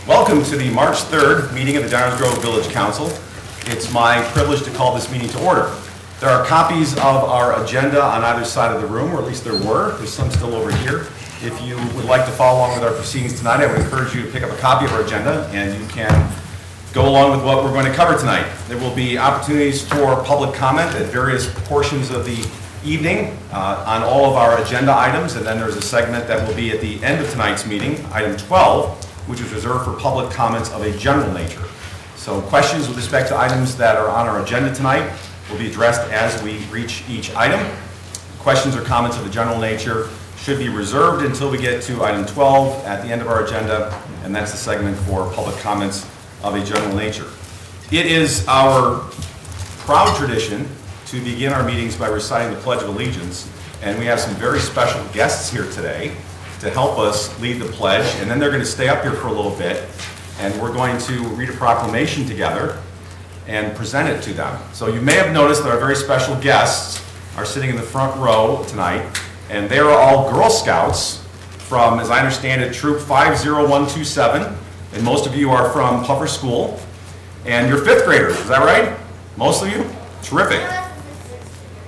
Welcome to the March 3rd meeting of the Downers Grove Village Council. It's my privilege to call this meeting to order. There are copies of our agenda on either side of the room, or at least there were. There's some still over here. If you would like to follow along with our proceedings tonight, I would encourage you to pick up a copy of our agenda, and you can go along with what we're going to cover tonight. There will be opportunities for public comment at various portions of the evening on all of our agenda items, and then there's a segment that will be at the end of tonight's meeting, item 12, which is reserved for public comments of a general nature. So questions with respect to items that are on our agenda tonight will be addressed as we reach each item. Questions or comments of a general nature should be reserved until we get to item 12 at the end of our agenda, and that's the segment for public comments of a general nature. It is our proud tradition to begin our meetings by reciting the Pledge of Allegiance, and we have some very special guests here today to help us lead the pledge, and then they're going to stay up here for a little bit, and we're going to read a proclamation together and present it to them. So you may have noticed that our very special guests are sitting in the front row tonight, and they are all Girl Scouts from, as I understand it, Troop 50127, and most of you are from Puffer School, and you're fifth graders, is that right? Most of you? Terrific.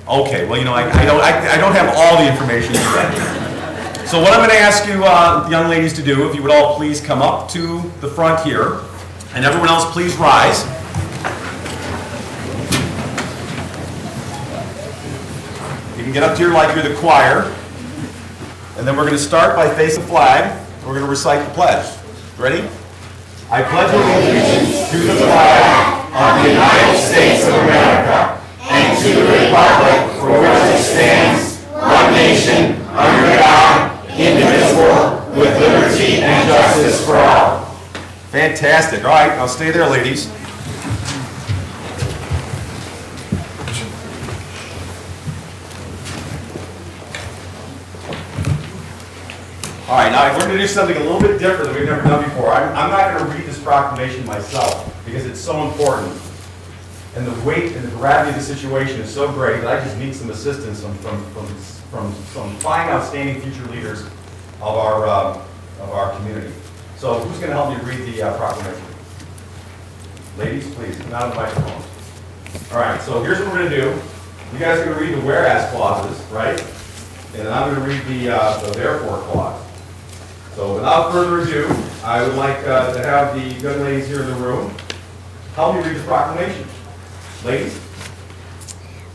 Okay, well, you know, I don't have all the information yet. So what I'm going to ask you young ladies to do, if you would all please come up to the front here, and everyone else please rise. You can get up here like you're the choir, and then we're going to start by facing the flag. We're going to recite the pledge. Ready? I pledge allegiance to the flag of the United States of America and to the republic for which it stands, one nation, under God, indivisible, with liberty and justice for all. Fantastic. All right, I'll stay there, ladies. All right, now we're going to do something a little bit different than we've never done before. I'm not going to read this proclamation myself because it's so important. And the weight and the gravity of the situation is so great that I just need some assistance from some fine, outstanding future leaders of our community. So who's going to help me read the proclamation? Ladies, please, come out of the microphone. All right, so here's what we're going to do. You guys are going to read the whereas clauses, right? And then I'm going to read the therefore clause. So without further ado, I would like to have the young ladies here in the room help me read the proclamation. Ladies?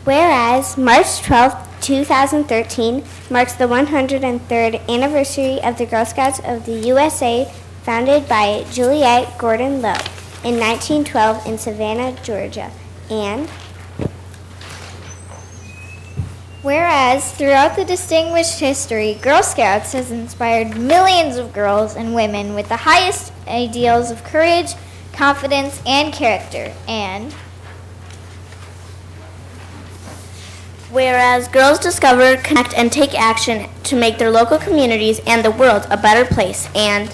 Whereas March 12th, 2013 marks the 103rd anniversary of the Girl Scouts of the USA, founded by Juliette Gordon Low in 1912 in Savannah, Georgia. And whereas throughout the distinguished history, Girl Scouts has inspired millions of girls and women with the highest ideals of courage, confidence, and character. And whereas girls discover, connect, and take action to make their local communities and the world a better place. And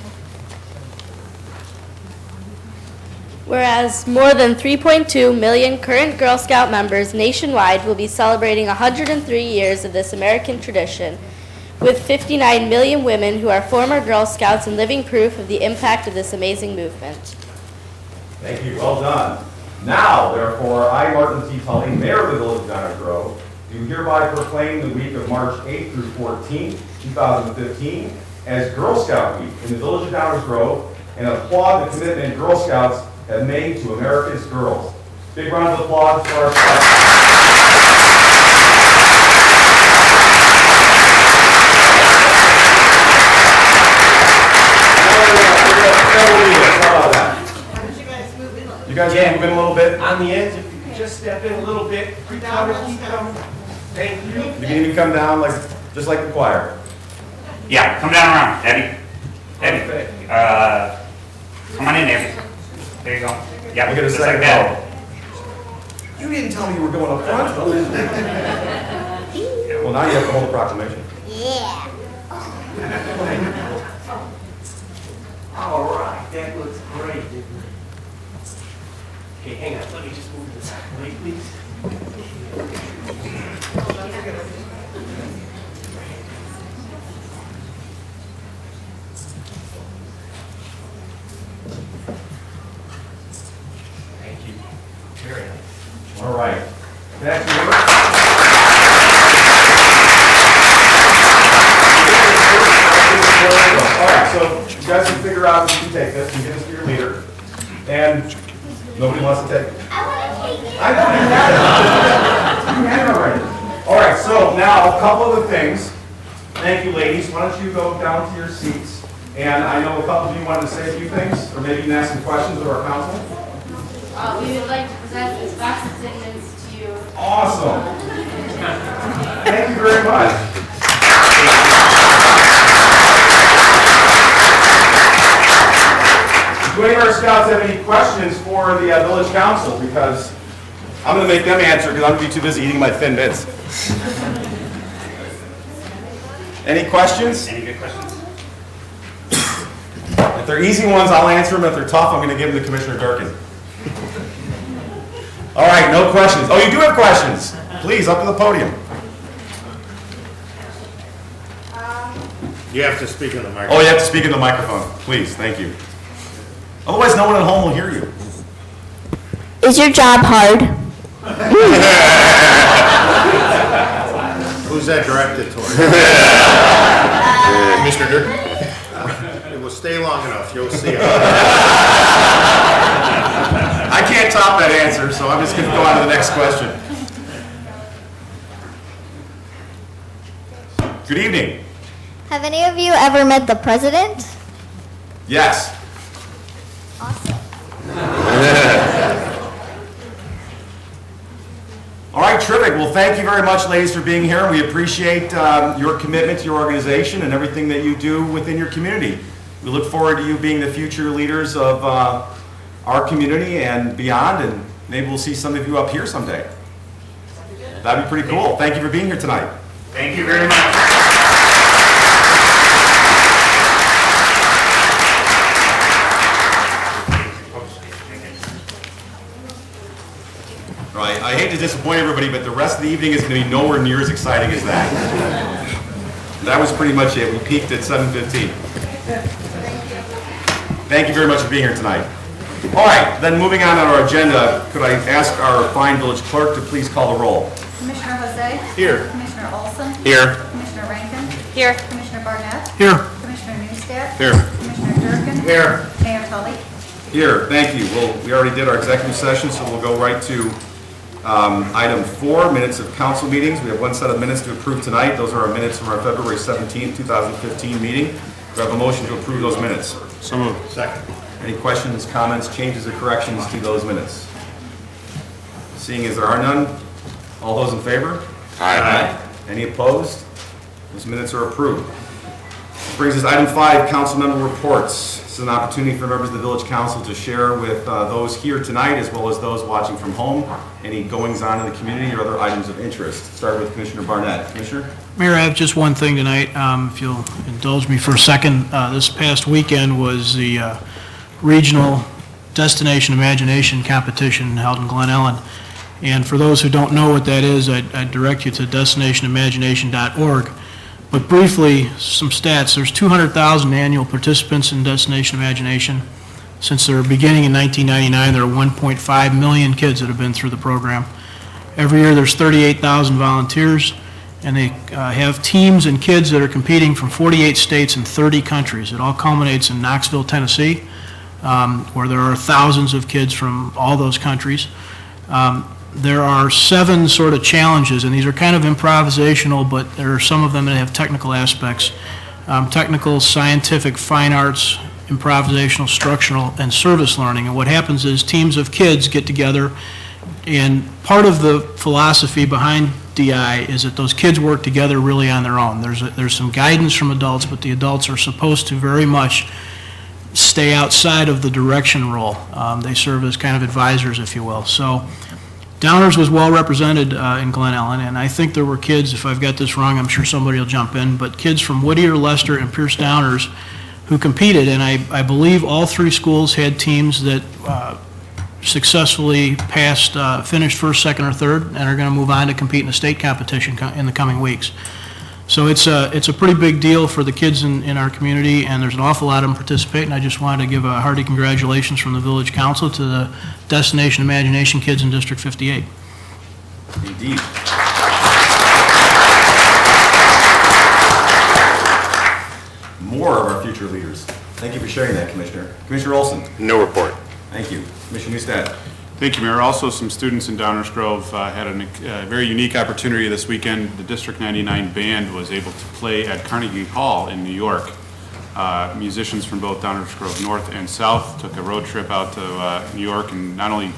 whereas more than 3.2 million current Girl Scout members nationwide will be celebrating 103 years of this American tradition, with 59 million women who are former Girl Scouts and living proof of the impact of this amazing movement. Thank you. Well done. Now, therefore, I, Martin T. Tully, Mayor of the Village of Downers Grove, do hereby proclaim the week of March 8th through 14th, 2015, as Girl Scout Week in the Village of Downers Grove, and applaud the commitment Girl Scouts have made to America's girls. Big round of applause for our Scouts. You guys can move in a little bit? On the ends, if you could just step in a little bit. Keep coming. Thank you. You can even come down just like the choir. Yeah, come down around, Debbie. Debbie, come on in, Debbie. There you go. Yeah, We'll get a just second like that. row. You didn't tell me you were going up front. Well, now you have to hold the proclamation. yeah. All right, that looks great, didn't it? Okay, hang on. Let me just move this way, please. right. Back to you. All right, so you guys can figure out who can take this. You give this to your leader. And nobody wants to take it. I know, you got it. You had it already. All right, so now a couple of the things. Thank you, ladies. Why don't you go down to your seats? And I know a couple of you wanted to say a few things, or maybe you can ask some questions of our council. We would like to present these box of attendance to you. Awesome. Thank you very much. Do any of our scouts have any questions for the village council? Because I'm going to make them answer because I'm going to be too busy eating my Thin Mints. Any questions? Any good questions? If they're easy ones, I'll answer them. If they're tough, I'm going to give them to Commissioner Durkin. All right, no questions. Oh, you do have questions. Please, up to the podium. You have to speak in the microphone. Oh, you have to speak in the microphone. Please, thank you. Otherwise, no one at home will hear you. Is your job hard? Who's that directed toward? Mr. Durkin? It will stay long enough, you'll see. I can't top that answer, so I'm just going to go on to the next question. Good evening. Have any of you ever met the president? Yes. Awesome. All right, terrific. Well, thank you very much, ladies, for being here. We appreciate your commitment to your organization and everything that you do within your community. We look forward to you being the future leaders of our community and beyond, and maybe we'll see some of you up here someday. That'd be pretty cool. Thank you for being here tonight. Thank you very much. Right. I hate to disappoint everybody, but the rest of the evening is going to be nowhere near as exciting as that. That was pretty much it. We peaked at 7:15. Thank you very much for being here tonight. All right, then moving on our agenda, could I ask our fine village clerk to please call the roll? Commissioner Jose? Here. Commissioner Olson? Here. Commissioner Rankin? Here. Commissioner Barnett? Here. Commissioner Newstead? Here. Commissioner Durkin? Here. Mayor Tully? Here, thank you. Well, we already did our executive session, so we'll go right to item 4, minutes of council meetings. We have one set of minutes to approve tonight. Those are our minutes from our February 17, 2015 meeting. Do I have a motion to approve those minutes? So moved. Second. Any questions, comments, changes, or corrections to those minutes? Seeing as there are none, all those in favor? Aye. Any opposed? Those minutes are approved. This brings us to item 5, council member reports. This is an opportunity for members of the village council to share with those here tonight as well as those watching from home any goings-on in the community or other items of interest. Start with Commissioner Barnett. Commissioner? Mayor, I have just one thing tonight, if you'll indulge me for a second. This past weekend was the regional Destination Imagination competition held in Glen Ellen. And for those who don't know what that is, I'd direct you to destinationimagination.org. But briefly, some stats. There's 200,000 annual participants in Destination Imagination. Since their beginning in 1999, there are 1.5 million kids that have been through the program. Every year, there's 38,000 volunteers, and they have teams and kids that are competing from 48 states and 30 countries. It all culminates in Knoxville, Tennessee, where there are thousands of kids from all those countries. There are 7 sort of challenges, and these are kind of improvisational, but there are some of them that have technical aspects. Technical, scientific, fine arts, improvisational, structural, and service learning. And what happens is teams of kids get together, and part of the philosophy behind DI is that those kids work together really on their own. There's some guidance from adults, but the adults are supposed to very much stay outside of the direction role. They serve as kind of advisors, if you will. So Downers was well represented in Glen Ellen, and I think there were kids, if I've got this wrong, I'm sure somebody will jump in, but kids from Whittier, Lester, and Pierce Downers who competed, and I believe all 3 schools had teams that successfully finished first, second, or third, and are going to move on to compete in a state competition in the coming weeks. So it's a pretty big deal for the kids in our community, and there's an awful lot of them participating. I just wanted to give a hearty congratulations from the Village Council to the Destination Imagination kids in District 58. Indeed. More of our future leaders. Thank you for sharing that, Commissioner. Commissioner Olson. No report. Thank you. Commissioner Newstead. Thank you, Mayor. Also, some students in Downers Grove had a very unique opportunity this weekend. The District 99 Band was able to play at Carnegie Hall in New York. Musicians from both Downers Grove North and South took a road trip out to New York and not only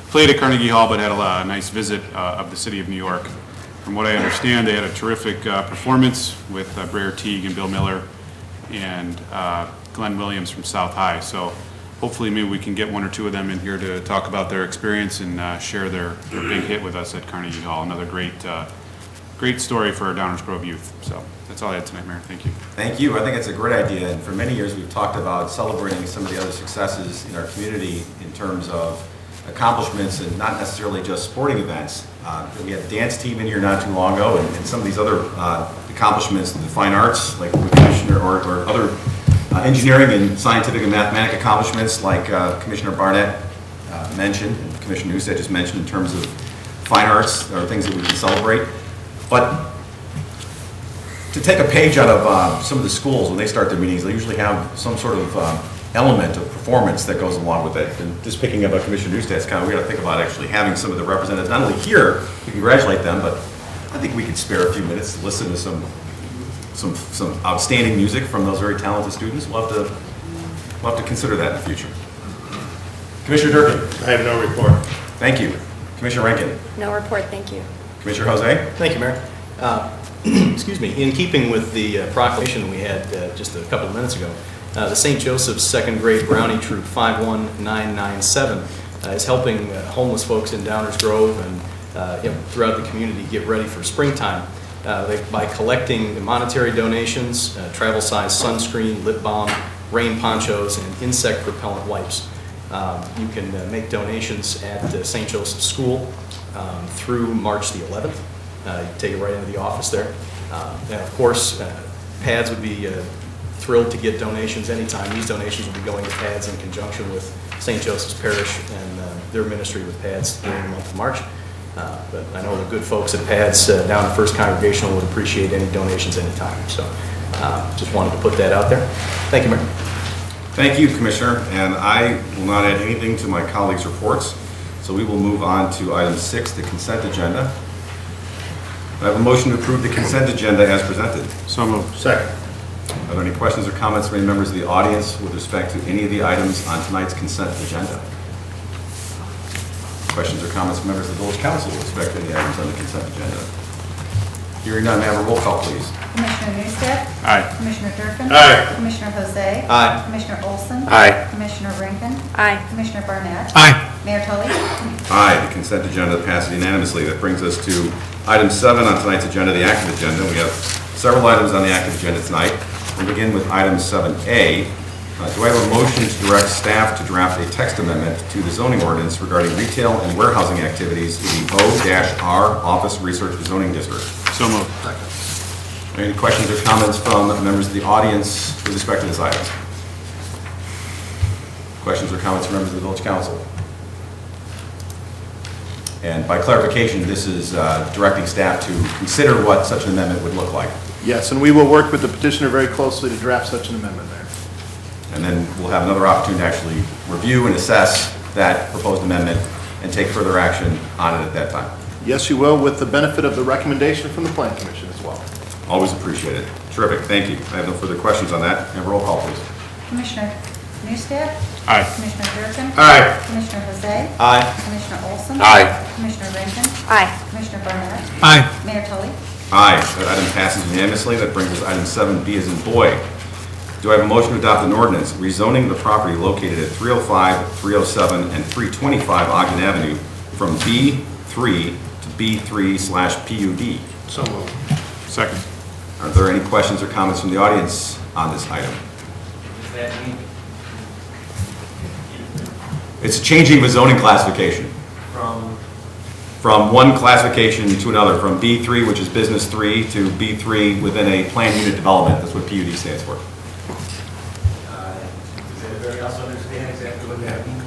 played at Carnegie Hall, but had a nice visit of the city of New York. From what I understand, they had a terrific performance with Brer Teague and Bill Miller and Glenn Williams from South High. So hopefully maybe we can get one or two of them in here to talk about their experience and share their big hit with us at Carnegie Hall. Another great story for our Downers Grove youth. So that's all I had tonight, Mayor. Thank you. Thank you. I think it's a great idea. And for many years, we've talked about celebrating some of the other successes in our community in terms of accomplishments and not necessarily just sporting events. We had a dance team in here not too long ago, and some of these other accomplishments in the fine arts, like Commissioner, or other engineering and scientific and mathematical accomplishments like Commissioner Barnett mentioned, and Commissioner Newstead just mentioned in terms of fine arts, or things that we can celebrate. But to take a page out of some of the schools, when they start their meetings, they usually have some sort of element of performance that goes along with it. And just picking up on Commissioner Newsted's comment, we got to think about actually having some of the representatives, not only here, to congratulate them, but I think we could spare a few minutes to listen to some outstanding music from those very talented students. We'll have to consider that in the future. Commissioner Durkin. I have no report. Thank you. Commissioner Rankin. No report, thank you. Commissioner Jose. Thank you, Mayor. Excuse me. In keeping with the proclamation we had just a couple of minutes ago, the St. Joseph's second grade Brownie Troop 51997 is helping homeless folks in Downers Grove and throughout the community get ready for springtime by collecting monetary donations, travel-size sunscreen, lip balm, rain ponchos, and insect repellent wipes. You can make donations at St. Joseph's School through March the 11th. You can take it right into the office there. And of course, PADS would be thrilled to get donations anytime. These donations will be going to PADS in conjunction with St. Joseph's Parish and their ministry with PADS during the month of March. But I know the good folks at PADS down at First Congregational would appreciate any donations anytime. So just wanted to put that out there. Thank you, Mayor. Thank you, Commissioner, and I will not add anything to my colleagues' reports, so we will move on to item 6, the consent agenda. I have a motion to approve the consent agenda as presented. So moved. Second. Are there any questions or comments from any members of the audience with respect to any of the items on tonight's consent agenda? Questions or comments from members of the village council with respect to any items on the consent agenda? Hearing none, may I have a roll call, please? Commissioner Newstead. Aye. Commissioner Durkin. Aye. Commissioner Jose. Aye. Commissioner Olson. Aye. Commissioner Rankin. Aye. Commissioner Barnett. Aye. Mayor Tully. Aye, the consent agenda passes unanimously. That brings us to item 7 on tonight's agenda, the active agenda. We have several items on the active agenda tonight. We'll begin with item 7A. Do I have a motion to direct staff to draft a text amendment to the zoning ordinance regarding retail and warehousing activities in the O-R Office Research Zoning District? So moved. Any questions or comments from members of the audience with respect to this item? Questions or comments from members of the village council? And by clarification, this is directing staff to consider what such an amendment would look like. Yes, and we will work with the petitioner very closely to draft such an amendment there. And then we'll have another opportunity to actually review and assess that proposed amendment and take further action on it at that time. Yes, you will, with the benefit of the recommendation from the Plan Commission as well. Always appreciate it. Terrific, thank you. I have no further questions on that. Have a roll call, please. Commissioner Newstead. Aye. Commissioner Durkin. Aye. Commissioner Jose. Aye. Commissioner Olson. Aye. Commissioner Rankin. Aye. Commissioner Barnett. Aye. Mayor Tully. Aye, that item passes unanimously. That brings us to item 7B as in boy. Do I have a motion to adopt an ordinance rezoning the property located at 305, 307, and 325 Ogden Avenue from B3 to B3/PUD? So moved. Second. Are there any questions or comments from the audience on this item? Does that mean It's changing the zoning classification from one classification to another, from B3, which is business 3, to B3 within a planned unit development. That's what PUD stands for. does anybody else understand exactly what that means?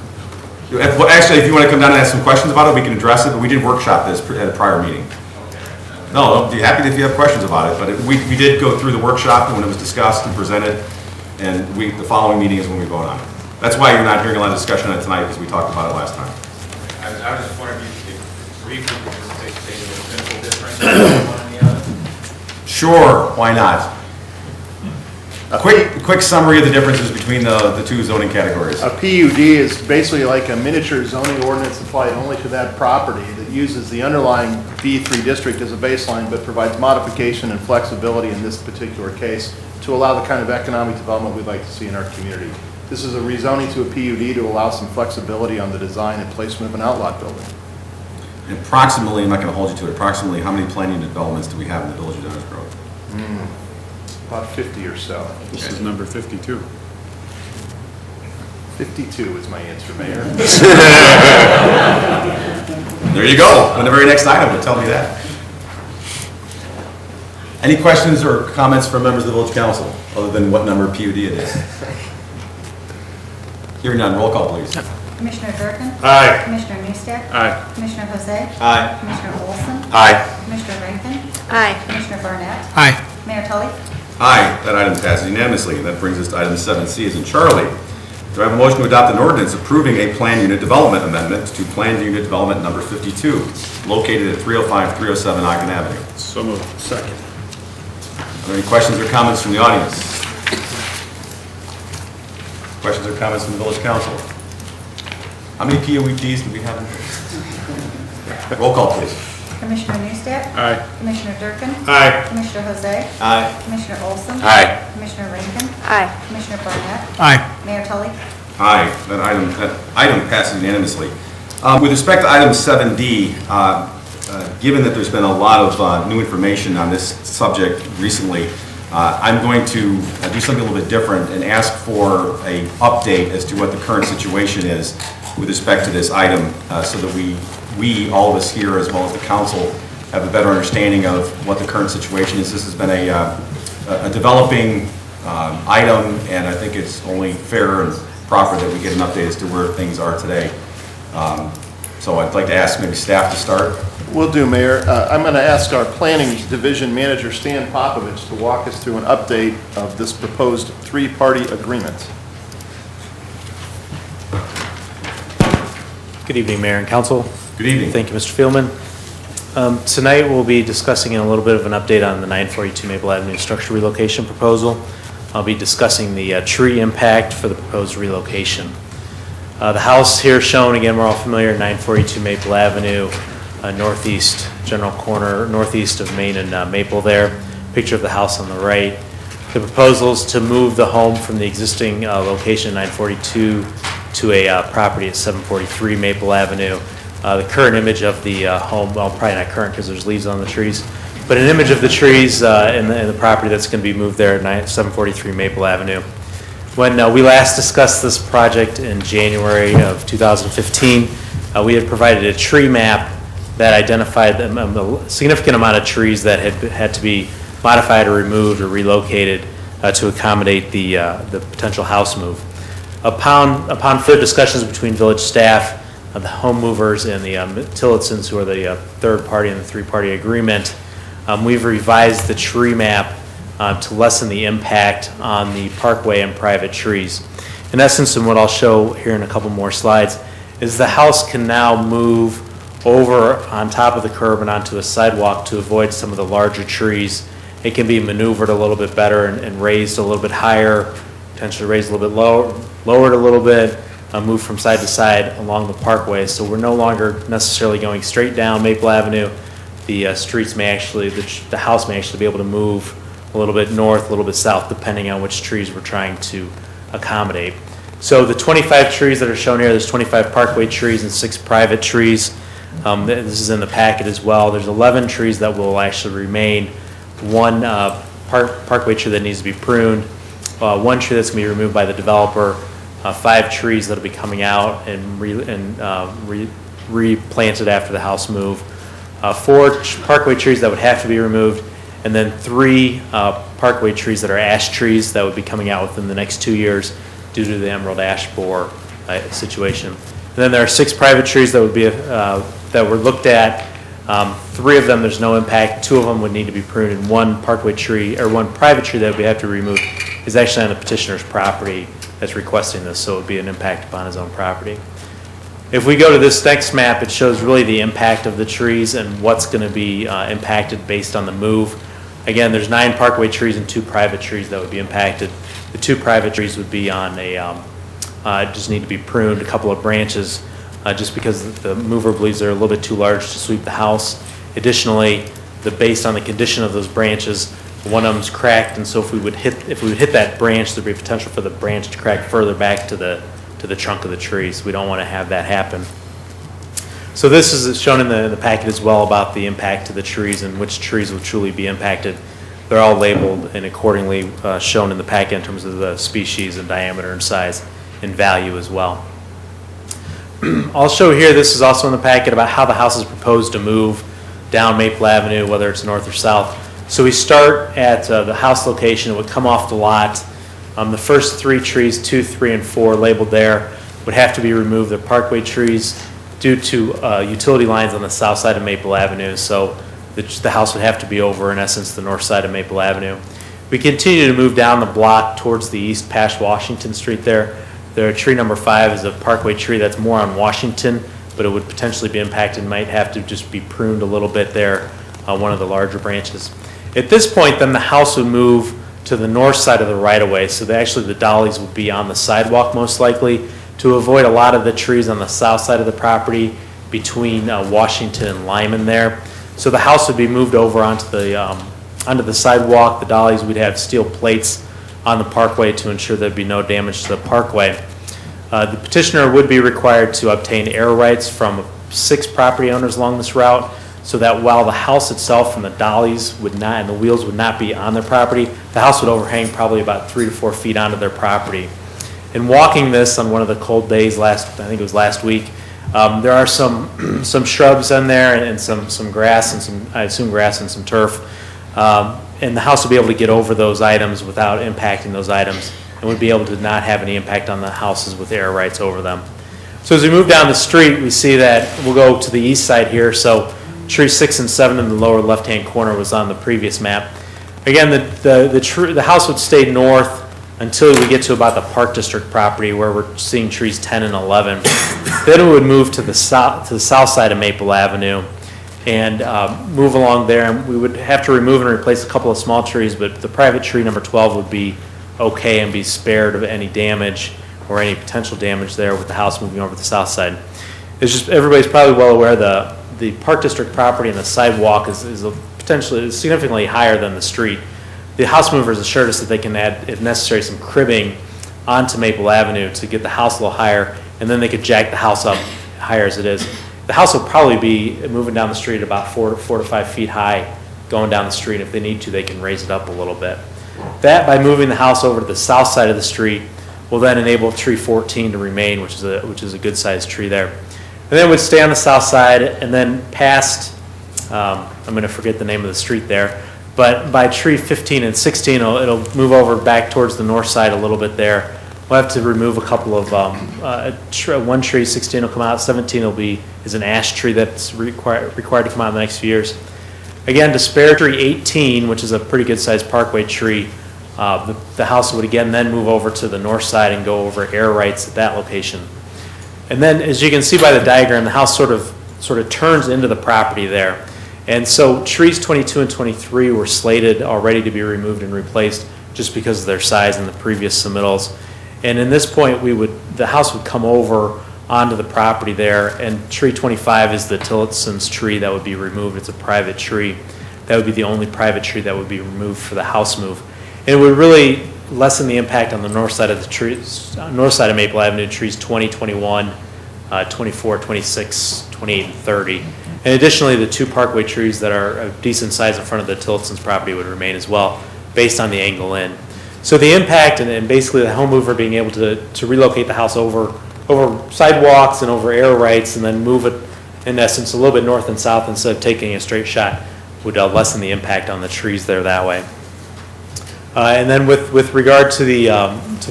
Well, actually, if you want to come down and ask some questions about it, we can address it, but we did workshop this at a prior meeting. No, I'll be happy if you have questions about it, but we did go through the workshop when it was discussed and presented, and the following meeting is when we vote on it. That's why you're not hearing a lot of discussion on it tonight, because we talked about it last time. I was just wondering if you could briefly participate, say the simple difference between one and the other. Sure, why not? A quick summary of the differences between the two zoning categories. A PUD is basically like a miniature zoning ordinance applied only to that property that uses the underlying B3 district as a baseline, but provides modification and flexibility in this particular case to allow the kind of economic development we'd like to see in our community. This is a rezoning to a PUD to allow some flexibility on the design and placement of an outlot building. And approximately, I'm not going to hold you to it, approximately how many planning developments do we have in the Village of Downers Grove? About 50 or so. This is number 52. 52 is my answer, Mayor. There you go. On the very next item would tell me that. Any questions or comments from members of the Village Council, other than what number PUD it is? Hearing none, roll call, please. Commissioner Durkin? Aye. Commissioner Neustadt? Aye. Commissioner Jose? Aye. Commissioner Olson? Aye. Commissioner Rankin? Aye. Commissioner Barnett? Aye. Mayor Tully? Aye, that item passes unanimously. That brings us to item 7C as in Charlie. Do I have a motion to adopt an ordinance approving a plan unit development amendment to plan unit development number 52, located at 305-307 Ogden Avenue? So moved. Second. Are there any questions or comments from the audience? Questions or comments from the Village Council? How many PUDs do we have? Roll call, please. Commissioner Neustadt? Aye. Commissioner Durkin? Aye. Commissioner Jose? Aye. Commissioner Olson? Aye. Commissioner Rankin? Aye. Commissioner Barnett? Aye. Mayor Tully? Aye, that item passes unanimously. With respect to item 7D, given that there's been a lot of new information on this subject recently, I'm going to do something a little bit different and ask for an update as to what the current situation is with respect to this item, so that we, all of us here, as well as the council, have a better understanding of what the current situation is. This has been a developing item, and I think it's only fair and proper that we get an update as to where things are today. So I'd like to ask maybe staff to start. Will do, Mayor. I'm going to ask our Planning Division Manager, Stan Popovich, to walk us through an update of this proposed three-party agreement. Good evening, Mayor and Council. Good evening. Thank you, Mr. Fielman. Tonight, we'll be discussing a little bit of an update on the 942 Maple Avenue structure relocation proposal. I'll be discussing the tree impact for the proposed relocation. The house here shown, again, we're all familiar, 942 Maple Avenue, northeast general corner, northeast of Main and Maple there. Picture of the house on the right. The proposal is to move the home from the existing location 942 to a property at 743 Maple Avenue. The current image of the home, well, probably not current because there's leaves on the trees, but an image of the trees in the property that's going to be moved there at 743 Maple Avenue. When we last discussed this project in January of 2015, we had provided a tree map that identified a significant amount of trees that had to be modified or removed or relocated to accommodate the potential house move. Upon further discussions between village staff, the home movers, and the Tillotsons, who are the third party in the three-party agreement, we've revised the tree map to lessen the impact on the parkway and private trees. In essence, and what I'll show here in a couple more slides, is the house can now move over on top of the curb and onto a sidewalk to avoid some of the larger trees. It can be maneuvered a little bit better and raised a little bit higher, potentially raised a little bit lowered a little bit, moved from side to side along the parkway. So we're no longer necessarily going straight down Maple Avenue. The streets may actually, the house may actually be able to move a little bit north, a little bit south, depending on which trees we're trying to accommodate. So the 25 trees that are shown here, there's 25 parkway trees and 6 private trees. This is in the packet as well. There's 11 trees that will actually remain. 1 parkway tree that needs to be pruned, 1 tree that's going to be removed by the developer, 5 trees that will be coming out and replanted after the house move, 4 parkway trees that would have to be removed, and then 3 parkway trees that are ash trees that would be coming out within the next 2 years due to the emerald ash borer situation. then there are 6 private trees that would be, that were looked at. 3 of them, there's no impact. 2 of them would need to be pruned, and 1 parkway tree, or 1 private tree that we have to remove is actually on the petitioner's property that's requesting this, so it would be an impact upon his own property. If we go to this next map, it shows really the impact of the trees and what's going to be impacted based on the move. Again, there's 9 parkway trees and 2 private trees that would be impacted. The 2 private trees would be on a, just need to be pruned, a couple of branches, just because the mover believes they're a little bit too large to sweep the house. Additionally, based on the condition of those branches, one of them's cracked, and so if we would hit that branch, there'd be potential for the branch to crack further back to the trunk of the tree. So we don't want to have that happen. So this is shown in the packet as well about the impact to the trees and which trees will truly be impacted. They're all labeled and accordingly shown in the packet in terms of the species and diameter and size and value as well. I'll show here, this is also in the packet, about how the house is proposed to move down Maple Avenue, whether it's north or south. So we start at the house location. It would come off the lot. The first 3 trees, 2, 3, and 4 labeled there, would have to be removed. They're parkway trees due to utility lines on the south side of Maple Avenue. So the house would have to be over, in essence, the north side of Maple Avenue. We continue to move down the block towards the east past Washington Street there. Tree number 5 is a parkway tree that's more on Washington, but it would potentially be impacted, might have to just be pruned a little bit there, one of the larger branches. At this point, then the house would move to the north side of the right-of-way, so actually the dollies would be on the sidewalk most likely, to avoid a lot of the trees on the south side of the property between Washington and Lyman there. So the house would be moved over onto the sidewalk. The dollies, we'd have steel plates on the parkway to ensure there'd be no damage to the parkway. The petitioner would be required to obtain air rights from 6 property owners along this route, so that while the house itself and the dollies would not, and the wheels would not be on their property, the house would overhang probably about 3 to 4 feet onto their property. In walking this on one of the cold days I think it was last week, there are some shrubs in there and some grass and I assume grass and some turf. And the house would be able to get over those items without impacting those items, and would be able to not have any impact on the houses with air rights over them. So as we move down the street, we see that we'll go to the east side here. So trees 6 and 7 in the lower left-hand corner was on the previous map. Again, the house would stay north until we get to about the Park District property, where we're seeing trees 10 and 11. Then we would move to the south side of Maple Avenue and move along there. And we would have to remove and replace a couple of small trees, but the private tree number 12 would be okay and be spared of any damage or any potential damage there with the house moving over to the south side. It's just, everybody's probably well aware the Park District property and the sidewalk is potentially significantly higher than the street. The house movers assured us that they can add, if necessary, some cribbing onto Maple Avenue to get the house a little higher, and then they could jack the house up higher as it is. The house will probably be moving down the street about 4 to 5 feet high going down the street. If they need to, they can raise it up a little bit. That, by moving the house over to the south side of the street, will then enable tree 14 to remain, which is a good sized tree there. And then it would stay on the south side, and then past, I'm going to forget the name of the street there, but by tree 15 and 16, it'll move over back towards the north side a little bit there. We'll have to remove a couple of, one tree, 16 will come out, 17 is an ash tree that's required to come out in the next few years. Again, to spare tree 18, which is a pretty good sized parkway tree, the house would again then move over to the north side and go over air rights at that location. And then, as you can see by the diagram, the house sort of turns into the property there. And so trees 22 and 23 were slated already to be removed and replaced just because of their size in the previous submittals. And in this point, the house would come over onto the property there, and tree 25 is the Tillotson's tree that would be removed. It's a private tree. That would be the only private tree that would be removed for the house move. And it would really lessen the impact on the north side of the trees, north side of Maple Avenue, trees 20, 21, 24, 26, 28, and 30. And additionally, the 2 parkway trees that are a decent size in front of the Tillotson's property would remain as well, based on the angle in. So the impact, and basically the home mover being able to relocate the house over sidewalks and over air rights, and then move it, in essence, a little bit north and south instead of taking a straight shot, would lessen the impact on the trees there that way. And then with regard to the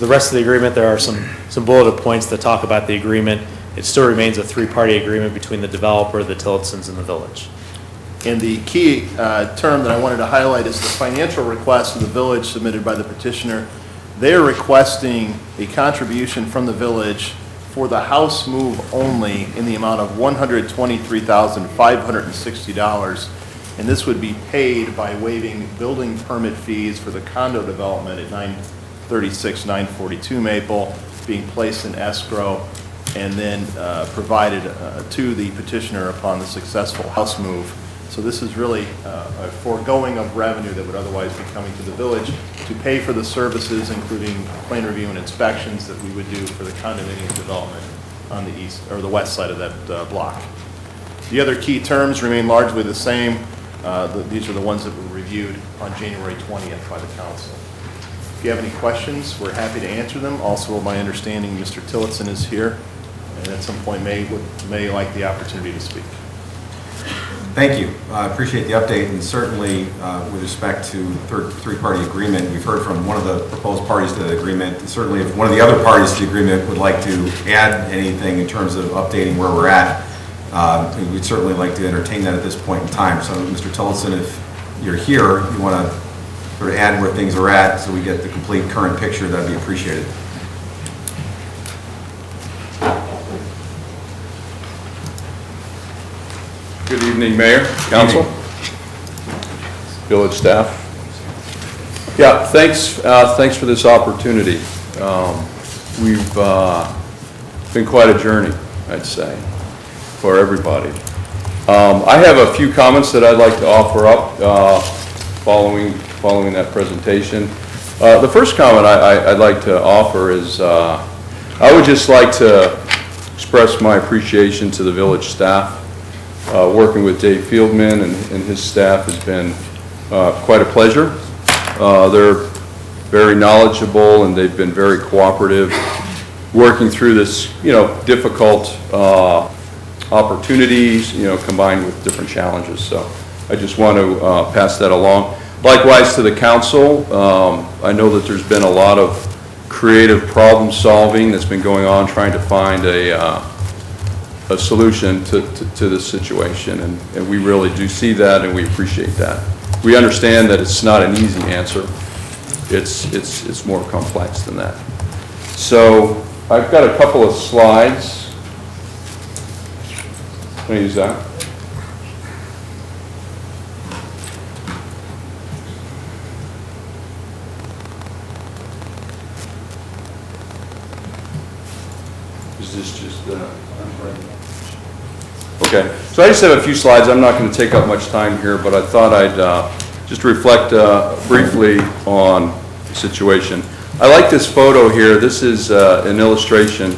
rest of the agreement, there are some bulleted points that talk about the agreement It still remains a three-party agreement between the developer, the Tillotsons, and the village. And the key term that I wanted to highlight is the financial request of the village submitted by the petitioner. They are requesting a contribution from the village for the house move only in the amount of $123,560. And this would be paid by waiving building permit fees for the condo development at 936, 942 Maple, being placed in escrow, and then provided to the petitioner upon the successful house move. So this is really a foregoing of revenue that would otherwise be coming to the village to pay for the services, including plan review and inspections that we would do for the condominium development on the east, or the west side of that block. The other key terms remain largely the same. These are the ones that were reviewed on January 20th by the council. If you have any questions, we're happy to answer them. Also, my understanding, Mr. Tillotson is here, and at some point may like the opportunity to speak. Thank you. I appreciate the update, and certainly with respect to three-party agreement, we've heard from one of the proposed parties to the agreement. Certainly, if one of the other parties to the agreement would like to add anything in terms of updating where we're at, we'd certainly like to entertain that at this point in time. So, Mr. Tillotson, if you're here, you want to sort of add where things are at so we get the complete current picture, that'd be appreciated. Good evening, Mayor, Council, village staff. Yeah, thanks for this opportunity. We've been quite a journey, I'd say, for everybody. I have a few comments that I'd like to offer up following that presentation. The first comment I'd like to offer is I would just like to express my appreciation to the village staff. Working with Dave Fieldman and his staff has been quite a pleasure. They're very knowledgeable and they've been very cooperative, working through this, difficult opportunities, combined with different challenges. So I just want to pass that along. Likewise to the council, I know that there's been a lot of creative problem solving that's been going on, trying to find a solution to this situation, and we really do see that and we appreciate that. We understand that it's not an easy answer. It's more complex than that. So I've got a couple of slides. Can I use that? Is this just okay, so I just have a few slides. I'm not going to take up much time here, but I thought I'd just reflect briefly on the situation. I like this photo here. This is an illustration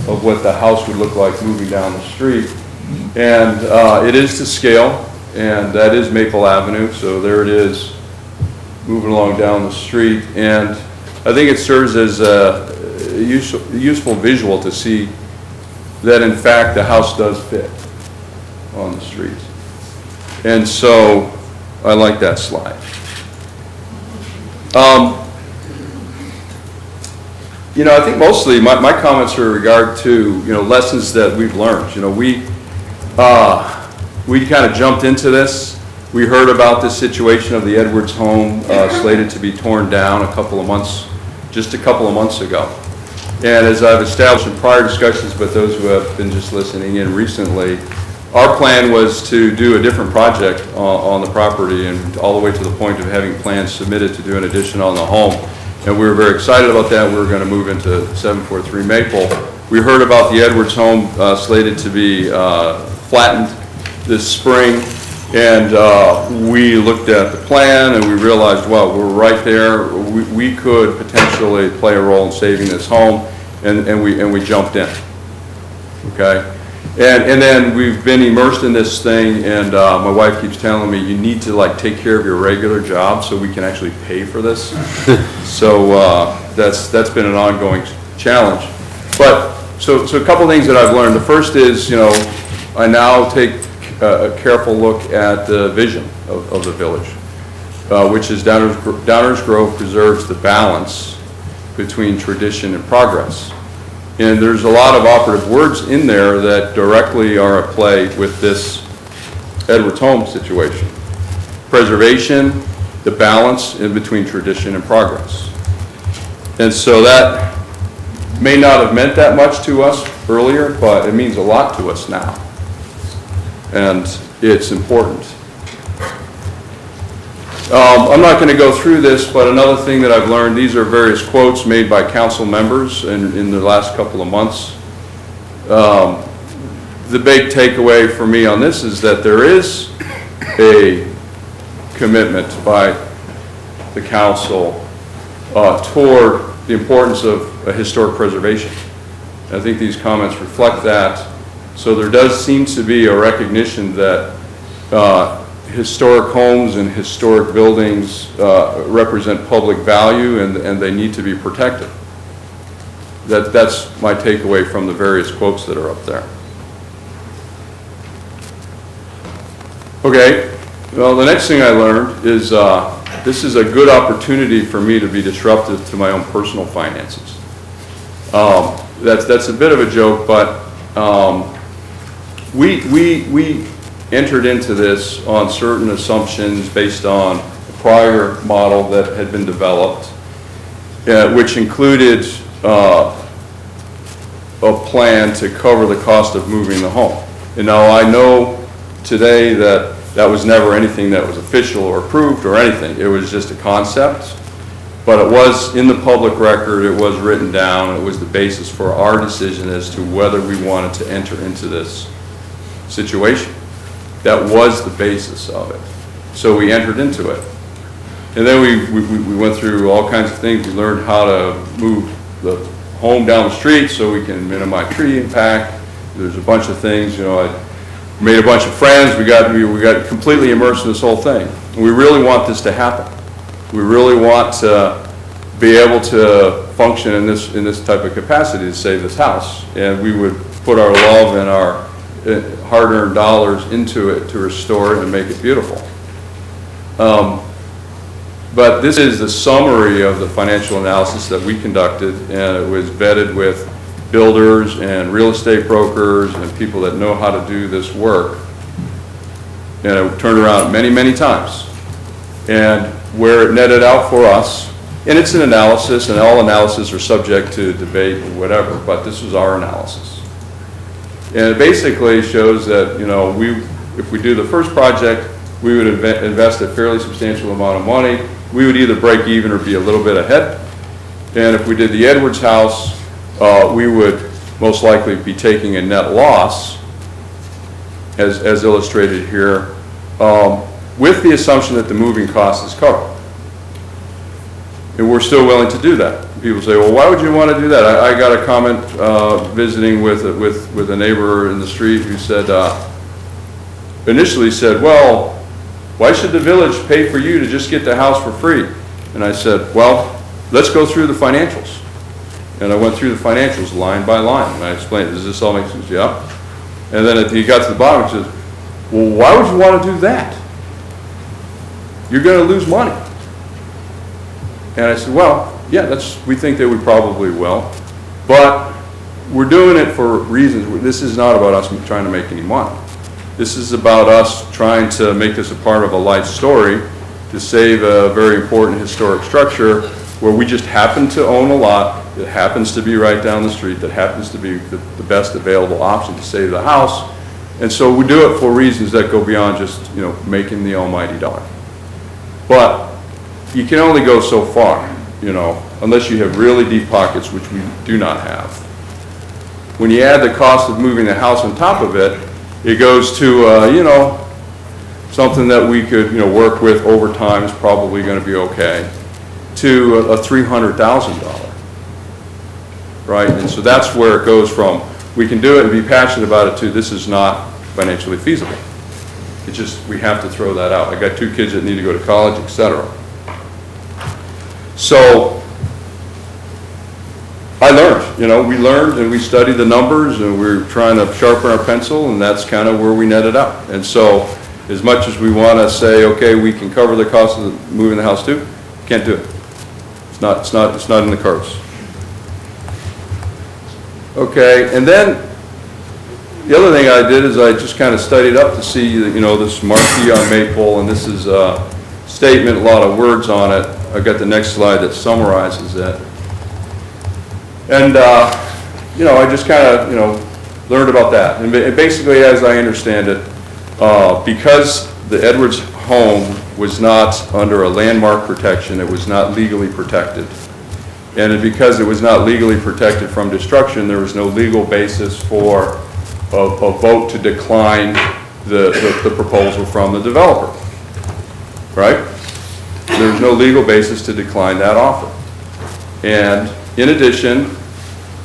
of what the house would look like moving down the street. And it is to scale, and that is Maple Avenue. So there it is, moving along down the street. And I think it serves as a useful visual to see that, in fact, the house does fit on the street. And so I like that slide. I think mostly my comments are in regard to, lessons that we've learned. We kind of jumped into this. We heard about this situation of the Edwards home slated to be torn down just a couple of months ago. And as I've established in prior discussions, but those who have been just listening in recently, our plan was to do a different project on the property, and all the way to the point of having plans submitted to do an addition on the home. And we were very excited about that. We were going to move into 743 Maple. We heard about the Edwards home slated to be flattened this spring, and we looked at the plan and we realized, well, we're right there. We could potentially play a role in saving this home, and we jumped in. Okay. And then we've been immersed in this thing, and my wife keeps telling me, you need to take care of your regular job so we can actually pay for this. So that's been an ongoing challenge. But so a couple things that I've learned. The first is, I now take a careful look at the vision of the village, which is Downers Grove preserves the balance between tradition and progress. And there's a lot of operative words in there that directly are at play with this Edwards home situation. Preservation, the balance in between tradition and progress. And so that may not have meant that much to us earlier, but it means a lot to us now. And it's important. I'm not going to go through this, but another thing that I've learned, these are various quotes made by council members in the last couple of months. The big takeaway for me on this is that there is a commitment by the council toward the importance of historic preservation. I think these comments reflect that. So there does seem to be a recognition that historic homes and historic buildings represent public value and they need to be protected. That's my takeaway from the various quotes that are up there. Okay, well, the next thing I learned is this is a good opportunity for me to be disruptive to my own personal finances. That's a bit of a joke, but we entered into this on certain assumptions based on a prior model that had been developed, which included a plan to cover the cost of moving the home. And now I know today that that was never anything that was official or approved or anything. It was just a concept, but it was in the public record, it was written down, it was the basis for our decision as to whether we wanted to enter into this situation. That was the basis of it. So we entered into it. And then we went through all kinds of things. We learned how to move the home down the street so we can minimize tree impact. There's a bunch of things, you know, I made a bunch of friends. We got completely immersed in this whole thing. And we really want this to happen. We really want to be able to function in this type of capacity to save this house. And we would put our love and our hard-earned dollars into it to restore it and make it beautiful. But this is the summary of the financial analysis that we conducted, and it was vetted with builders and real estate brokers and people that know how to do this work. And it turned around many, many times. And where it netted out for us, and it's an analysis, and all analyses are subject to debate or whatever, but this was our analysis. And it basically shows that, you know, if we do the first project, we would invest a fairly substantial amount of money. We would either break even or be a little bit ahead. And if we did the Edwards house, we would most likely be taking a net loss, as illustrated here, with the assumption that the moving cost is covered. And we're still willing to do that. People say, well, why would you want to do that? I got a comment visiting with a neighbor in the street who said, initially said, well, why should the village pay for you to just get the house for free? And I said, well, let's go through the financials. And I went through the financials line by line. And I explained, does this all make sense? Yeah. And then he got to the bottom and said, well, why would you want to do that? You're going to lose money. And I said, well, yeah, we think that we probably will. But we're doing it for reasons. This is not about us trying to make any money. This is about us trying to make this a part of a life story to save a very important historic structure where we just happen to own a lot that happens to be right down the street, that happens to be the best available option to save the house. And so we do it for reasons that go beyond just, you know, making the almighty dollar. But you can only go so far, you know, unless you have really deep pockets, which we do not have. When you add the cost of moving the house on top of it, it goes to, you know, something that we could, you know, work with over time is probably going to be okay, to a $300,000, right? And so that's where it goes from, we can do it and be passionate about it, to this is not financially feasible. It's just, we have to throw that out. I got 2 kids that need to go to college, etc. So I learned, you know, we learned and we studied the numbers and we're trying to sharpen our pencil, and that's kind of where we netted out. And so as much as we want to say, okay, we can cover the cost of moving the house too, can't do it. It's not in the cards. Okay, and then the other thing I did is I just kind of studied up to see, you know, this marquee on Maple, and this is a statement, a lot of words on it. I've got the next slide that summarizes it. And, you know, I just kind of, you know, learned about that. And basically, as I understand it, because the Edwards home was not under a landmark protection, it was not legally protected. And because it was not legally protected from destruction, there was no legal basis for a vote to decline the proposal from the developer, right? There was no legal basis to decline that offer. And in addition,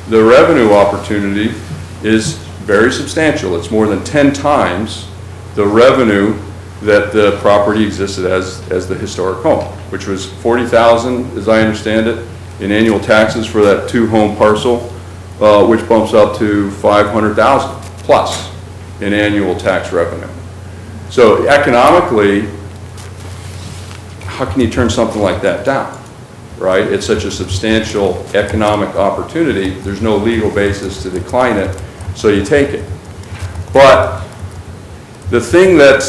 the revenue opportunity is very substantial. It's more than 10 times the revenue that the property existed as the historic home, which was $40,000, as I understand it, in annual taxes for that 2-home parcel, which bumps up to $500,000 plus in annual tax revenue. So economically, how can you turn something like that down, right? It's such a substantial economic opportunity, there's no legal basis to decline it, so you take it. But the thing that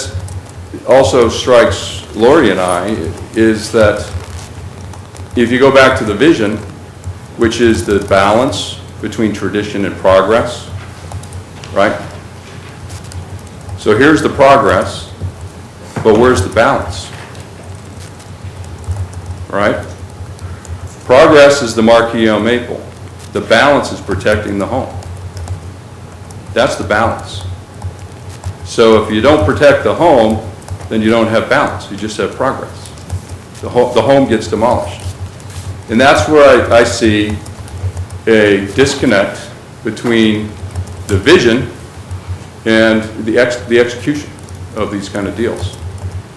also strikes Lori and I is that if you go back to the vision, which is the balance between tradition and progress, right? So here's the progress, but where's the balance? Right? Progress is the marquee on Maple. The balance is protecting the home. That's the balance. So if you don't protect the home, then you don't have balance. You just have progress. The home gets demolished. And that's where I see a disconnect between the vision and the execution of these kind of deals.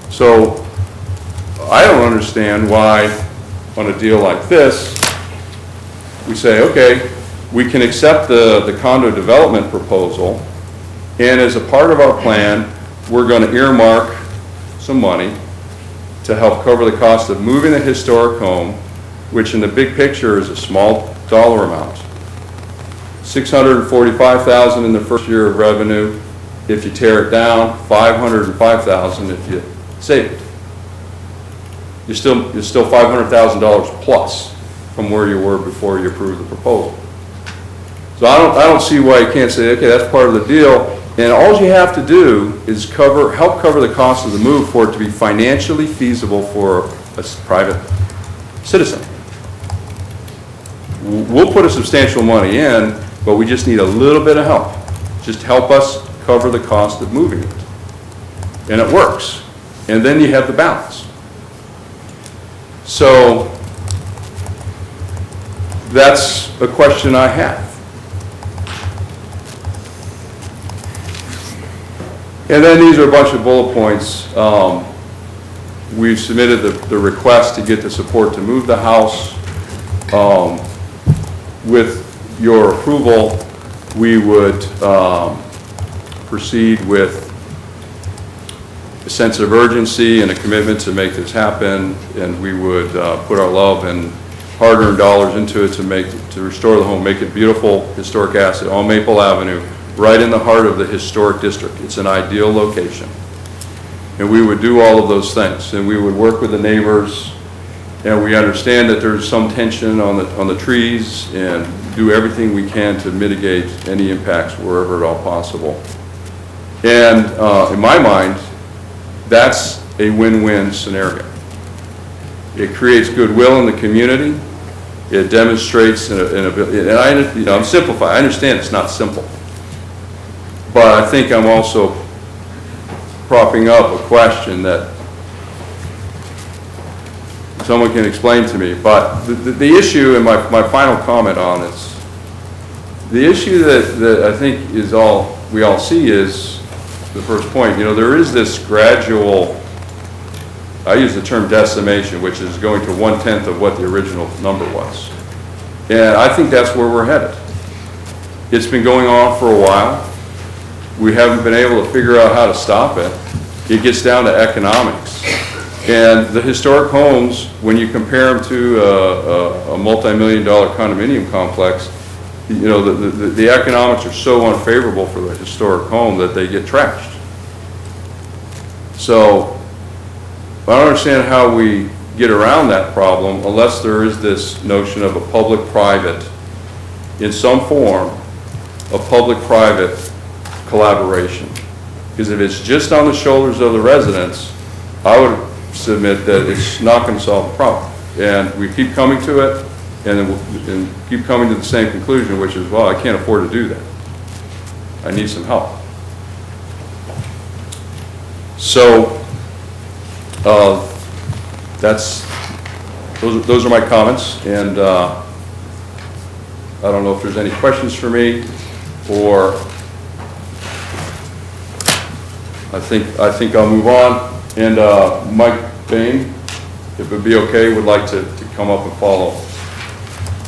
So I don't understand why on a deal like this, we say, okay, we can accept the condo development proposal, and as a part of our plan, we're going to earmark some money to help cover the cost of moving the historic home, which in the big picture is a small dollar amount. $645,000 in the first year of revenue. If you tear it down, $505,000 if you save it. You're still $500,000 plus from where you were before you approved the proposal. So I don't see why you can't say, okay, that's part of the deal, and all you have to do is help cover the cost of the move for it to be financially feasible for a private citizen. We'll put a substantial money in, but we just need a little bit of help. Just help us cover the cost of moving it. And it works. And then you have the balance. So that's a question I have. And then these are a bunch of bullet points. We've submitted the request to get the support to move the house. With your approval, we would proceed with a sense of urgency and a commitment to make this happen, and we would put our love and hard-earned dollars into it to restore the home, make it beautiful historic asset on Maple Avenue, right in the heart of the historic district. It's an ideal location. And we would do all of those things, and we would work with the neighbors, and we understand that there's some tension on the trees, and do everything we can to mitigate any impacts wherever at all possible. And in my mind, that's a win-win scenario. It creates goodwill in the community. It demonstrates an ability, and I'm simplifying. I understand it's not simple, but I think I'm also propping up a question that someone can explain to me. But the issue, and my final comment on this, the issue that I think is we all see is the first point. You know, there is this gradual, I use the term decimation, which is going to 1/10 of what the original number was. And I think that's where we're headed. It's been going on for a while. We haven't been able to figure out how to stop it. It gets down to economics. And the historic homes, when you compare them to a multi-million-dollar condominium complex, you know, the economics are so unfavorable for the historic home that they get trashed. So I don't understand how we get around that problem unless there is this notion of a public-private, in some form, a public-private collaboration. Because if it's just on the shoulders of the residents, I would submit that it's not going to solve the problem. And we keep coming to it, and keep coming to the same conclusion, which is, well, I can't afford to do that. I need some help. So, those are my comments, and I don't know if there's any questions for me, or I think I'll move on. And Mike Bain, if it would be okay, would like to come up and follow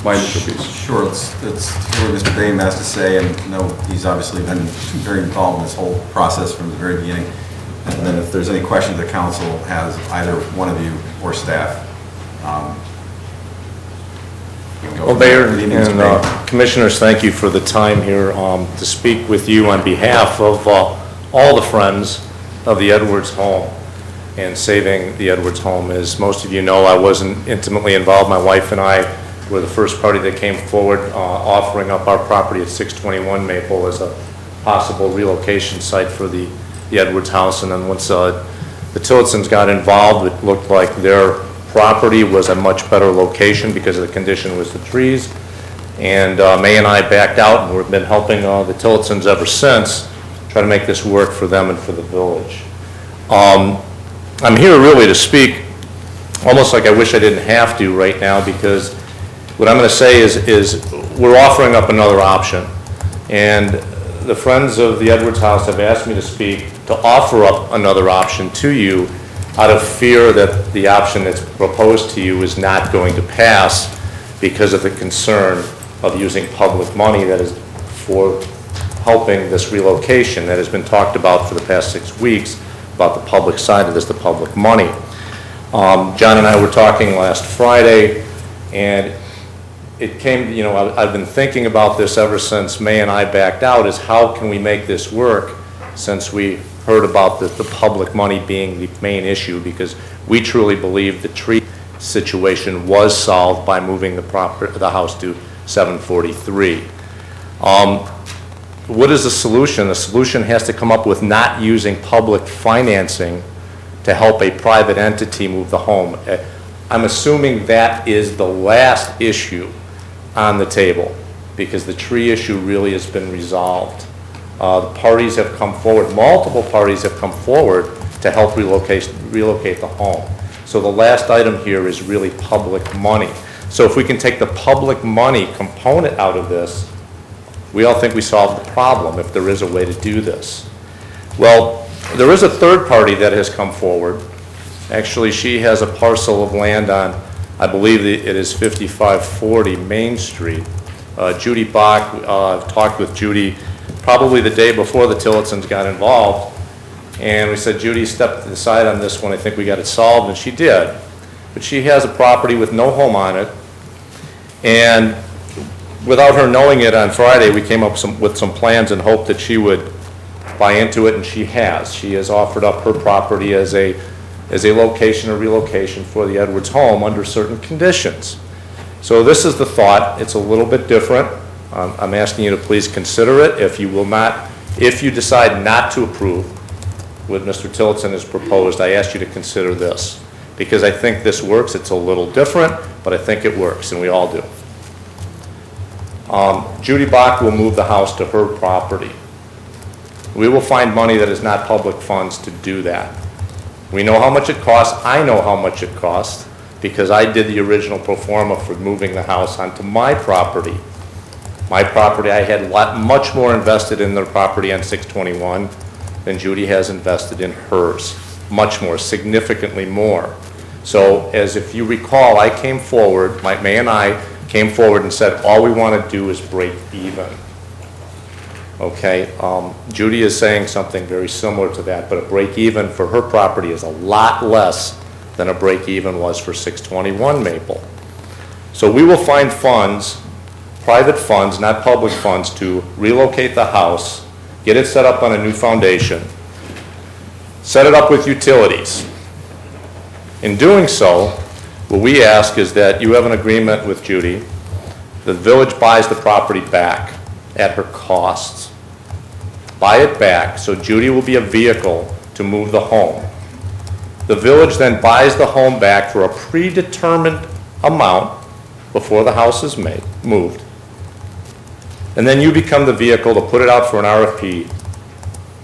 my initial piece. Sure, let's hear what Mr. Bain has to say, and know he's obviously been very involved in this whole process from the very beginning. And then if there's any questions the council has, either one of you or staff. you can go Well, from there. Mayor Good evening, Mr. Bain. and Commissioners, thank you for the time here to speak with you on behalf of all the friends of the Edwards home and saving the Edwards home. As most of you know, I wasn't intimately involved. My wife and I were the first party that came forward offering up our property at 621 Maple as a possible relocation site for the Edwards house. And then once the Tillotsons got involved, it looked like their property was a much better location because of the condition with the trees. And May and I backed out, and we've been helping the Tillotsons ever since, try to make this work for them and for the village. I'm here really to speak almost like I wish I didn't have to right now, because what I'm going to say is we're offering up another option. And the friends of the Edwards house have asked me to speak to offer up another option to you out of fear that the option that's proposed to you is not going to pass because of the concern of using public money that is for helping this relocation that has been talked about for the past 6 weeks about the public side of this, the public money. John and I were talking last Friday, and it came, you know, I've been thinking about this ever since May and I backed out, is how can we make this work since we heard about the public money being the main issue, because we truly believe the tree situation was solved by moving the house to 743. What is the solution? The solution has to come up with not using public financing to help a private entity move the home. I'm assuming that is the last issue on the table, because the tree issue really has been resolved. The parties have come forward, multiple parties have come forward to help relocate the home. So the last item here is really public money. So if we can take the public money component out of this, we all think we solved the problem if there is a way to do this. Well, there is a third party that has come forward. Actually, she has a parcel of land on, I believe it is 5540 Main Street. Judy Bach, I've talked with Judy probably the day before the Tillotsons got involved, and we said, Judy, step to the side on this one, I think we got it solved, and she did. But she has a property with no home on it, and without her knowing it on Friday, we came up with some plans and hoped that she would buy into it, and she has. She has offered up her property as a location or relocation for the Edwards home under certain conditions. So this is the thought. It's a little bit different. I'm asking you to please consider it. If you decide not to approve what Mr. Tillotson has proposed, I ask you to consider this, because I think this works. It's a little different, but I think it works, and we all do. Judy Bach will move the house to her property. We will find money that is not public funds to do that. We know how much it costs. I know how much it costs because I did the original pro forma for moving the house onto my property. My property, I had much more invested in the property on 621 than Judy has invested in hers. Much more, significantly more. So as if you recall, I came forward, May and I came forward and said, all we want to do is break even. Okay, Judy is saying something very similar to that, but a break even for her property is a lot less than a break even was for 621 Maple. So we will find funds private funds, not public funds, to relocate the house, get it set up on a new foundation, set it up with utilities. In doing so, what we ask is that you have an agreement with Judy. The village buys the property back at her costs. Buy it back, so Judy will be a vehicle to move the home. The village then buys the home back for a predetermined amount before the house is moved. And then you become the vehicle to put it out for an RFP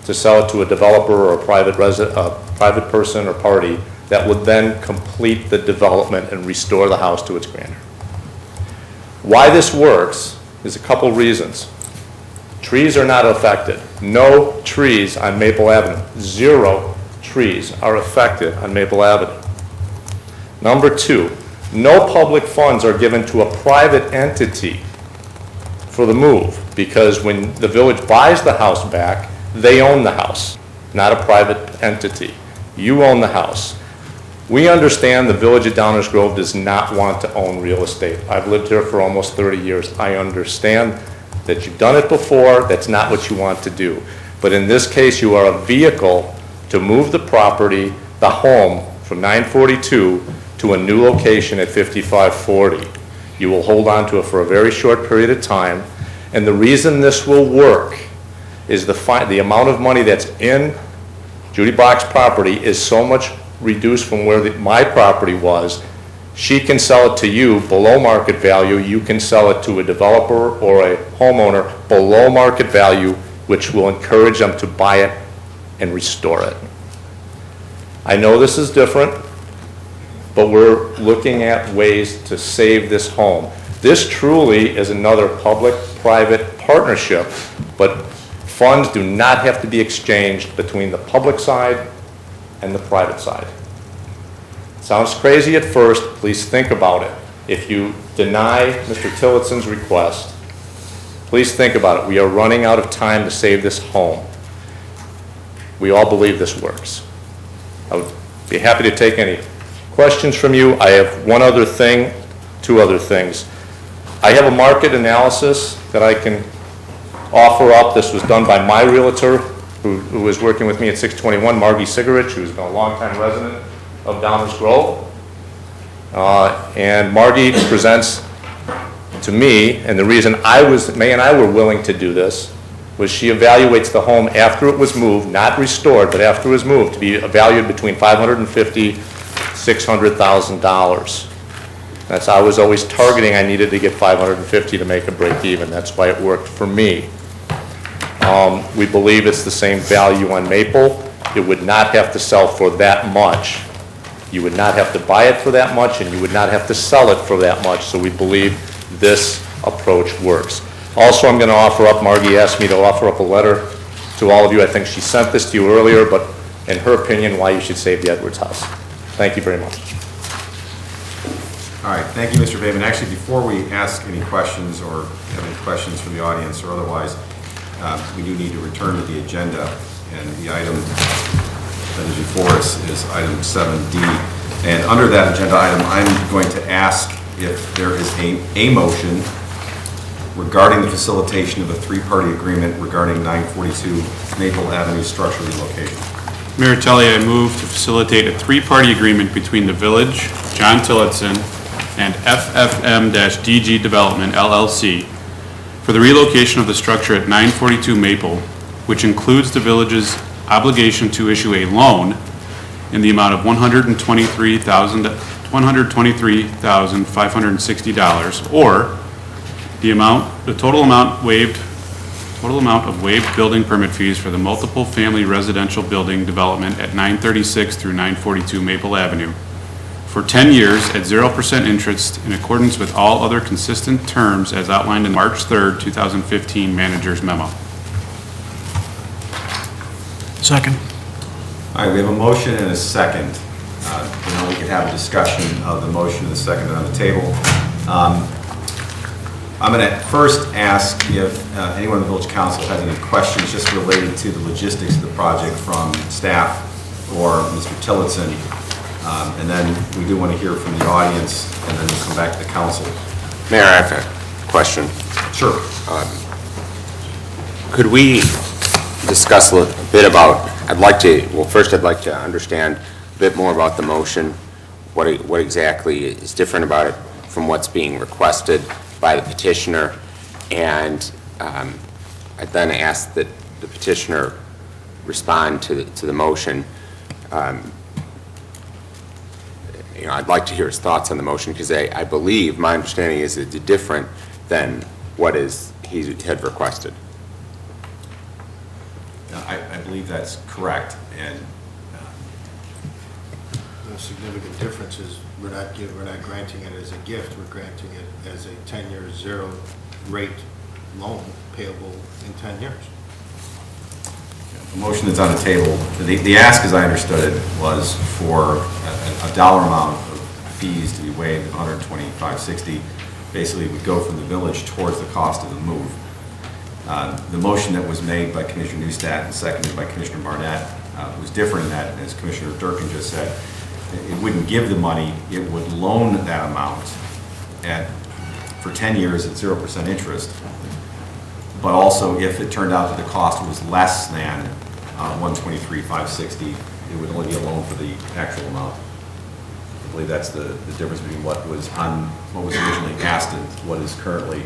to sell it to a developer or a private person or party that would then complete the development and restore the house to its grandeur. Why this works is a couple reasons. Trees are not affected. No trees on Maple Avenue. 0 trees are affected on Maple Avenue. Number 2, no public funds are given to a private entity for the move, because when the village buys the house back, they own the house, not a private entity. You own the house. We understand the village of Downers Grove does not want to own real estate. I've lived here for almost 30 years. I understand that you've done it before. That's not what you want to do. But in this case, you are a vehicle to move the property, the home, from 942 to a new location at 5540. You will hold on to it for a very short period of time. And the reason this will work is the amount of money that's in Judy Bach's property is so much reduced from where my property was. She can sell it to you below market value. You can sell it to a developer or a homeowner below market value, which will encourage them to buy it and restore it. I know this is different, but we're looking at ways to save this home. This truly is another public-private partnership, but funds do not have to be exchanged between the public side and the private side. Sounds crazy at first. Please think about it. If you deny Mr. Tillotson's request, please think about it. We are running out of time to save this home. We all believe this works. I would be happy to take any questions from you. I have one other thing, 2 other things. I have a market analysis that I can offer up. This was done by my realtor, who was working with me at 621, Margie Sigarich, who's been a longtime resident of Downers Grove. And Margie presents to me, and the reason May and I were willing to do this, was she evaluates the home after it was moved, not restored, but after it was moved, to be valued between $550,000 $600,000. I was always targeting I needed to get $550,000 to make a break even. That's why it worked for me. We believe it's the same value on Maple. It would not have to sell for that much. You would not have to buy it for that much, and you would not have to sell it for that much. So we believe this approach works. Also, I'm going to offer up, Margie asked me to offer up a letter to all of you. I think she sent this to you earlier, but in her opinion, why you should save the Edwards house. Thank you very much. All right, thank you, Mr. Bateman. Actually, before we ask any questions or have any questions from the audience or otherwise, we do need to return to the agenda, and the item that is before us is item 7D. And under that agenda item, I'm going to ask if there is a motion regarding the facilitation of a 3-party agreement regarding 942 Maple Avenue structure relocation. Mayor Tully, I move to facilitate a 3-party agreement between the village, John Tillotson, and FFM-DG Development, LLC, for the relocation of the structure at 942 Maple, which includes the village's obligation to issue a loan in the amount of $123,560, or the total amount of waived building permit fees for the multiple family residential building development at 936 through 942 Maple Avenue for 10 years at 0% interest in accordance with all other consistent terms as outlined in March 3rd, 2015 manager's memo. Second. All right, we have a motion and a second. Now we can have a discussion of the motion and the second on the table. I'm going to first ask if anyone in the Village Council has any questions just related to the logistics of the project from staff or Mr. Tillotson. And then we do want to hear from the audience, and then we'll come back to the council. Mayor, I have a question. Sure. Could we discuss a bit about, first I'd like to understand a bit more about the motion, what exactly is different about it from what's being requested by the petitioner, and I'd then ask that the petitioner respond to the motion. I'd like to hear his thoughts on the motion, because I believe, my understanding is it's different than what he had requested. I believe that's correct, and The significant difference is we're not granting it as a gift, we're granting it as a 10-year zero rate loan payable in 10 years. the motion that's on the table, the ask, as I understood it, was for a dollar amount of fees to be waived, $125.60, basically would go from the village towards the cost of the move. The motion that was made by Commissioner Neustadt and seconded by Commissioner Barnett was different in that, as Commissioner Durkin just said, it wouldn't give the money, it would loan that amount for 10 years at 0% interest. But also, if it turned out that the cost was less than $123,560, it would only be a loan for the actual amount. I believe that's the difference between what was originally asked and what is currently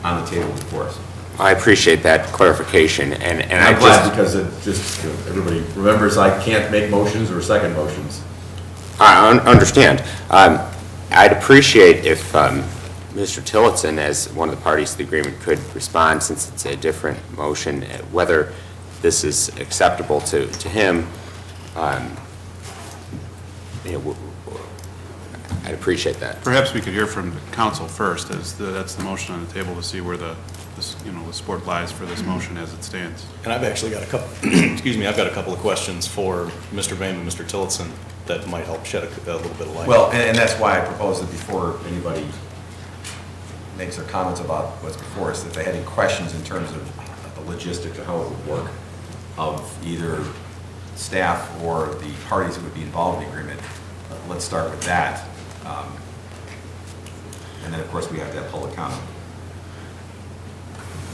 on the table before us. I appreciate that clarification, and I'm glad, because it just, everybody remembers I can't make motions or second motions. I understand. I'd appreciate if Mr. Tillotson, as one of the parties to the agreement, could respond, since it's a different motion, whether this is acceptable to him. I'd appreciate that. Perhaps we could hear from the council first, as that's the motion on the table, to see where the support lies for this motion as it stands. And I've actually got a couple, excuse me, I've got a couple of questions for Mr. Boehm and Mr. Tillotson that might help shed a little bit of light. Well, and that's why I proposed that before anybody makes their comments about what's before us, if they had any questions in terms of the logistics of how it would work, of either staff or the parties that would be involved in the agreement, let's start with that. And then, of course, we have to have public comment.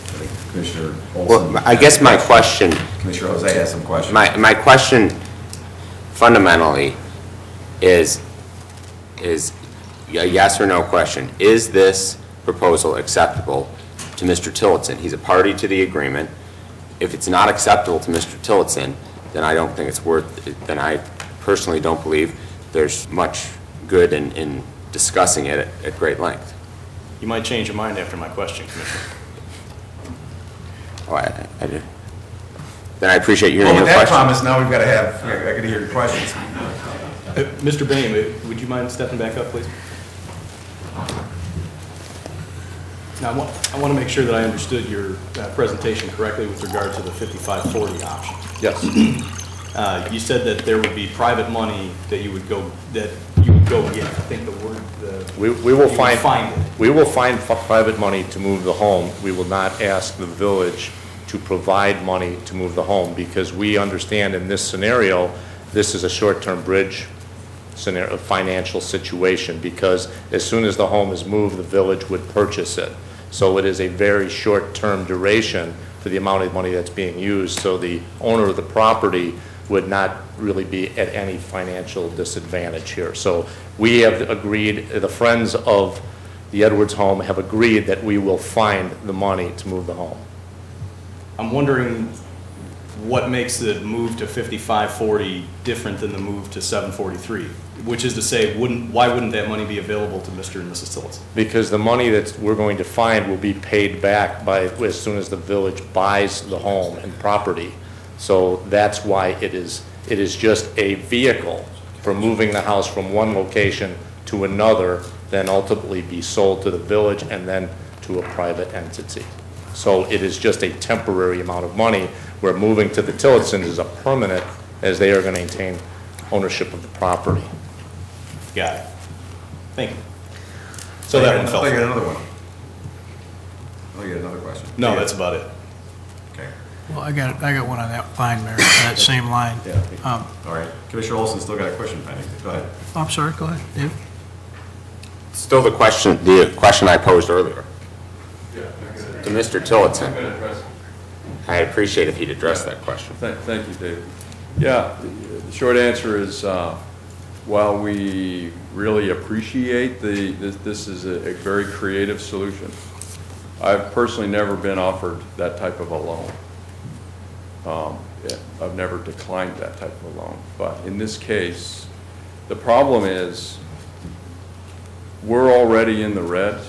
I think Commissioner Olson. Well, I guess my question. Commissioner Jose has some questions. My question fundamentally is a yes or no question. Is this proposal acceptable to Mr. Tillotson? He's a party to the agreement. If it's not acceptable to Mr. Tillotson, then I don't think it's worth it. Then I personally don't believe there's much good in discussing it at great length. You might change your mind after my question, Commissioner. Oh, I do. Then I appreciate your Well, with that question. promise, now we've got to have, I got to hear your questions. Mr. Boehm, would you mind stepping back up, please? Now, I want to make sure that I understood your presentation correctly with regard to the 5540 option. Yes. You said that there would be private money that you would go get. I think the word. We will find it. We will find private money to move the home. We will not ask the village to provide money to move the home, because we understand in this scenario, this is a short-term bridge scenario, financial situation, because as soon as the home is moved, the village would purchase it. So it is a very short-term duration for the amount of money that's being used. So the owner of the property would not really be at any financial disadvantage here. So we have agreed, the friends of the Edwards home have agreed that we will find the money to move the home. I'm wondering what makes the move to 5540 different than the move to 743, which is to say, why wouldn't that money be available to Mr. and Mrs. Tillotson? Because the money that we're going to find will be paid back as soon as the village buys the home and property. So that's why it is just a vehicle for moving the house from one location to another, then ultimately be sold to the village and then to a private entity. So it is just a temporary amount of money, where moving to the Tillotsons is a permanent, as they are going to maintain ownership of the property. Got it. Thank you. So that one fell I through. got another one. Oh, you got another question? No, that's about it. Okay. Well, I got one on that line, Mayor, that same line. Yeah. All right. Commissioner Olson still got a question pending. Go ahead. I'm sorry, go ahead, David. Still the question I posed earlier. to Mr. Tillotson. I'd appreciate if he'd address that question. Thank you, David. Yeah, the short answer is, while we really appreciate this is a very creative solution, I've personally never been offered that type of a loan. I've never declined that type of a loan. But in this case, the problem is we're already in the red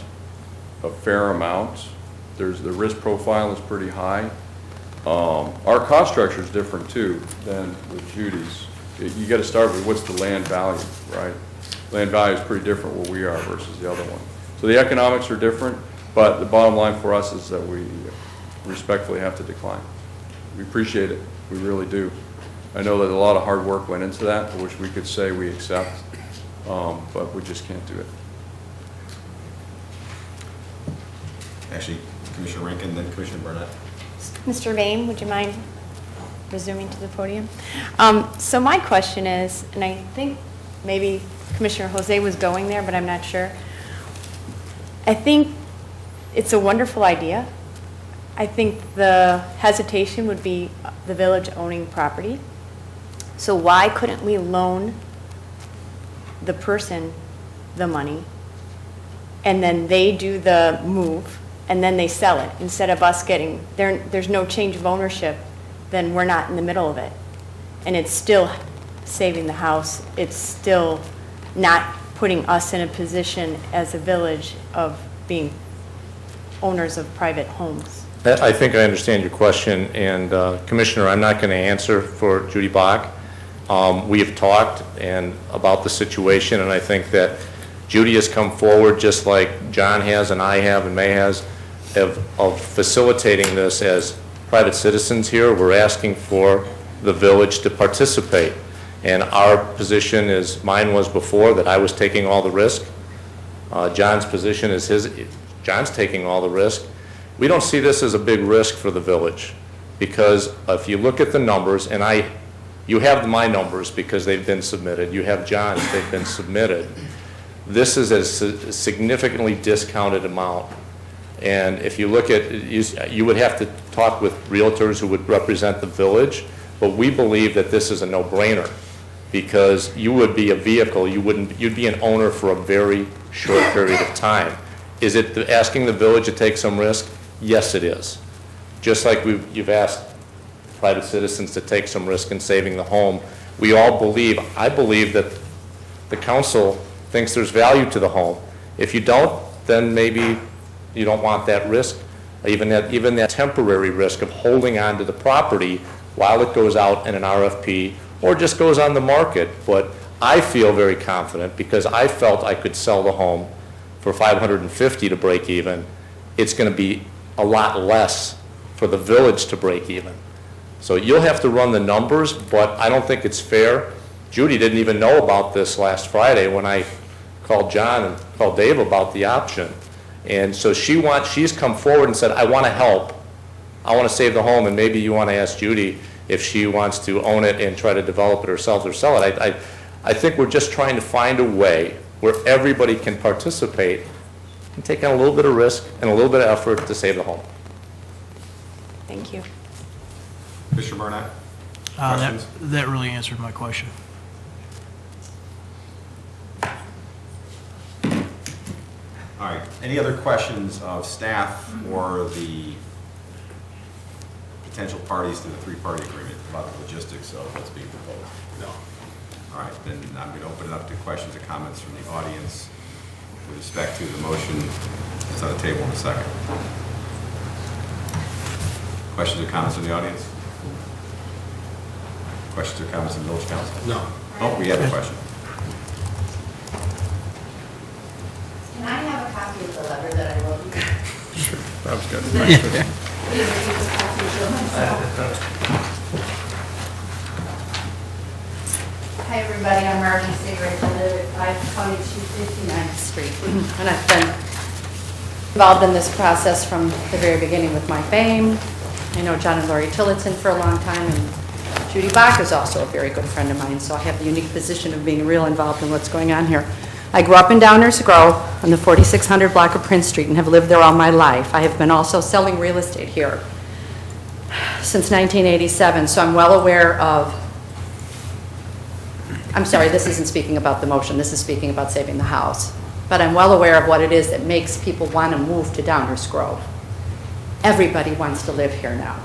a fair amount. The risk profile is pretty high. Our cost structure is different too than with Judy's. You got to start with what's the land value, right? Land value is pretty different where we are versus the other one. So the economics are different, but the bottom line for us is that we respectfully have to decline. We appreciate it, we really do. I know that a lot of hard work went into that. I wish we could say we accept, but we just can't do it. Actually, Commissioner Rankin, then Commissioner Burnett. Mr. Boehm, would you mind resuming to the podium? So my question is, and I think maybe Commissioner Jose was going there, but I'm not sure. I think it's a wonderful idea. I think the hesitation would be the village owning property. So why couldn't we loan the person the money and then they do the move and then they sell it instead of us getting, there's no change of ownership, then we're not in the middle of it. And it's still saving the house. It's still not putting us in a position as a village of being owners of private homes. I think I understand your question, and Commissioner, I'm not going to answer for Judy Bach. We have talked about the situation, and I think that Judy has come forward, just like John has and I have and May has, of facilitating this as private citizens here. We're asking for the village to participate. And our position is, mine was before, that I was taking all the risk. John's position is John's taking all the risk. We don't see this as a big risk for the village, because if you look at the numbers, and you have my numbers because they've been submitted, you have John's, they've been submitted. This is a significantly discounted amount. And if you look at, you would have to talk with realtors who would represent the village, but we believe that this is a no-brainer, because you would be a vehicle, you'd be an owner for a very short period of time. Is it asking the village to take some risk? Yes, it is. Just like you've asked private citizens to take some risk in saving the home. We all believe, I believe that the council thinks there's value to the home. If you don't, then maybe you don't want that risk, even that temporary risk of holding on to the property while it goes out in an RFP or just goes on the market. But I feel very confident, because I felt I could sell the home for $550 to break even. It's going to be a lot less for the village to break even. So you'll have to run the numbers, but I don't think it's fair. Judy didn't even know about this last Friday when I called John and called Dave about the option. And so she's come forward and said, I want to help. I want to save the home, and maybe you want to ask Judy if she wants to own it and try to develop it herself or sell it. I think we're just trying to find a way where everybody can participate and take on a little bit of risk and a little bit of effort to save the home. Thank you. Commissioner Burnett? Questions? That really answered my question. All right, any other questions of staff or the potential parties to the three-party agreement about the logistics of what's being proposed? No. All right, then I'm going to open it up to questions or comments from the audience with respect to the motion that's on the table in a second. Questions or comments from the audience? Questions or comments from the village council? No. Oh, we have a question. Can I have a copy of the letter that I wrote you? Sure, that was good. Hi, everybody. I'm Margie Cigarette. I live at 522 59th Street. And I've been involved in this process from the very beginning with my fame. I know John and Lori Tillotson for a long time, and Judy Bach is also a very good friend of mine, so I have the unique position of being real involved in what's going on here. I grew up in Downers Grove on the 4600 block of Prince Street and have lived there all my life. I have been also selling real estate here since 1987, so I'm well aware of, I'm sorry, this isn't speaking about the motion, this is speaking about saving the house. But I'm well aware of what it is that makes people want to move to Downers Grove. Everybody wants to live here now.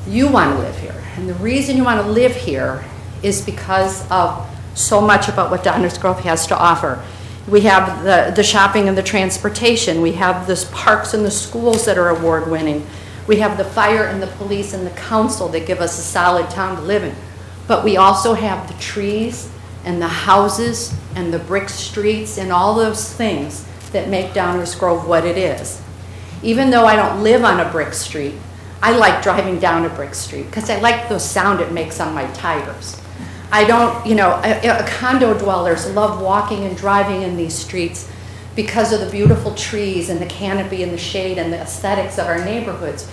You want to live here, and the reason you want to live here is because of so much about what Downers Grove has to offer. We have the shopping and the transportation. We have the parks and the schools that are award-winning. We have the fire and the police and the council that give us a solid town to live in. But we also have the trees and the houses and the brick streets and all those things that make Downers Grove what it is. Even though I don't live on a brick street, I like driving down a brick street because I like the sound it makes on my tires. I don't, condo dwellers love walking and driving in these streets because of the beautiful trees and the canopy and the shade and the aesthetics of our neighborhoods.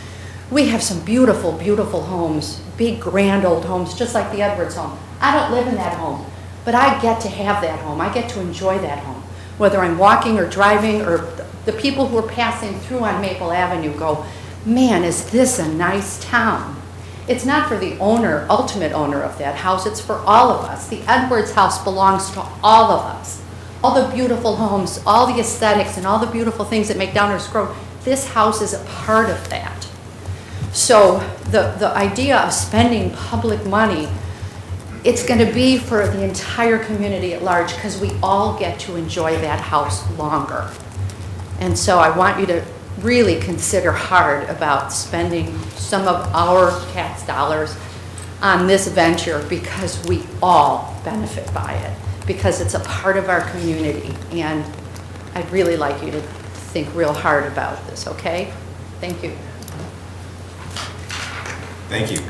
We have some beautiful, beautiful homes, big, grand old homes, just like the Edwards home. I don't live in that home, but I get to have that home. I get to enjoy that home. Whether I'm walking or driving, or the people who are passing through on Maple Avenue go, man, is this a nice town? It's not for the owner, ultimate owner of that house, it's for all of us. The Edwards house belongs to all of us. All the beautiful homes, all the aesthetics, and all the beautiful things that make Downers Grove, this house is a part of that. So the idea of spending public money, it's going to be for the entire community at large because we all get to enjoy that house longer. And so I want you to really consider hard about spending some of our tax dollars on this venture because we all benefit by it, because it's a part of our community. And I'd really like you to think real hard about this, okay? Thank you. Thank you.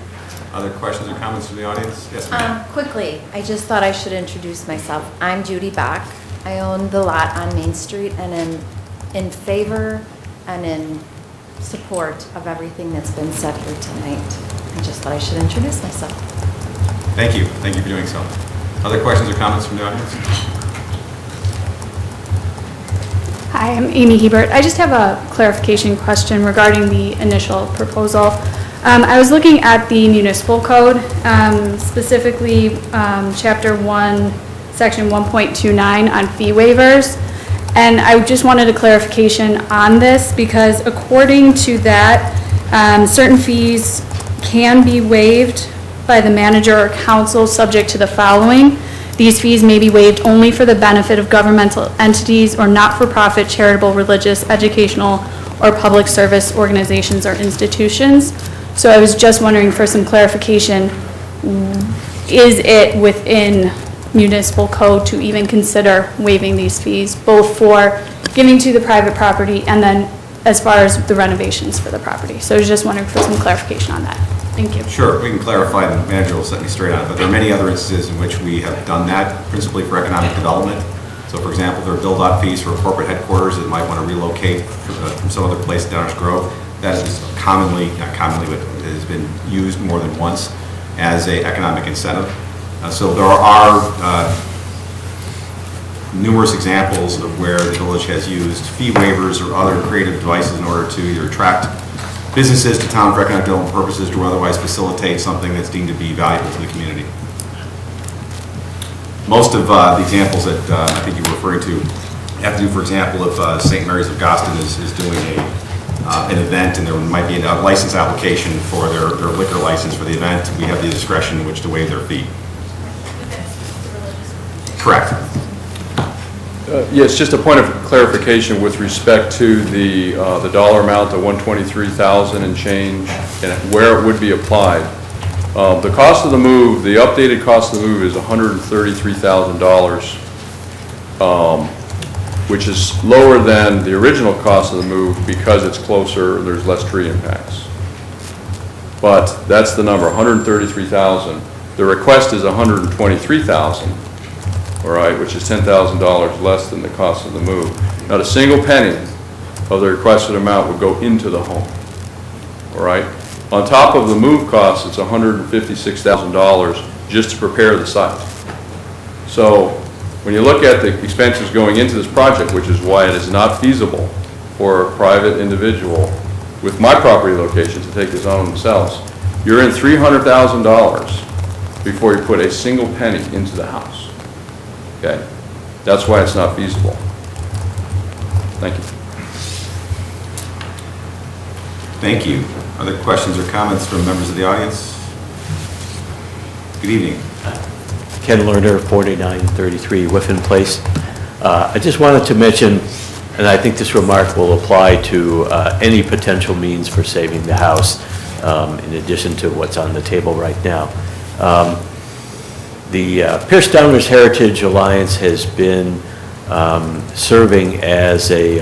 Other questions or comments from the audience? Yes, ma'am. Quickly, I just thought I should introduce myself. I'm Judy Bach. I own the lot on Main Street and am in favor and in support of everything that's been said here tonight. I just thought I should introduce myself. Thank you. Thank you for doing so. Other questions or comments from the audience? Hi, I'm Amy Hebert. I just have a clarification question regarding the initial proposal. I was looking at the municipal code, specifically Chapter 1, Section 1.29 on fee waivers. And I just wanted a clarification on this because according to that, certain fees can be waived by the manager or council subject to the following. These fees may be waived only for the benefit of governmental entities or not-for-profit charitable, religious, educational, or public service organizations or institutions. So I was just wondering for some clarification, is it within municipal code to even consider waiving these fees, both for giving to the private property and then as far as the renovations for the property? So I was just wondering for some clarification on that. Thank you. Sure, we can clarify, the manager will set me straight on it, but there are many other instances in which we have done that, principally for economic development. So for example, there are build-out fees for corporate headquarters that might want to relocate from some other place to Downers Grove. That is commonly, not commonly, but it has been used more than once as an economic incentive. So there are numerous examples of where the village has used fee waivers or other creative devices in order to either attract businesses to town for economic development purposes or otherwise facilitate something that's deemed to be valuable to the community. Most of the examples that I think you were referring to have to do, for example, if St. Mary's of Goston is doing an event and there might be a license application for their liquor license for the event, we have the discretion in which to waive their fee. Correct. Yes, just a point of clarification with respect to the dollar amount, the $123,000 and change, and where it would be applied. The cost of the move, the updated cost of the move is $133,000, which is lower than the original cost of the move because it's closer, there's less tree impacts. But that's the number, $133,000. The request is $123,000. All right, which is $10,000 less than the cost of the move. Not a single penny of the requested amount would go into the home. All right. On top of the move cost, it's $156,000 just to prepare the site. So When you look at the expenses going into this project, which is why it is not feasible for a private individual with my property location to take this on themselves, you're in $300,000 before you put a single penny into the house. Okay? That's why it's not feasible. Thank you. Thank you. Other questions or comments from members of the audience? Good evening. Ken Lerner, 4933 Whiffen Place. I just wanted to mention, and I think this remark will apply to any potential means for saving the house, in addition to what's on the table right now. The Pierce Downers Heritage Alliance has been serving as a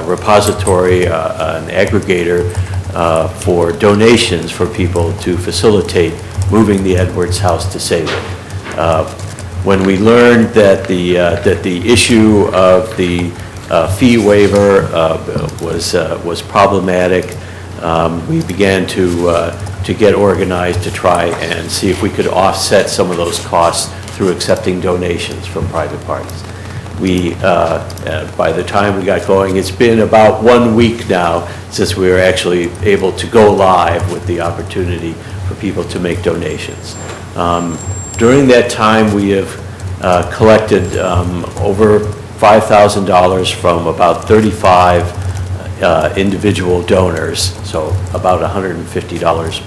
repository, an aggregator for donations for people to facilitate moving the Edwards house to save it. When we learned that the issue of the fee waiver was problematic, we began to get organized to try and see if we could offset some of those costs through accepting donations from private parties. We, by the time we got going, it's been about 1 week now since we were actually able to go live with the opportunity for people to make donations. During that time, we have collected over $5,000 from about 35 individual donors, so about $150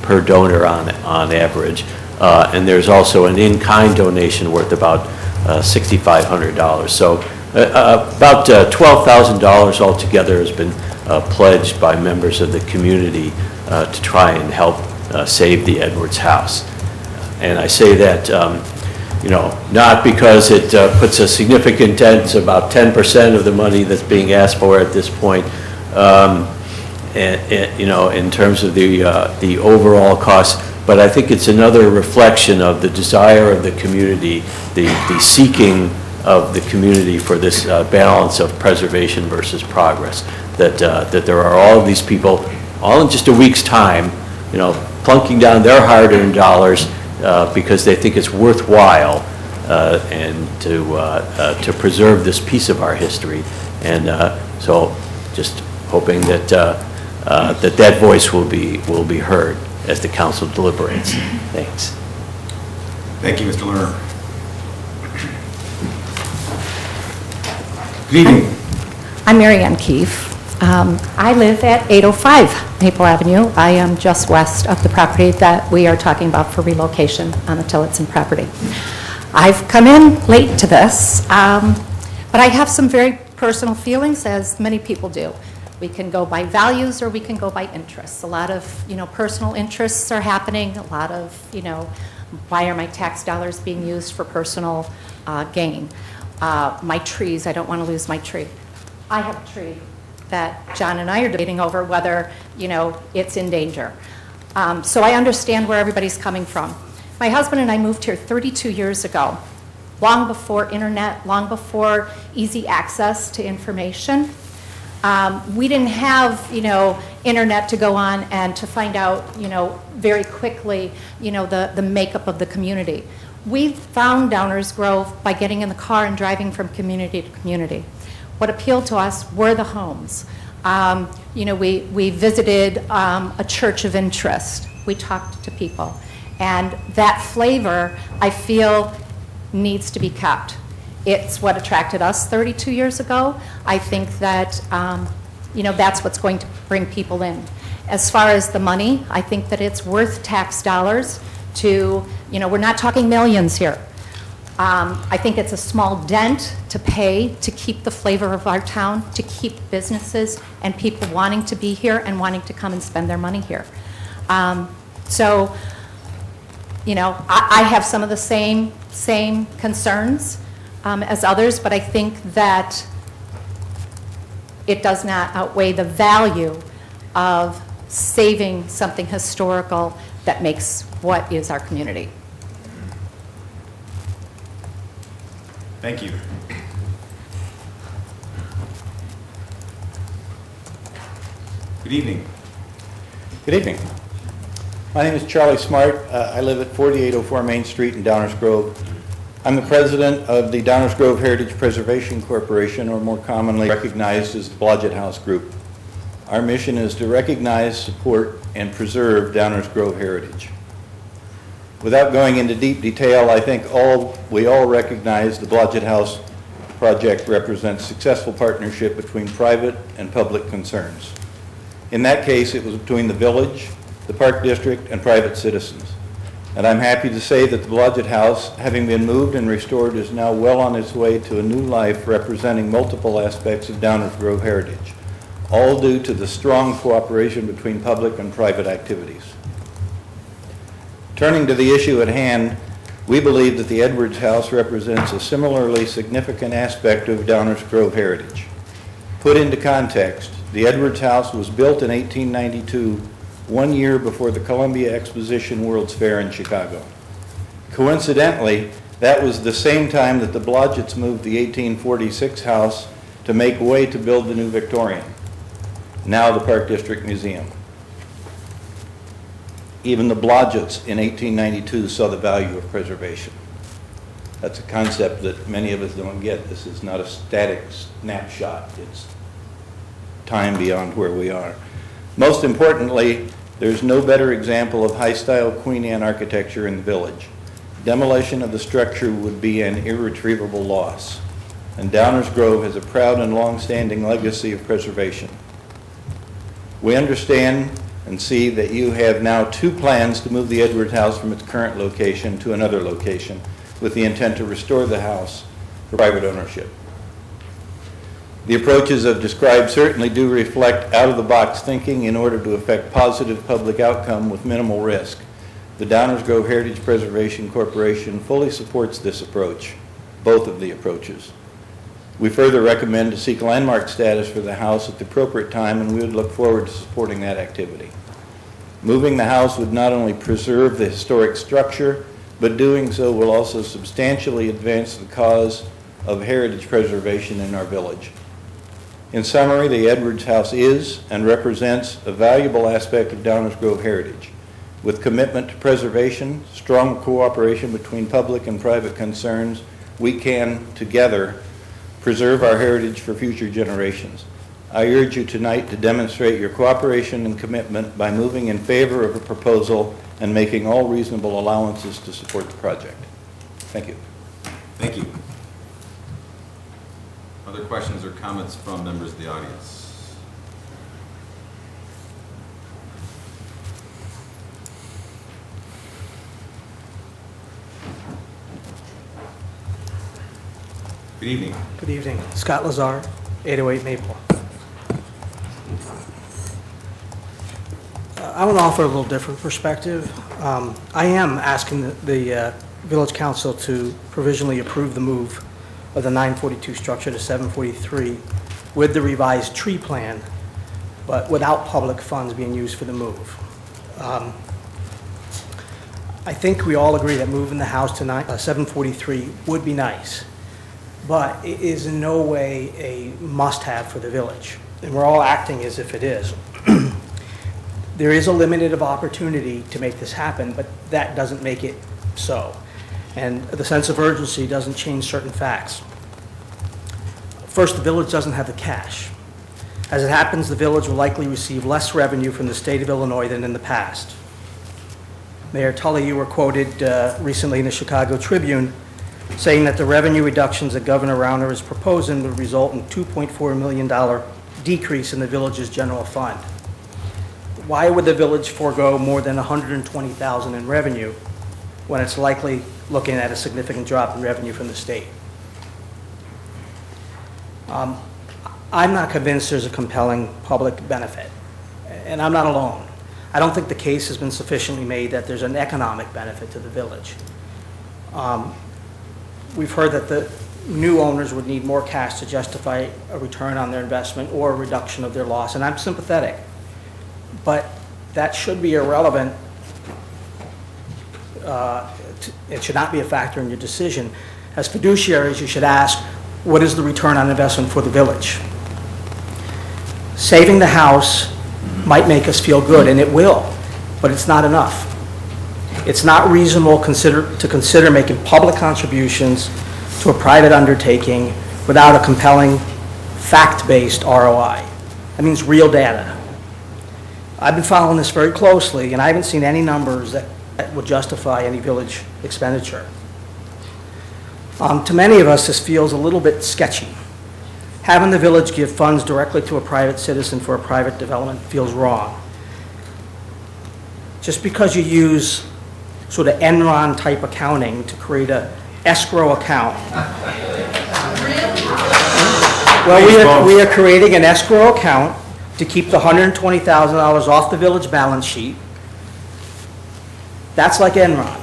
per donor on average. And there's also an in-kind donation worth about $6,500. So about $12,000 altogether has been pledged by members of the community to try and help save the Edwards house. And I say that, not because it puts a significant dent, it's about 10% of the money that's being asked for at this point, in terms of the overall cost. But I think it's another reflection of the desire of the community, the seeking of the community for this balance of preservation versus progress. That there are all of these people, all in just a week's time, plunking down their hard-earned dollars because they think it's worthwhile and to preserve this piece of our history. And so, just hoping that that voice will be heard as the council deliberates. Thanks. Thank you, Mr. Lerner. Good evening. I'm Mary Ann Keefe. I live at 805 Maple Avenue. I am just west of the property that we are talking about for relocation on the Tillotson property. I've come in late to this, but I have some very personal feelings, as many people do. We can go by values or we can go by interests. A lot of, personal interests are happening. A lot of, why are my tax dollars being used for personal gain? My trees, I don't want to lose my tree. I have a tree that John and I are debating over whether, it's in danger. So I understand where everybody's coming from. My husband and I moved here 32 years ago, long before internet, long before easy access to information. We didn't have, internet to go on and to find out, very quickly, the makeup of the community. We found Downers Grove by getting in the car and driving from community to community. What appealed to us were the homes. We visited a church of interest. We talked to people. And that flavor, I feel, needs to be kept. It's what attracted us 32 years ago. I think that, that's what's going to bring people in. As far as the money, I think that it's worth tax dollars to, we're not talking millions here. I think it's a small dent to pay to keep the flavor of our town, to keep businesses and people wanting to be here and wanting to come and spend their money here. So, I have some of the same concerns as others, but I think that it does not outweigh the value of saving something historical that makes what is our community. Thank you. Good evening. Good evening. My name is Charlie Smart. I live at 4804 Main Street in Downers Grove. I'm the president of the Downers Grove Heritage Preservation Corporation, or more commonly recognized as the Blodgett House Group. Our mission is to recognize, support, and preserve Downers Grove heritage. Without going into deep detail, I think we all recognize the Blodgett House project represents successful partnership between private and public concerns. In that case, it was between the village, the Park District, and private citizens. And I'm happy to say that the Blodgett House, having been moved and restored, is now well on its way to a new life representing multiple aspects of Downers Grove heritage, all due to the strong cooperation between public and private activities. Turning to the issue at hand, we believe that the Edwards House represents a similarly significant aspect of Downers Grove heritage. Put into context, the Edwards House was built in 1892, 1 year before the Columbia Exposition World's Fair in Chicago. Coincidentally, that was the same time that the Blodgetts moved the 1846 house to make way to build the new Victorian, now the Park District Museum. Even the Blodgetts in 1892 saw the value of preservation. That's a concept that many of us don't get. This is not a static snapshot. It's time beyond where we are. Most importantly, there's no better example of high-style Queen Anne architecture in the village. Demolition of the structure would be an irretrievable loss, and Downers Grove has a proud and long-standing legacy of preservation. We understand and see that you have now 2 plans to move the Edwards House from its current location to another location with the intent to restore the house for private ownership. The approaches I've described certainly do reflect out-of-the-box thinking in order to effect positive public outcome with minimal risk. The Downers Grove Heritage Preservation Corporation fully supports this approach, both of the approaches. We further recommend to seek landmark status for the house at the appropriate time, and we would look forward to supporting that activity. Moving the house would not only preserve the historic structure, but doing so will also substantially advance the cause of heritage preservation in our village. In summary, the Edwards House is and represents a valuable aspect of Downers Grove heritage. With commitment to preservation, strong cooperation between public and private concerns, we can, together, preserve our heritage for future generations. I urge you tonight to demonstrate your cooperation and commitment by moving in favor of a proposal and making all reasonable allowances to support the project. Thank you. Thank you. Other questions or comments from members of the audience? Good evening. Good evening. Scott Lazar, 808 Maple. I want to offer a little different perspective. I am asking the Village Council to provisionally approve the move of the 942 structure to 743 with the revised tree plan, but without public funds being used for the move. I think we all agree that moving the house to 743 would be nice, but it is in no way a must-have for the village, and we're all acting as if it is. There is a limited of opportunity to make this happen, but that doesn't make it so. And the sense of urgency doesn't change certain facts. First, the village doesn't have the cash. As it happens, the village will likely receive less revenue from the state of Illinois than in the past. Mayor Tully, you were quoted recently in the Chicago Tribune saying that the revenue reductions that Governor Rauner is proposing would result in $2.4 million decrease in the village's general fund. Why would the village forego more than $120,000 in revenue when it's likely looking at a significant drop in revenue from the state? I'm not convinced there's a compelling public benefit, and I'm not alone. I don't think the case has been sufficiently made that there's an economic benefit to the village. We've heard that the new owners would need more cash to justify a return on their investment or a reduction of their loss, and I'm sympathetic. But that should be irrelevant. It should not be a factor in your decision. As fiduciaries, you should ask, what is the return on investment for the village? Saving the house might make us feel good, and it will, but it's not enough. It's not reasonable to consider making public contributions to a private undertaking without a compelling, fact-based ROI. That means real data. I've been following this very closely, and I haven't seen any numbers that would justify any village expenditure. To many of us, this feels a little bit sketchy. Having the village give funds directly to a private citizen for a private development feels wrong. Just because you use sort of Enron-type accounting to create a escrow account. Well, we are creating an escrow account to keep the $120,000 off the village balance sheet. That's like Enron.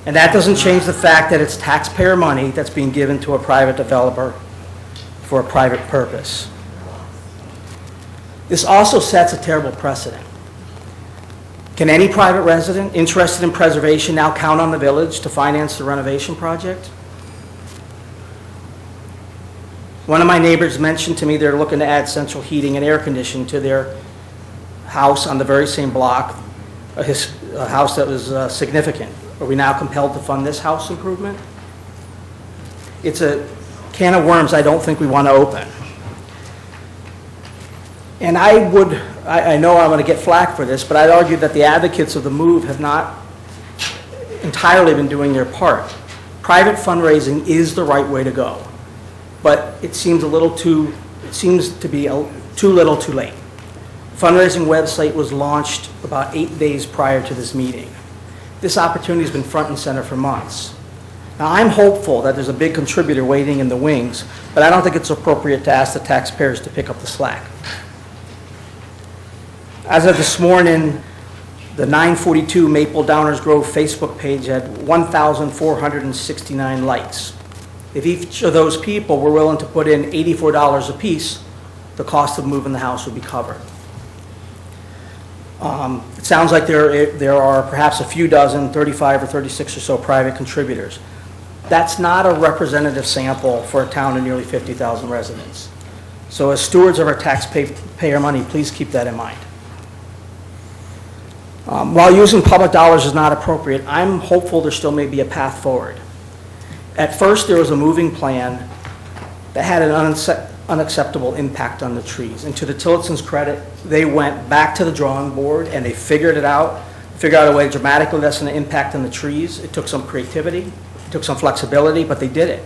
And that doesn't change the fact that it's taxpayer money that's being given to a private developer for a private purpose. This also sets a terrible precedent. Can any private resident interested in preservation now count on the village to finance the renovation project? One of my neighbors mentioned to me they're looking to add central heating and air conditioning to their house on the very same block, a house that was significant. Are we now compelled to fund this house improvement? It's a can of worms I don't think we want to open. And I know I'm going to get flack for this, but I'd argue that the advocates of the move have not entirely been doing their part. Private fundraising is the right way to go, but it seems to be too little too late. Fundraising website was launched about 8 days prior to this meeting. This opportunity has been front and center for months. Now, I'm hopeful that there's a big contributor waiting in the wings, but I don't think it's appropriate to ask the taxpayers to pick up the slack. As of this morning, the 942 Maple Downers Grove Facebook page had 1,469 likes. If each of those people were willing to put in $84 apiece, the cost of moving the house would be covered. It sounds like there are perhaps a few dozen, 35 or 36 or so private contributors. That's not a representative sample for a town of nearly 50,000 residents. So as stewards of our taxpayer money, please keep that in mind. While using public dollars is not appropriate, I'm hopeful there still may be a path forward. At first, there was a moving plan that had an unacceptable impact on the trees. And to the Tillotsons' credit, they went back to the drawing board and they figured out a way to dramatically lessen the impact on the trees. It took some creativity, it took some flexibility, but they did it.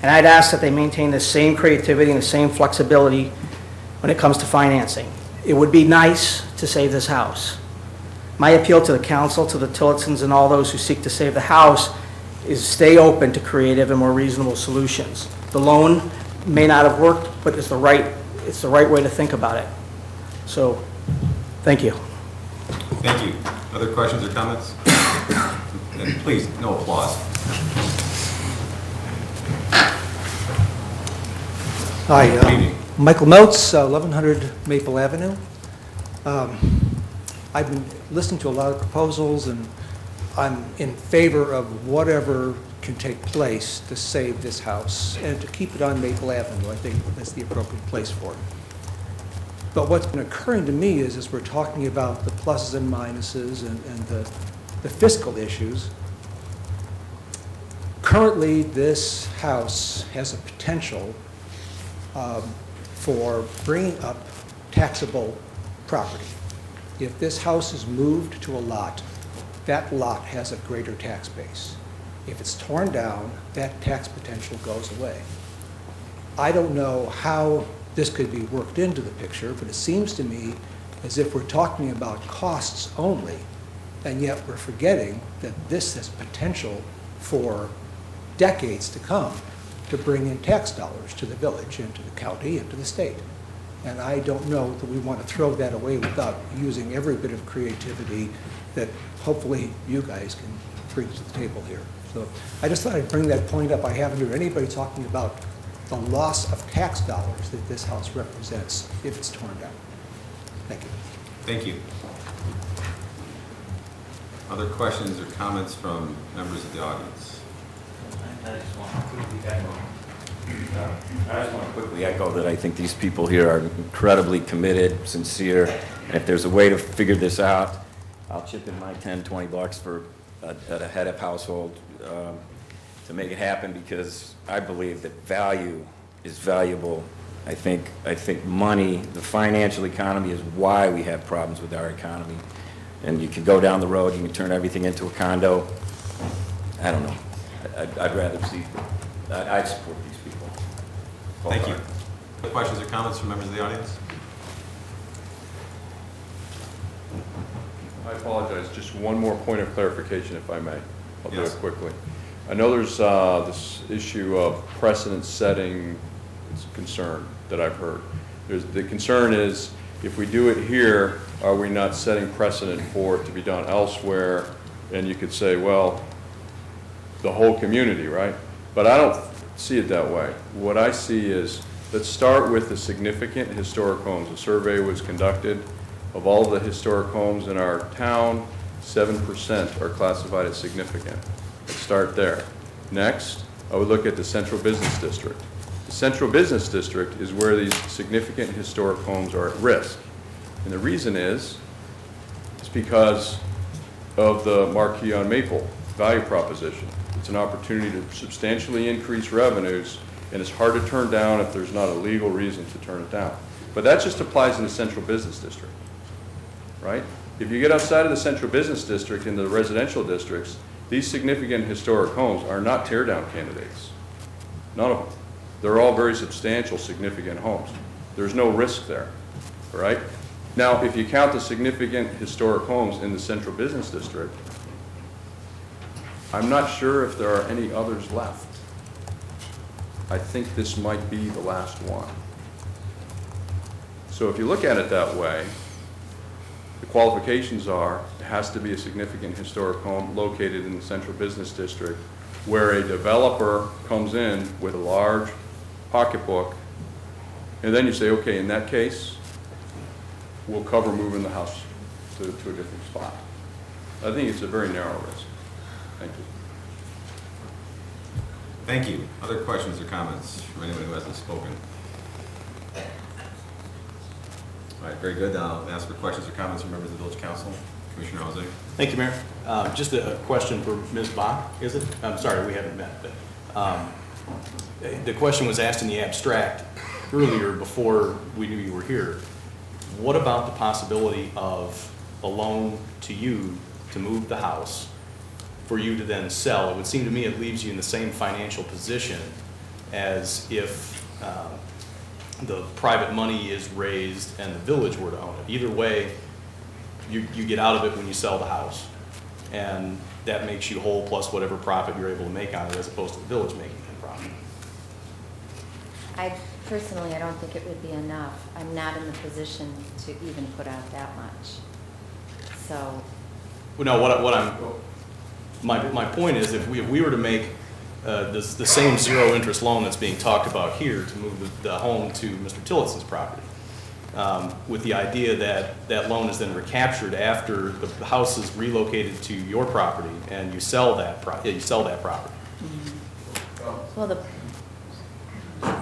And I'd ask that they maintain the same creativity and the same flexibility when it comes to financing. It would be nice to save this house. My appeal to the council, to the Tillotsons, and all those who seek to save the house is stay open to creative and more reasonable solutions. The loan may not have worked, but it's the right way to think about it. So, thank you. Thank you. Other questions or comments? And please, no applause. Hi, Good evening. Michael Meltz, 1100 Maple Avenue. I've been listening to a lot of proposals, and I'm in favor of whatever can take place to save this house and to keep it on Maple Avenue. I think that's the appropriate place for it. But what's been occurring to me is, as we're talking about the pluses and minuses and the fiscal issues, currently this house has a potential for bringing up taxable property. If this house is moved to a lot, that lot has a greater tax base. If it's torn down, that tax potential goes away. I don't know how this could be worked into the picture, but it seems to me as if we're talking about costs only, and yet we're forgetting that this has potential for decades to come to bring in tax dollars to the village and to the county and to the state. And I don't know that we want to throw that away without using every bit of creativity that hopefully you guys can bring to the table here. So I just thought I'd bring that point up. I haven't heard anybody talking about the loss of tax dollars that this house represents if it's torn down. Thank you. Thank you. Other questions or comments from members of the audience? I just want to quickly echo that I think these people here are incredibly committed, sincere, and if there's a way to figure this out, I'll chip in my 10, 20 bucks for a head of household to make it happen, because I believe that value is valuable. I think money, the financial economy, is why we have problems with our economy. And you can go down the road, you can turn everything into a condo. I don't know. I'd rather see, I'd support these people. Thank you. Questions or comments from members of the audience? I apologize, just one more point of clarification, if I may. I'll do it Yes. quickly. I know there's this issue of precedent setting, it's a concern that I've heard. The concern is, if we do it here, are we not setting precedent for it to be done elsewhere? And you could say, well, the whole community, right? But I don't see it that way. What I see is, let's start with the significant historic homes. A survey was conducted of all the historic homes in our town. 7% are classified as significant. Let's start there. Next, I would look at the central business district. The central business district is where these significant historic homes are at risk. And the reason is, it's because of the Marquis on Maple value proposition. It's an opportunity to substantially increase revenues, and it's hard to turn down if there's not a legal reason to turn it down. But that just applies in the central business district, right? If you get outside of the central business district into the residential districts, these significant historic homes are not tear-down candidates. None of them. They're all very substantial, significant homes. There's no risk there, all right? Now, if you count the significant historic homes in the central business district, I'm not sure if there are any others left. I think this might be the last one. So if you look at it that way, the qualifications are, it has to be a significant historic home located in the central business district, where a developer comes in with a large pocketbook, and then you say, okay, in that case, we'll cover moving the house to a different spot. I think it's a very narrow risk. Thank you. Thank you. Other questions or comments from anyone who hasn't spoken? All right, very good. I'll ask for questions or comments from members of the Village Council. Commissioner Jose. Thank you, Mayor. Just a question for Ms. Bach, is it? I'm sorry, we haven't met, but the question was asked in the abstract earlier before we knew you were here. What about the possibility of a loan to you to move the house for you to then sell? It would seem to me it leaves you in the same financial position as if the private money is raised and the village were to own it. Either way, you get out of it when you sell the house, and that makes you whole plus whatever profit you're able to make on it, as opposed to the village making that profit. I personally, I don't think it would be enough. I'm not in the position to even put out that much. So, Well, no, my point is, if we were to make the same zero interest loan that's being talked about here to move the home to Mr. Tillotson's property, with the idea that that loan is then recaptured after the house is relocated to your property and you sell that property.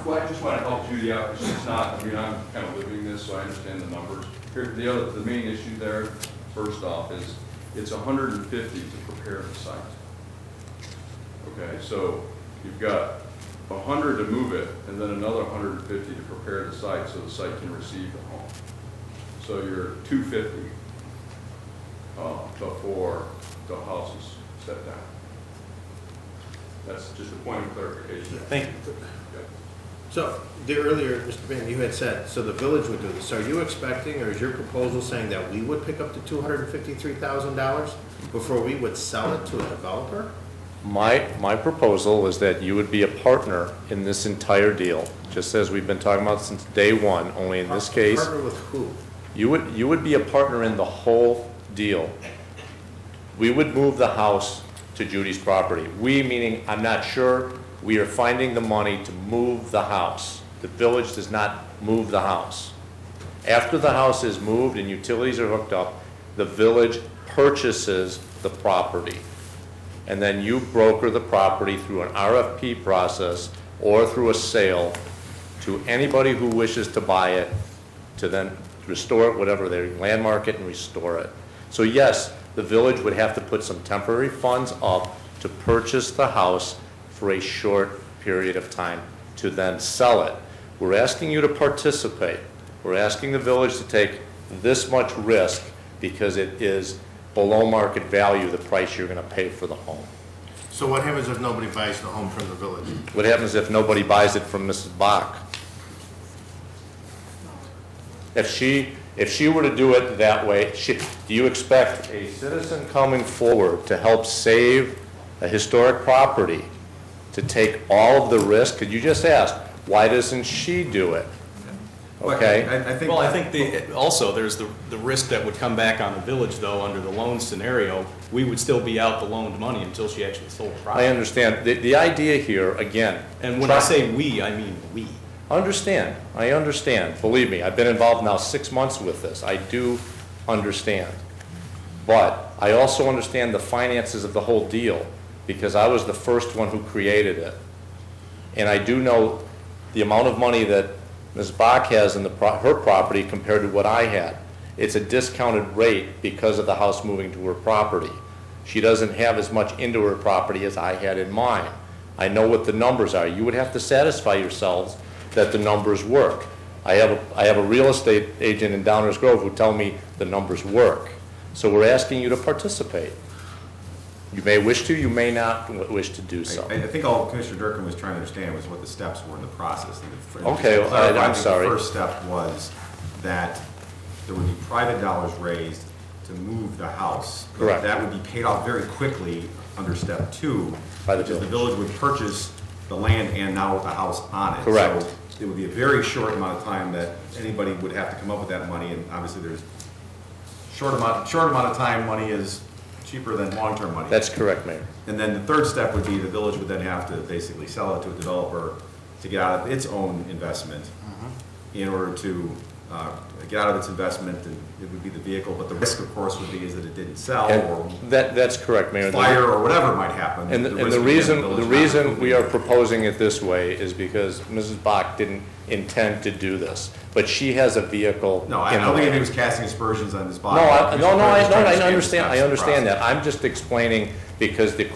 Well, I just want to help Judy out, because it's not, I mean, I'm kind of living this, so I understand the numbers. Here, the main issue there, first off, is it's 150 to prepare the site. Okay, so you've got 100 to move it, and then another 150 to prepare the site so the site can receive the home. So you're 250 before the house is set down. That's just a point of clarification. Thank you. Yeah. So, earlier, Mr. Van, you had said, so the village would do this. So are you expecting, or is your proposal saying that we would pick up the $253,000 before we would sell it to a developer? My proposal is that you would be a partner in this entire deal, just as we've been talking about since day one, only in this case. Partner with who? You would be a partner in the whole deal. We would move the house to Judy's property. We, meaning, I'm not sure, we are finding the money to move the house. The village does not move the house. After the house is moved and utilities are hooked up, the village purchases the property. And then you broker the property through an RFP process or through a sale to anybody who wishes to buy it, to then restore it, whatever they landmark it and restore it. So yes, The village would have to put some temporary funds up to purchase the house for a short period of time to then sell it. We're asking you to participate. We're asking the village to take this much risk because it is below market value, the price you're going to pay for the home. So what happens if nobody buys the home from the village? What happens if nobody buys it from Mrs. Bach? If she were to do it that way, do you expect a citizen coming forward to help save a historic property to take all of the risk? Could you just ask, why doesn't she do it? Okay? Well, I think also there's the risk that would come back on the village, though, under the loan scenario. We would still be out the loaned money until she actually sold the property. I understand. The idea here, again. And when I say we, I mean we. I understand. Believe me, I've been involved now 6 months with this. I do understand. But I also understand the finances of the whole deal because I was the first one who created it. And I do know the amount of money that Ms. Bach has in her property compared to what I had. It's a discounted rate because of the house moving to her property. She doesn't have as much into her property as I had in mine. I know what the numbers are. You would have to satisfy yourselves that the numbers work. I have a real estate agent in Downers Grove who tell me the numbers work. So we're asking you to participate. You may wish to, you may not wish to do so. I think all Commissioner Durkin was trying to understand was what the steps were in the process. Okay, I'm sorry. The first step was that there would be private dollars raised to move the house. Correct. That would be paid off very quickly under step 2, by the because the village would purchase the land and now the house on it. Correct. So it would be a very short amount of time that anybody would have to come up with that money, and obviously there's short amount of time money is cheaper than long-term money. That's correct, Mayor. And then the third step would be the village would then have to basically sell it to a developer to get out of its own investment in order to get out of its investment, and it would be the vehicle, but the risk, of course, would be is that it didn't sell or that's correct, Mayor. Fire or whatever might happen. And the reason we are proposing it this way is because Mrs. Bach didn't intend to do this, but she has a vehicle. No, I don't think anybody was casting aspersions on this body. I understand that. I'm just explaining because the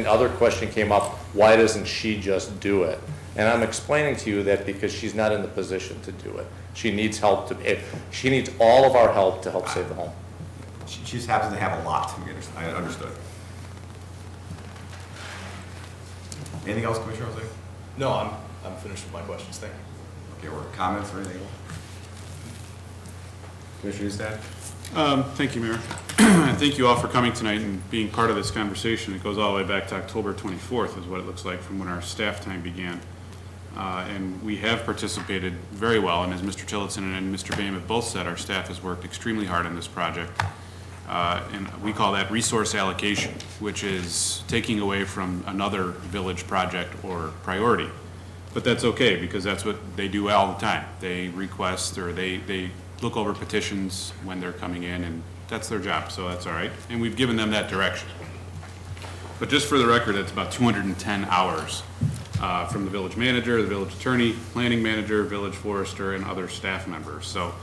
other question came up, why doesn't she just do it? And I'm explaining to you that because she's not in the position to do it. She needs help she needs all of our help to help save the home. She just happens to have a lot. I understood. Anything else, Commissioner Jose? No, I'm finished with my questions. Thank you. Okay, or comments or anything else? Commissioner Husted? Thank you, Mayor. Thank you all for coming tonight and being part of this conversation. It goes all the way back to October 24th is what it looks like from when our staff time began. And we have participated very well, and as Mr. Tillotson and Mr. Boehm have both said, our staff has worked extremely hard on this project. And we call that resource allocation, which is taking away from another village project or priority. But that's okay, because that's what they do all the time. They request or they look over petitions when they're coming in, and that's their job, so that's all right. And we've given them that direction. But just for the record, it's about 210 hours from the village manager, the village attorney, planning manager, village forester, and other staff members. So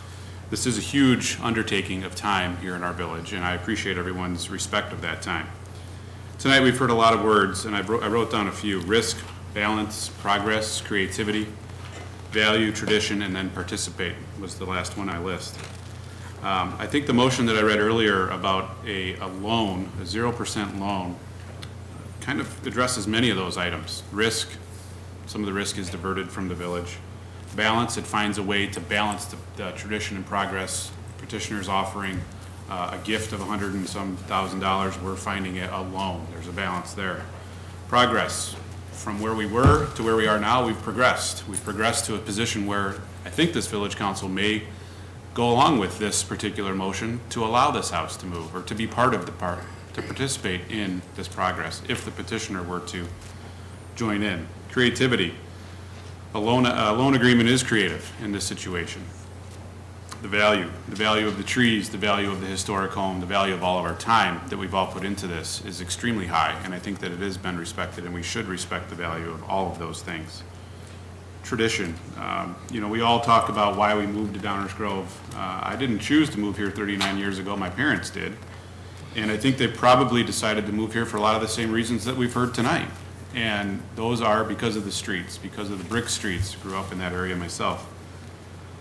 this is a huge undertaking of time here in our village, and I appreciate everyone's respect of that time. Tonight we've heard a lot of words, and I wrote down a few: risk, balance, progress, creativity, value, tradition, and then participate was the last one I list. I think the motion that I read earlier about a loan, a 0% loan, kind of addresses many of those items. Risk, some of the risk is diverted from the village. Balance, it finds a way to balance the tradition and progress. Petitioner's offering a gift of $100 and some thousand. We're finding it a loan. There's a balance there. Progress, from where we were to where we are now, we've progressed. We've progressed to a position where I think this village council may go along with this particular motion to allow this house to move, or to be part of to participate in this progress if the petitioner were to join in. Creativity. A loan agreement is creative in this situation. The value of the trees, the value of the historic home, the value of all of our time that we've all put into this is extremely high, and I think that it has been respected, and we should respect the value of all of those things. Tradition. We all talk about why we moved to Downers Grove. I didn't choose to move here 39 years ago. My parents did. And I think they probably decided to move here for a lot of the same reasons that we've heard tonight. And those are because of the streets, because of the brick streets, grew up in that area myself.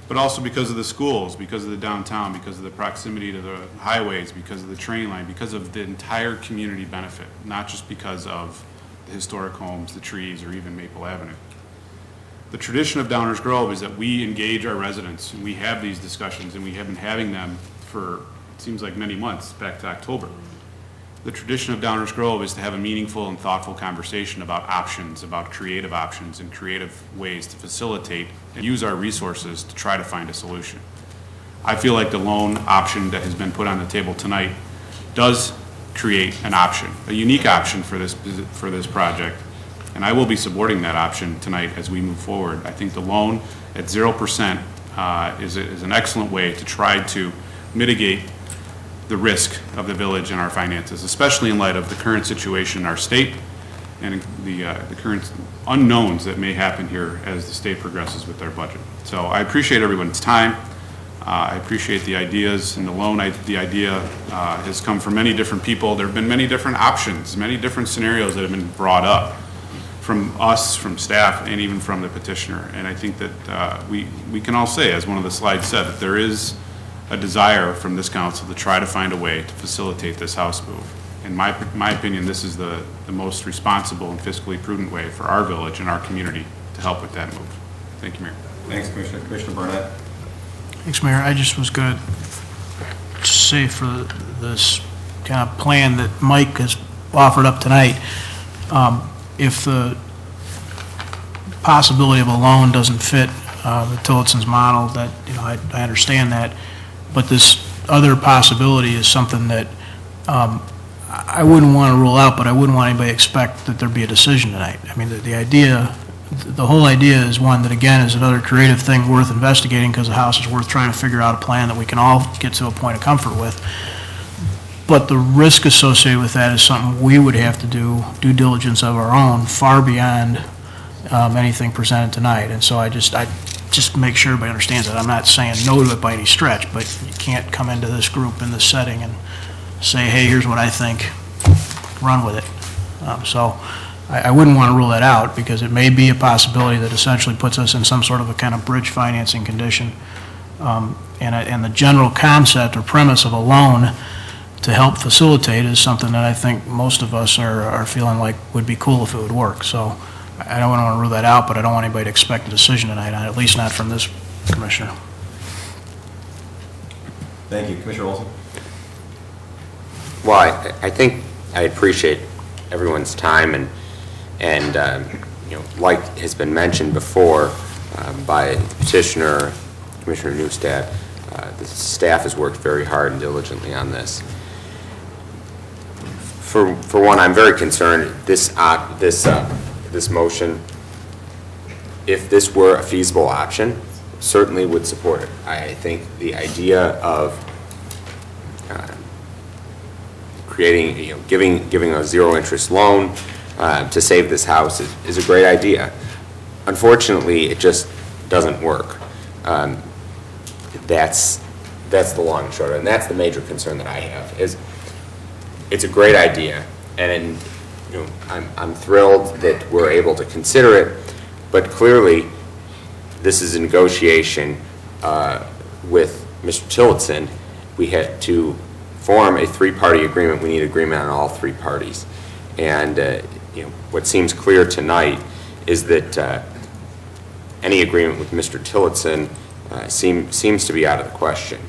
But also because of the schools, because of the downtown, because of the proximity to the highways, because of the train line, because of the entire community benefit, not just because of the historic homes, the trees, or even Maple Avenue. The tradition of Downers Grove is that we engage our residents, and we have these discussions, and we have been having them for, it seems like many months, back to October. The tradition of Downers Grove is to have a meaningful and thoughtful conversation about options, about creative options and creative ways to facilitate and use our resources to try to find a solution. I feel like the loan option that has been put on the table tonight does create an option, a unique option for this project, and I will be supporting that option tonight as we move forward. I think the loan at 0% is an excellent way to try to mitigate the risk of the village and our finances, especially in light of the current situation in our state and the current unknowns that may happen here as the state progresses with their budget. So I appreciate everyone's time. I appreciate the ideas, and the loan, the idea has come from many different people. There have been many different options, many different scenarios that have been brought up from us, from staff, and even from the petitioner. And I think that we can all say, as one of the slides said, that there is a desire from this council to try to find a way to facilitate this House move. In my opinion, this is the most responsible and fiscally prudent way for our village and our community to help with that move. Thank you, Mayor. Thanks, Commissioner. Commissioner Burnett. Thanks, Mayor. I just was going to say for this kind of plan that Mike has offered up tonight, if the possibility of a loan doesn't fit the Tillotson's model, that, you know, I understand that, but this other possibility is something that I wouldn't want to rule out, but I wouldn't want anybody to expect that there'd be a decision tonight. I mean, the whole idea is one that, again, is another creative thing worth investigating, because the House is worth trying to figure out a plan that we can all get to a point of comfort with. But the risk associated with that is something we would have to do due diligence of our own, far beyond anything presented tonight. And so I just make sure everybody understands that. I'm not saying no to it by any stretch, but you can't come into this group in this setting and say, hey, here's what I think, run with it. So I wouldn't want to rule that out, because it may be a possibility that essentially puts us in some sort of a kind of bridge financing condition. And the general concept or premise of a loan to help facilitate is something that I think most of us are feeling like would be cool if it would work. So I don't want to rule that out, but I don't want anybody to expect a decision tonight, at least not from this commissioner. Thank you. Commissioner Olson. Well, I think I appreciate everyone's time, and you know, like has been mentioned before by the petitioner, Commissioner Neustadt, the staff has worked very hard and diligently on this. For one, I'm very concerned this motion, if this were a feasible option, certainly would support it. I think the idea of creating, you know, giving a zero-interest loan to save this house is a great idea. Unfortunately, it just doesn't work. That's the long and short, and that's the major concern that I have. Is it's a great idea, and you know, I'm thrilled that we're able to consider it, but clearly this is a negotiation with Mr. Tillotson. We had to form a three-party agreement. We need agreement on all three parties, and you know, what seems clear tonight is that any agreement with Mr. Tillotson seems to be out of the question.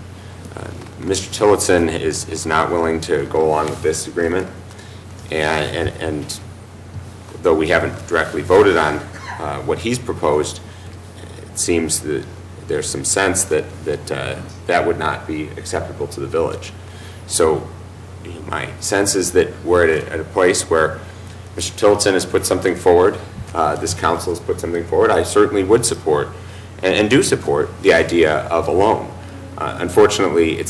Mr. Tillotson is not willing to go along with this agreement, and though we haven't directly voted on what he's proposed, it seems that there's some sense that that would not be acceptable to the village. So my sense is that we're at a place where Mr. Tillotson has put something forward, this council has put something forward. I certainly would support and do support the idea of a loan. Unfortunately,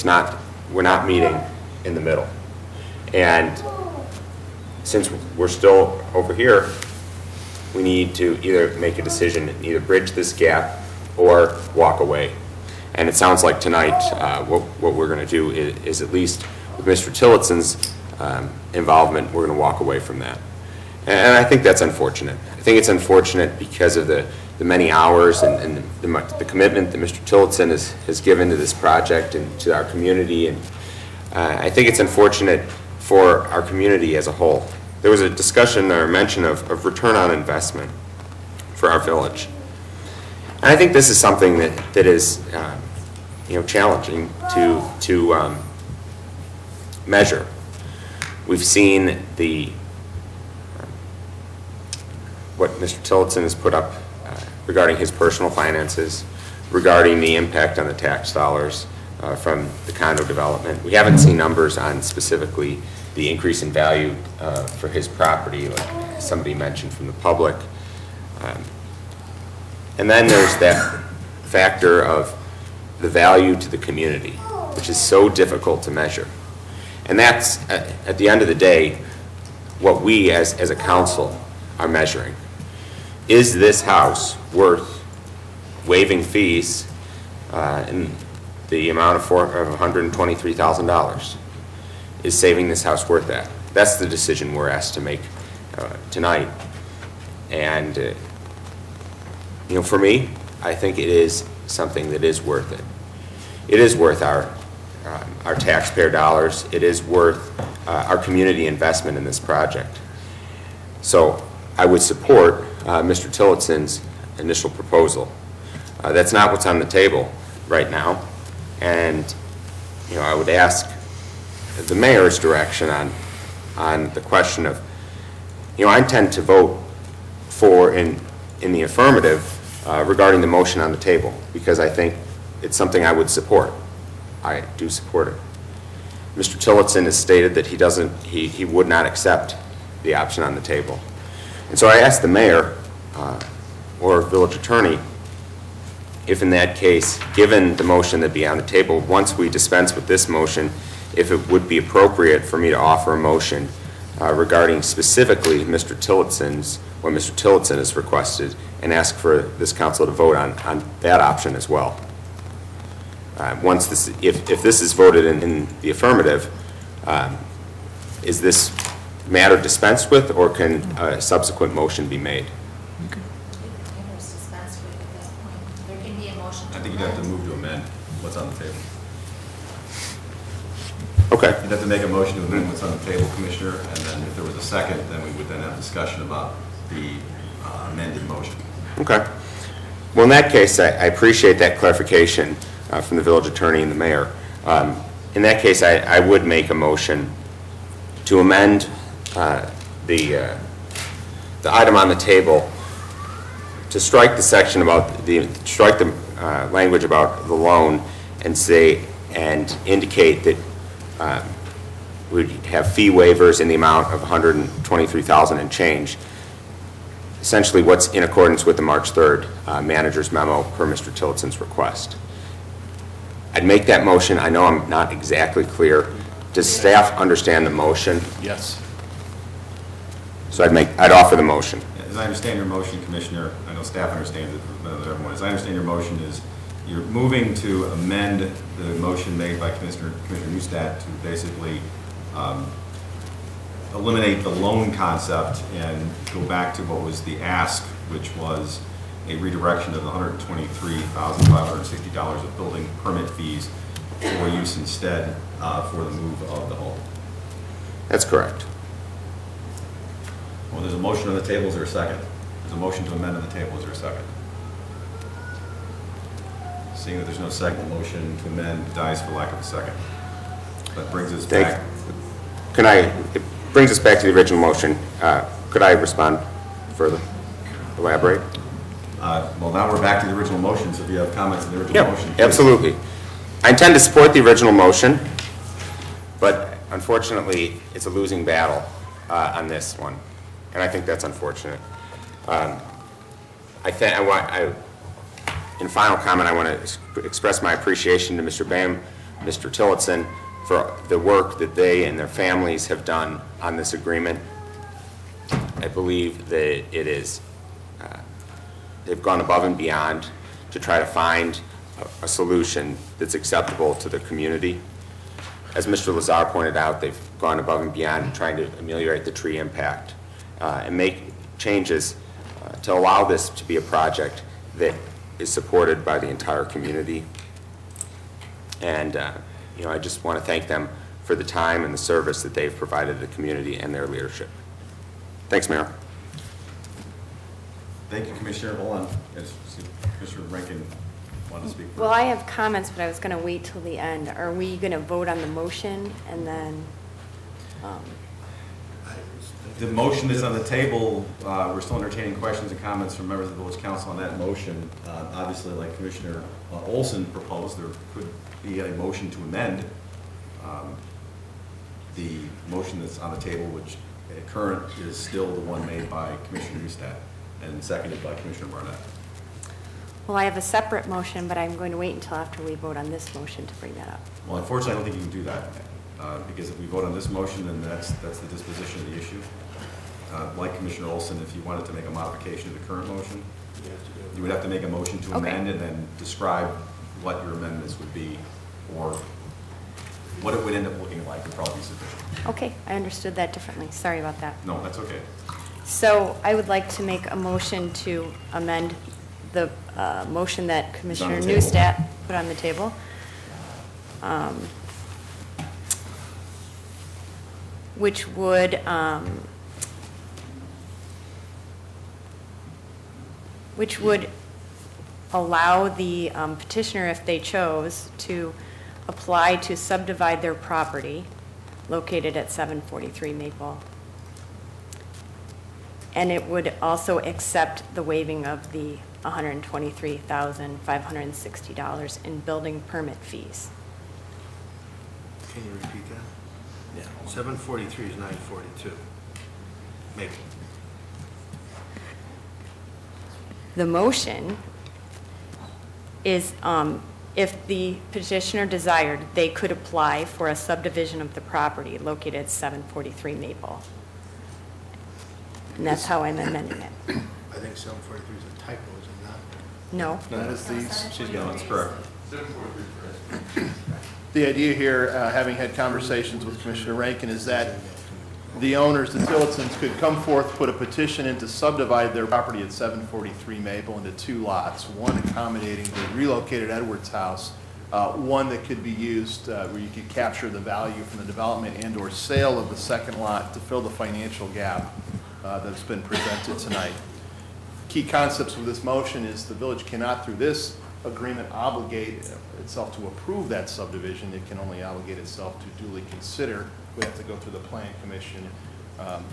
we're not meeting in the middle. And since we're still over here, we need to either make a decision, either bridge this gap or walk away. And it sounds like tonight what we're going to do is at least with Mr. Tillotson's involvement, we're going to walk away from that. And I think that's unfortunate. I think it's unfortunate because of the many hours and the commitment that Mr. Tillotson has given to this project and to our community. And I think it's unfortunate for our community as a whole. There was a discussion or mention of return on investment for our village. And I think this is something that is challenging to measure. We've seen what Mr. Tillotson has put up regarding his personal finances, regarding the impact on the tax dollars from the condo development. We haven't seen numbers on specifically the increase in value for his property, like somebody mentioned from the public. And then there's that factor of the value to the community, which is so difficult to measure. And that's, at the end of the day, what we as a council are measuring. Is this house worth waiving fees in the amount of $123,000? Is saving this house worth that? That's the decision we're asked to make tonight. And for me, I think it is something that is worth it. It is worth our taxpayer dollars. It is worth our community investment in this project. So I would support Mr. Tillotson's initial proposal. That's not what's on the table right now. And I would ask the mayor's direction on the question of, I intend to vote for in the affirmative regarding the motion on the table, because I think it's something I would support. I do support it. Mr. Tillotson has stated that he would not accept the option on the table. And so I asked the mayor or village attorney if in that case, given the motion that be on the table, once we dispense with this motion, if it would be appropriate for me to offer a motion regarding specifically Mr. Tillotson's, what Mr. Tillotson has requested, and ask for this council to vote on that option as well. Once this, if this is voted in the affirmative, is this matter dispensed with, or can a subsequent motion be made? I think you'd have to move to amend what's on the table. Okay. You'd have to make a motion to amend what's on the table, Commissioner, and then if there was a second, then we would then have discussion about the amended motion. Okay. Well, in that case, I appreciate that clarification from the village attorney and the mayor. In that case, I would make a motion to amend the item on the table to strike the section about strike the language about the loan and say, and indicate that we'd have fee waivers in the amount of $123,000 and change. Essentially what's in accordance with the March 3rd manager's memo per Mr. Tillotson's request. I'd make that motion. I know I'm not exactly clear. Does staff understand the motion? Yes. So I'd offer the motion. As I understand your motion, Commissioner, I know staff understands it, but everyone, as I understand your motion is you're moving to amend the motion made by Commissioner Neustadt to basically eliminate the loan concept and go back to what was the ask, which was a redirection of the $123,560 of building permit fees for use instead for the move of the home. That's correct. Well, there's a motion on the table. Is there a second? There's a motion to amend on the table. Is there a second? Seeing that there's no second, motion to amend dies for lack of a second. That brings us back. It brings us back to the original motion. Could I respond further? Elaborate? Well, now we're back to the original motion, so if you have comments on the original motion. Please. Absolutely. I intend to support the original motion, but unfortunately, it's a losing battle on this one, and I think that's unfortunate. In final comment, I want to express my appreciation to Mr. Boehm, Mr. Tillotson, for the work that they and their families have done on this agreement. I believe that it is, they've gone above and beyond to try to find a solution that's acceptable to the community. as Mr. Lazar pointed out, they've gone above and beyond in trying to ameliorate the tree impact and make changes to allow this to be a project that is supported by the entire community. And, I just want to thank them for the time and the service that they've provided the community and their leadership. Thanks, Mayor. Thank you, Commissioner. Hold on. Yes, Commissioner Rankin wanted to speak first. Well, I have comments, but I was going to wait till the end. Are we going to vote on the motion and then? The motion is on the table. We're still entertaining questions and comments from members of the village council on that motion. Obviously, like Commissioner Olson proposed, there could be a motion to amend the motion that's on the table, which current is still the one made by Commissioner Neustadt and seconded by Commissioner Barnett. Well, I have a separate motion, but I'm going to wait until after we vote on this motion to bring that up. Well, unfortunately, I don't think you can do that, because if we vote on this motion, then that's the disposition of the issue. Like Commissioner Olson, if you wanted to make a modification to the current motion, you would have to make a motion to amend and then describe what your amendments would be, or what it would end up looking like would probably be sufficient. Okay, I understood that differently. Sorry about that. No, that's okay. So I would like to make a motion to amend the motion that Commissioner Neustadt put on the table. Which would allow the petitioner, if they chose, to apply to subdivide their property located at 743 Maple. And it would also accept the waiving of the $123,560 in building permit fees. Can you repeat that? Yeah. 743 is 942. Maple. The motion is, if the petitioner desired, they could apply for a subdivision of the property located at 743 Maple. And that's how I'm amending it. I think 743 is a typo, is it not? No. That is the, she's got That's correct. The idea here, having had conversations with Commissioner Rankin, is that the owners, the Tillotsons, could come forth, put a petition in to subdivide their property at 743 Maple into two lots, one accommodating the relocated Edwards house, one that could be used where you could capture the value from the development and/or sale of the second lot to fill the financial gap that's been presented tonight. Key concepts with this motion is the village cannot, through this agreement, obligate itself to approve that subdivision. It can only obligate itself to duly consider. We have to go through the Plan Commission.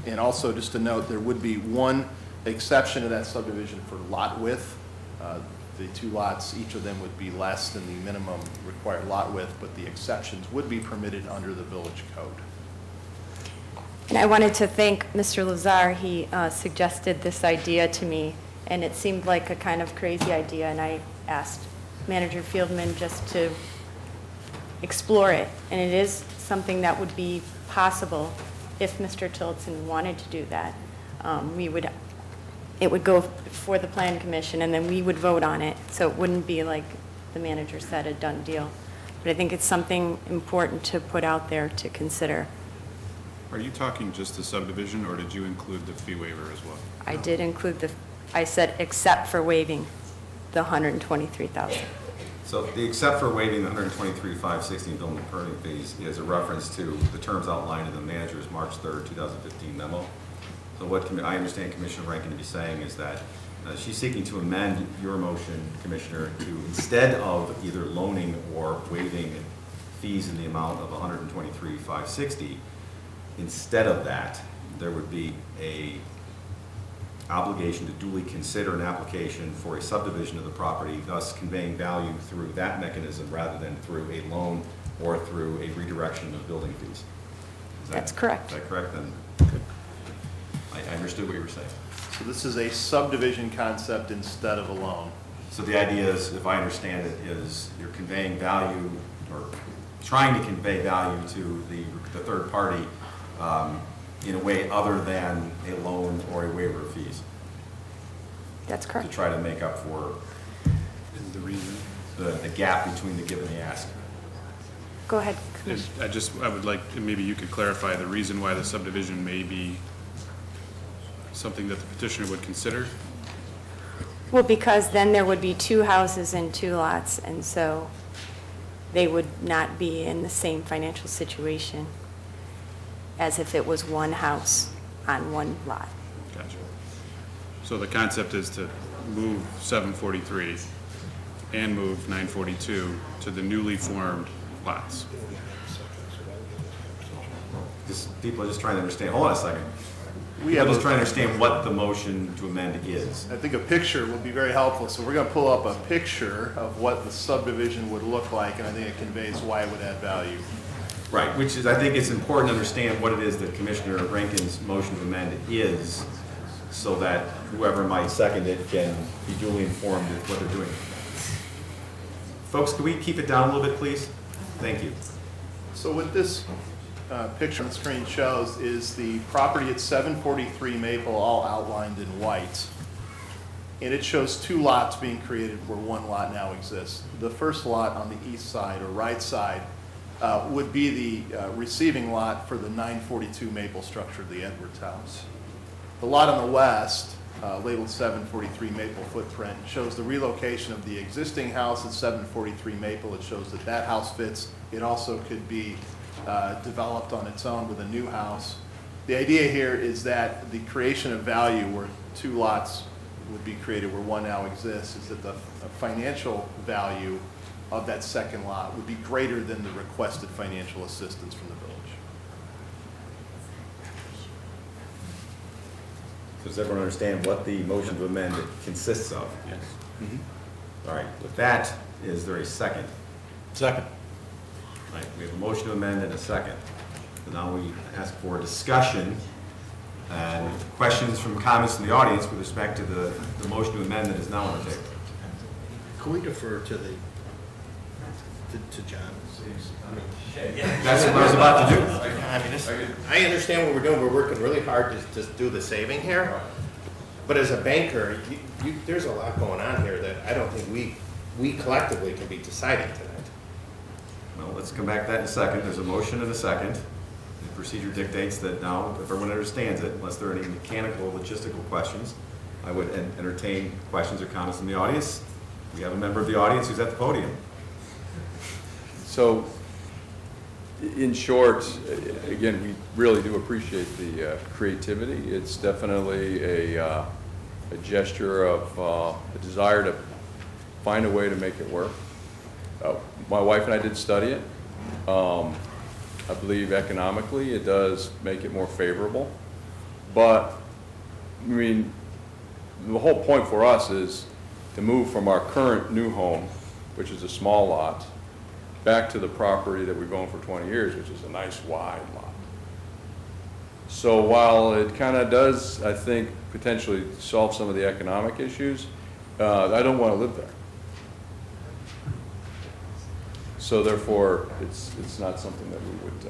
And also, just to note, there would be one exception to that subdivision for lot width. The two lots, each of them would be less than the minimum required lot width, but the exceptions would be permitted under the village code. And I wanted to thank Mr. Lazar. He suggested this idea to me, and it seemed like a kind of crazy idea, and I asked Manager Fieldman just to explore it. And it is something that would be possible if Mr. Tillotson wanted to do that. It would go before the Plan Commission, and then we would vote on it, so it wouldn't be like the manager said, a done deal. But I think it's something important to put out there to consider. Are you talking just the subdivision, or did you include the fee waiver as well? I did include I said except for waiving the $123,000. So the except for waiving the $123,560 in building permit fees is a reference to the terms outlined in the manager's March 3rd, 2015 memo. So what I understand Commissioner Rankin to be saying is that she's seeking to amend your motion, Commissioner, to instead of either loaning or waiving fees in the amount of $123,560, instead of that, there would be a obligation to duly consider an application for a subdivision of the property, thus conveying value through that mechanism rather than through a loan or through a redirection of building fees. That's correct. Is that correct then? I understood what you were saying. So this is a subdivision concept instead of a loan. So the idea is, if I understand it, is you're conveying value or trying to convey value to the third party in a way other than a loan or a waiver of fees. That's correct. To try to make up for the gap between the give and the ask. Go ahead, And Commissioner. I would like, maybe you could clarify the reason why the subdivision may be something that the petitioner would consider? Well, because then there would be 2 houses and 2 lots, and so they would not be in the same financial situation as if it was 1 house on 1 lot. Gotcha. So the concept is to move 743 and move 942 to the newly formed lots. People are just trying to understand, hold on a second. We I'm have just a- trying to understand what the motion to amend is. I think a picture would be very helpful, so we're going to pull up a picture of what the subdivision would look like, and I think it conveys why it would add value. Right, which is, I think it's important to understand what it is that Commissioner Rankin's motion to amend is, so that whoever might second it can be duly informed of what they're doing. Folks, can we keep it down a little bit, please? Thank you. So what this picture on the screen shows is the property at 743 Maple, all outlined in white. And it shows 2 lots being created where 1 lot now exists. The first lot on the east side, or right side, would be the receiving lot for the 942 Maple structure of the Edwards house. The lot on the west, labeled 743 Maple footprint, shows the relocation of the existing house at 743 Maple. It shows that that house fits. It also could be developed on its own with a new house. The idea here is that the creation of value where 2 lots would be created where 1 now exists is that the financial value of that second lot would be greater than the requested financial assistance from the village. So does everyone understand what the motion to amend consists of? Yes. All right, with that, is there a second? Second. All right, we have a motion to amend and a second. So now we ask for discussion and questions from comments from the audience with respect to the motion to amend that is now on the table. Can we defer to John? That's what I was about to do. I understand what we're doing, we're working really hard to do the saving here, but as a banker, there's a lot going on here that I don't think we collectively can be deciding tonight. Well, let's come back to that in a second. There's a motion and a second. The procedure dictates that now, if everyone understands it, unless there are any mechanical or logistical questions, I would entertain questions or comments from the audience. We have a member of the audience who's at the podium. So, in short, again, we really do appreciate the creativity. It's definitely a gesture of a desire to find a way to make it work. My wife and I did study it. I believe economically it does make it more favorable. But, I mean, the whole point for us is to move from our current new home, which is a small lot, back to the property that we've owned for 20 years, which is a nice wide lot. So while it kind of does, I think, potentially solve some of the economic issues, I don't want to live there. So therefore, it's not something that we would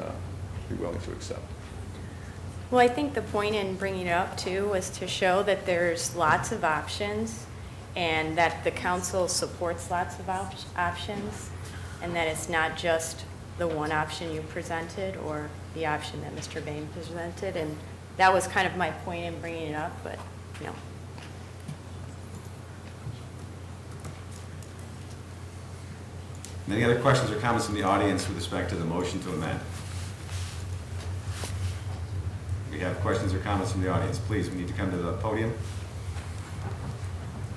be willing to accept. Well, I think the point in bringing it up too was to show that there's lots of options and that the council supports lots of options and that it's not just the one option you presented or the option that Mr. Bain presented. And that was kind of my point in bringing it up, but no. Any other questions or comments from the audience with respect to the motion to amend? We have questions or comments from the audience. Please, we need to come to the podium.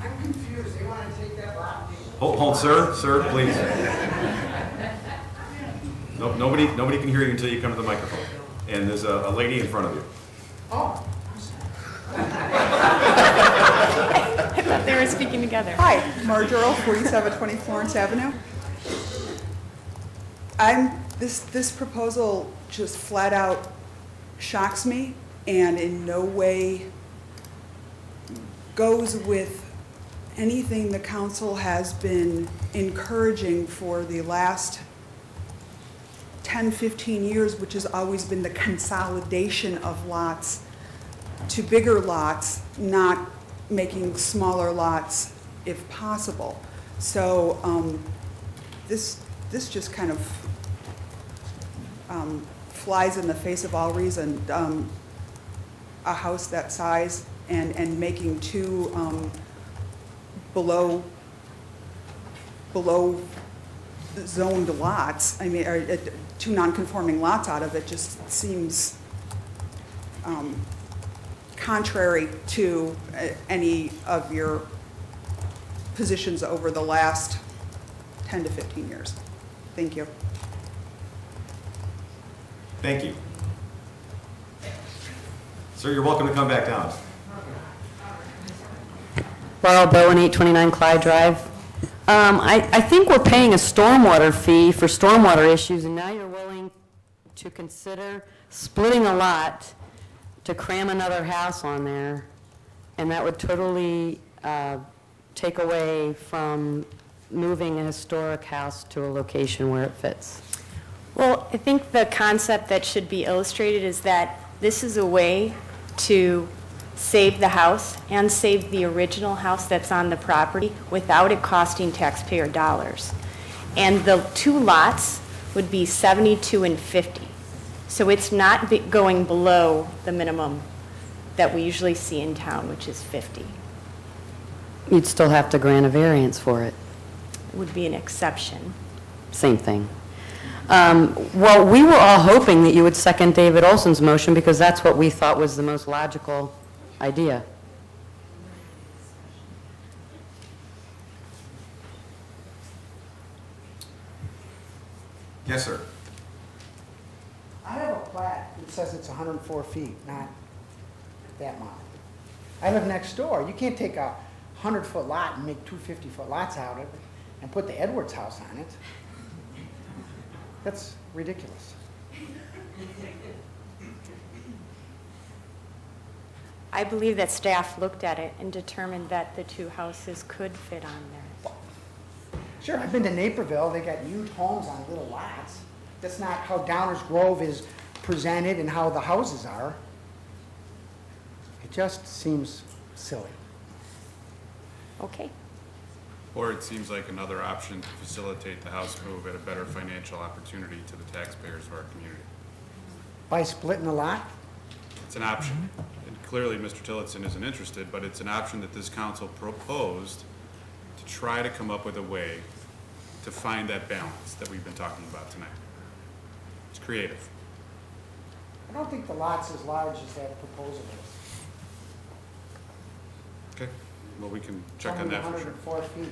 I'm confused. They want to take that lot? Hold, sir, please. No, nobody can hear you until you come to the microphone. And there's a lady in front of you. Oh. I thought they were speaking together. Hi, Marge Earl, 4720 Florence Avenue. This proposal just flat out shocks me and in no way goes with anything the council has been encouraging for the last 10, 15 years, which has always been the consolidation of lots to bigger lots, not making smaller lots if possible. So this just kind of flies in the face of all reason. A house that size and making two below zoned lots, I mean, or two non-conforming lots out of it just seems contrary to any of your positions over the last 10 to 15 years. Thank you. Thank you. Sir, you're welcome to come back down. Laurel Bowen, 829 Clyde Drive. I think we're paying a stormwater fee for stormwater issues, and now you're willing to consider splitting a lot to cram another house on there, and that would totally take away from moving a historic house to a location where it fits. Well, I think the concept that should be illustrated is that this is a way to save the house and save the original house that's on the property without it costing taxpayer dollars. And the two lots would be 72 and 50. So it's not going below the minimum that we usually see in town, which is 50. You'd still have to grant a variance for it. Would be an exception. Same thing. Well, we were all hoping that you would second David Olson's motion because that's what we thought was the most logical idea. Yes, sir. I have a plat that says it's 104 feet, not that much. I live next door. You can't take a 100-foot lot and make two 50-foot lots out of it and put the Edwards house on it. That's ridiculous. I believe that staff looked at it and determined that the two houses could fit on there. Sure, I've been to Naperville. They got huge homes on little lots. That's not how Downers Grove is presented and how the houses are. It just seems silly. Okay. Or it seems like another option to facilitate the house move at a better financial opportunity to the taxpayers of our community. By splitting the lot? It's an option. And clearly, Mr. Tillotson isn't interested, but it's an option that this council proposed to try to come up with a way to find that balance that we've been talking about tonight. It's creative. I don't think the lot's as large as that proposal is. Okay, well, we can check on that for sure. 104 feet.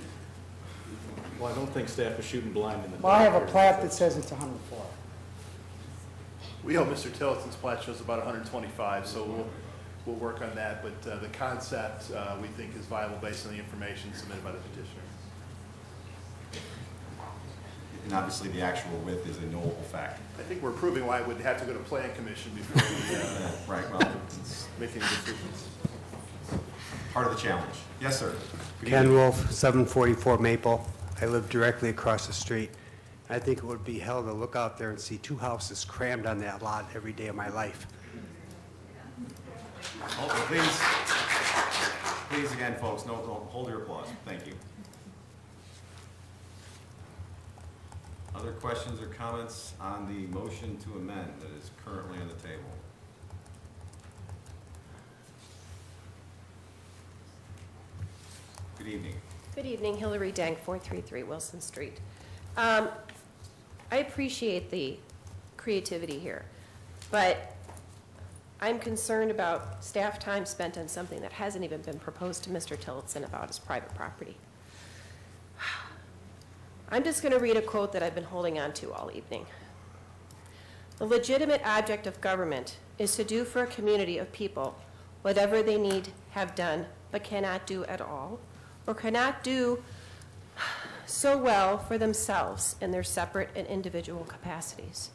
Well, I don't think staff is shooting blind in the dark. Well, I have a here. plat that says it's 104. We hope Mr. Tillotson's plat shows about 125, so we'll work on that, but the concept, we think is viable based on the information submitted by the petitioner. And obviously, the actual width is a knowable fact. I think we're proving why it would have to go to plan commission before we Right, well, it's make any decisions. part of the challenge. Yes, sir. Good Ken evening. Wolf, 744 Maple. I live directly across the street. I think it would be hell to look out there and see two houses crammed on that lot every day of my life. Oh, please again, folks, no, hold your applause. Thank you. Other questions or comments on the motion to amend that is currently on the table? Good evening. Good evening, Hillary Dank, 433 Wilson Street. I appreciate the creativity here, but I'm concerned about staff time spent on something that hasn't even been proposed to Mr. Tillotson about his private property. I'm just going to read a quote that I've been holding on to all evening. The legitimate object of government is to do for a community of people whatever they need have done but cannot do at all, or cannot do so well for themselves in their separate and individual capacities.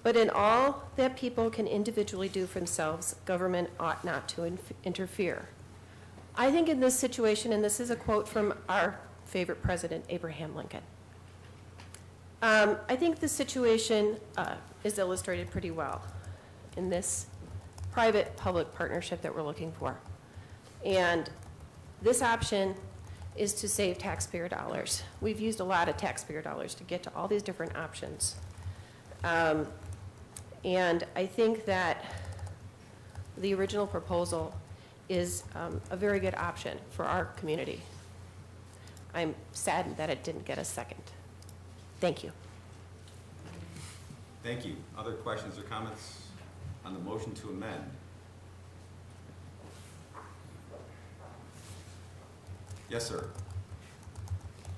But in all that people can individually do for themselves, government ought not to interfere. I think in this situation, and this is a quote from our favorite president, Abraham Lincoln, I think the situation is illustrated pretty well in this private-public partnership that we're looking for. And this option is to save taxpayer dollars. We've used a lot of taxpayer dollars to get to all these different options. And I think that the original proposal is a very good option for our community. I'm saddened that it didn't get a second. Thank you. Thank you. Other questions or comments on the motion to amend? Yes, sir.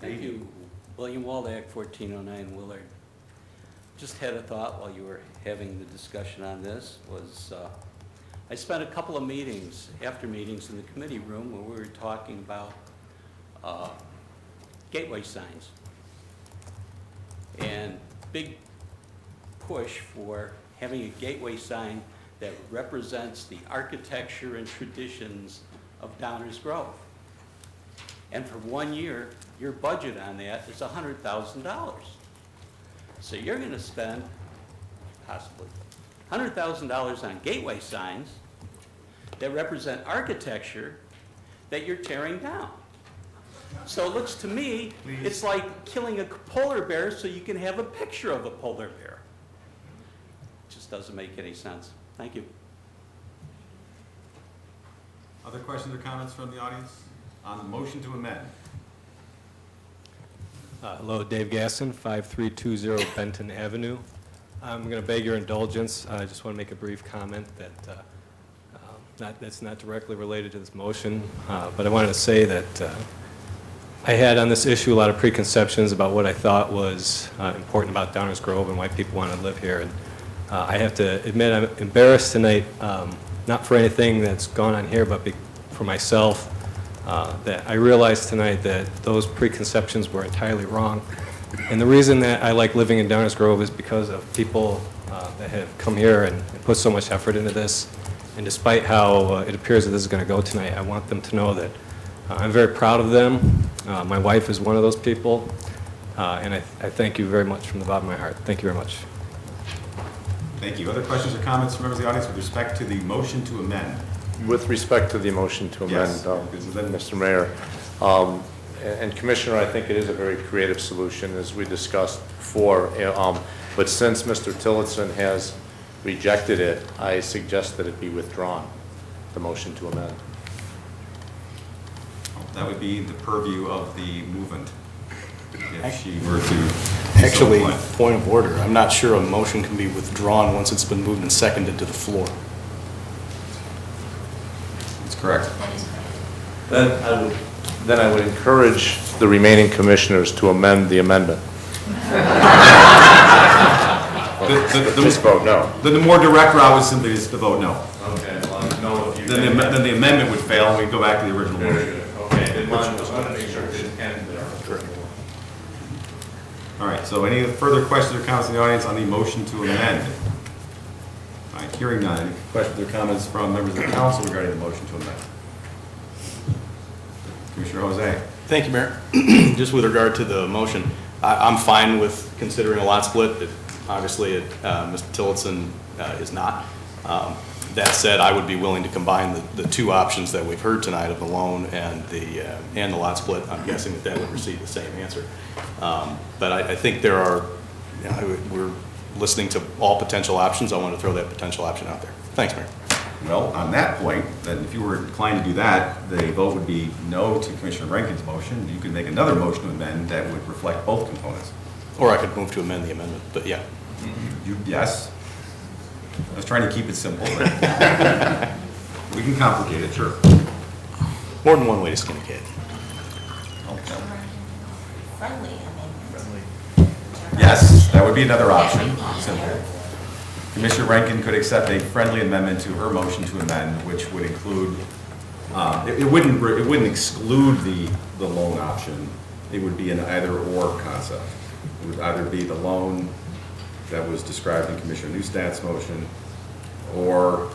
Thank you. William Waldeck, 1409 Willard. Just had a thought while you were having the discussion on this, was I spent a couple of meetings, after meetings in the committee room where we were talking about gateway signs. And big push for having a gateway sign that represents the architecture and traditions of Downers Grove. And for 1 year, your budget on that is $100,000. So you're going to spend possibly $100,000 on gateway signs that represent architecture that you're tearing down. So it looks to me, it's like killing a polar bear so you can have a picture of a polar bear. It just doesn't make any sense. Thank you. Other questions or comments from the audience on the motion to amend? Hello, Dave Gasson, 5320 Benton Avenue. I'm going to beg your indulgence. I just want to make a brief comment that's not directly related to this motion, but I wanted to say that I had on this issue a lot of preconceptions about what I thought was important about Downers Grove and why people want to live here. And I have to admit I'm embarrassed tonight, not for anything that's gone on here, but for myself, that I realized tonight that those preconceptions were entirely wrong. And the reason that I like living in Downers Grove is because of people that have come here and put so much effort into this. And despite how it appears that this is going to go tonight, I want them to know that I'm very proud of them. My wife is one of those people. And I thank you very much from the bottom of my heart. Thank you very much. Thank you. Other questions or comments from members of the audience with respect to the motion to amend? With respect to the motion to amend, Yes. Mr. Mayor, and Commissioner, I think it is a very creative solution, as we discussed before, but since Mr. Tillotson has rejected it, I suggest that it be withdrawn, the motion to amend. That would be the purview of the movement, if she were to. Actually, point of order, I'm not sure a motion can be withdrawn once it's been moved and seconded to the floor. That's correct. Then I would encourage the remaining commissioners to amend the amendment. Just vote no. The more direct route was simply just to vote no. Okay, well, no, if you... Then the amendment would fail, and we'd go back to the original motion. Okay, then I just want to make sure it didn't end there. All right, so any further questions or comments in the audience on the motion to amend? All right, hearing none. Any questions or comments from members of the council regarding the motion to amend? Commissioner Jose. Thank you, Mayor. Just with regard to the motion, I'm fine with considering a lot split. Obviously, Mr. Tillotson is not. That said, I would be willing to combine the two options that we've heard tonight of the loan and the lot split. I'm guessing that would receive the same answer. But I think there are, we're listening to all potential options. I want to throw that potential option out there. Thanks, Mayor. Well, on that point, then if you were inclined to do that, the vote would be no to Commissioner Rankin's motion. You could make another motion to amend that would reflect both components. Or I could move to amend the amendment, but yeah. Yes. I was trying to keep it simple. But we can complicate it, sure. More than one way to skin a cat. Yes, that would be another option, simple. Commissioner Rankin could accept a friendly amendment to her motion to amend, which would include, it wouldn't exclude the loan option. It would be an either-or concept. It would either be the loan that was described in Commissioner Newstadt's motion, or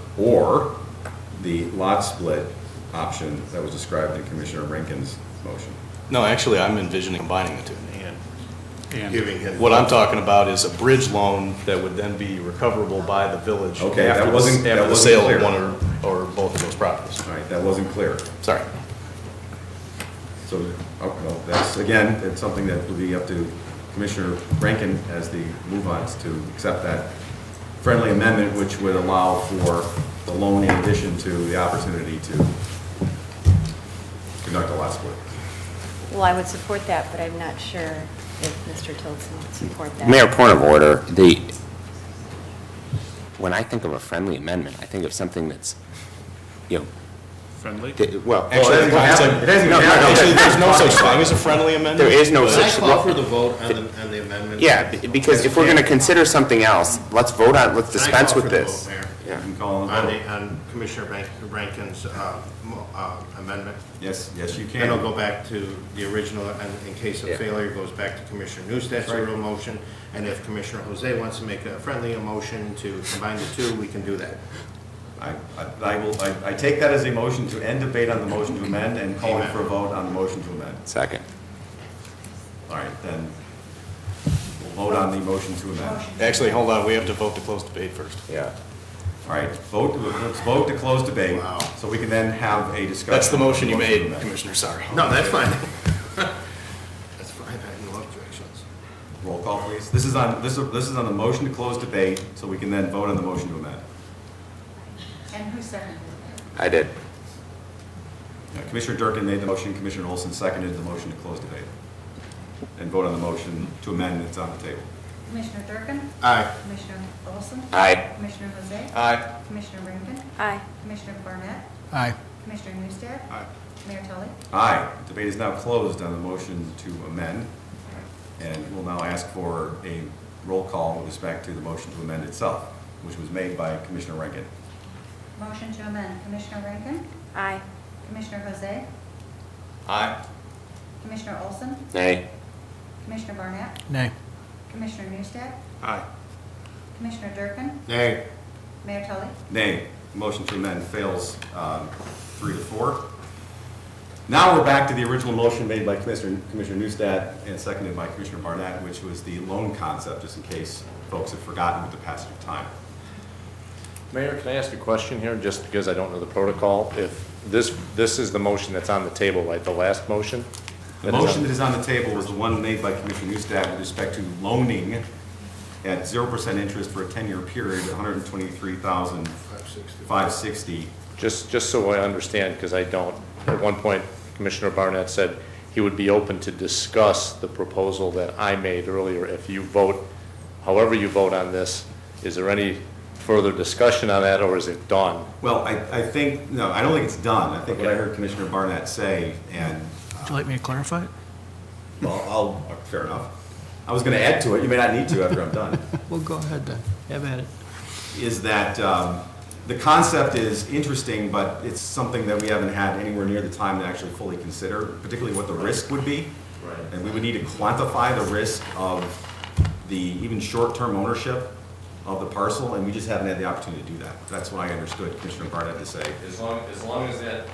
the lot split option that was described in Commissioner Rankin's motion. No, actually, I'm envisioning combining the two. And giving him... What I'm talking about is a bridge loan that would then be recoverable by the village Okay, after that wasn't the sale clear. of one or both of those properties. All right, that wasn't clear. Sorry. So, well, that's, again, it's something that would be up to Commissioner Rankin as the move-ons to accept that friendly amendment, which would allow for the loan in addition to the opportunity to conduct a lot split. Well, I would support that, but I'm not sure if Mr. Tillotson would support that. Mayor, point of order, when I think of a friendly amendment, I think of something that's, you know, Friendly? well. Actually, it hasn't even happened. Actually, there's no such thing as a friendly amendment. There is no Can I such. call for the vote on the amendment? Yeah, because if we're going to consider something else, let's dispense with this. Mayor? You can call on the vote. On Commissioner Rankin's amendment? Yes, yes, you Then it'll can. go back to the original, and in case of Yeah. failure, it goes back to Commissioner Newstedt's Right. original motion. And if Commissioner Jose wants to make a friendly motion to combine the two, we can do that. I take that as a motion to end debate on the motion to amend and calling for a vote on the motion to amend. Second. All right, then we'll vote on the motion to amend. Actually, hold on, we have to vote to close debate first. Yeah. All right, let's vote to close debate, so we can then have a discussion. That's the motion you on to made, amend. Commissioner, sorry. No, that's fine. That's fine, I have no objections. Roll call, please. This is on the motion to close debate, so we can then vote on the motion to amend. And who seconded I did. Commissioner Durkin made the motion, Commissioner Olson seconded the motion to close debate. And vote on the motion to amend that's on the table. Commissioner Durkin? Aye. Commissioner Olson? Aye. Commissioner Jose? Aye. Commissioner Rankin? Aye. Commissioner Barnett? Aye. Commissioner Newstead? Aye. Mayor Tully? Aye. Debate is now closed on the motion to amend. And we'll now ask for a roll call with respect to the motion to amend itself, which was made by Commissioner Rankin. Motion to amend. Commissioner Rankin? Aye. Commissioner Jose? Aye. Commissioner Olson? Nay. Commissioner Barnett? Nay. Commissioner Newstead? Aye. Commissioner Durkin? Nay. Mayor Tully? Nay. Motion to amend fails 3-4. Now we're back to the original motion made by Commissioner Newstead and seconded by Commissioner Barnett, which was the loan concept, just in case folks have forgotten with the passage of time. Mayor, can I ask a question here, just because I don't know the protocol? If this is the motion that's on the table, right, the last motion? The motion that is on the table was the one made by Commissioner Newstead with respect to loaning at 0% interest for a 10-year period, $123,560. Just so I understand, because I don't, at one point, Commissioner Barnett said he would be open to discuss the proposal that I made earlier. If you vote, however you vote on this, is there any further discussion on that, or is it done? Well, I think, no, I don't think it's done. I think what I heard Commissioner Barnett say, and, Would you like me to clarify it? well, fair enough. I was going to add to it, you may not need to after I'm done, Well, go ahead then. Have at it. is that the concept is interesting, but it's something that we haven't had anywhere near the time to actually fully consider, particularly what the risk would be. Right. And we would need to quantify the risk of the even short-term ownership of the parcel, and we just haven't had the opportunity to do that. That's what I understood Commissioner Barnett to say. As long as that,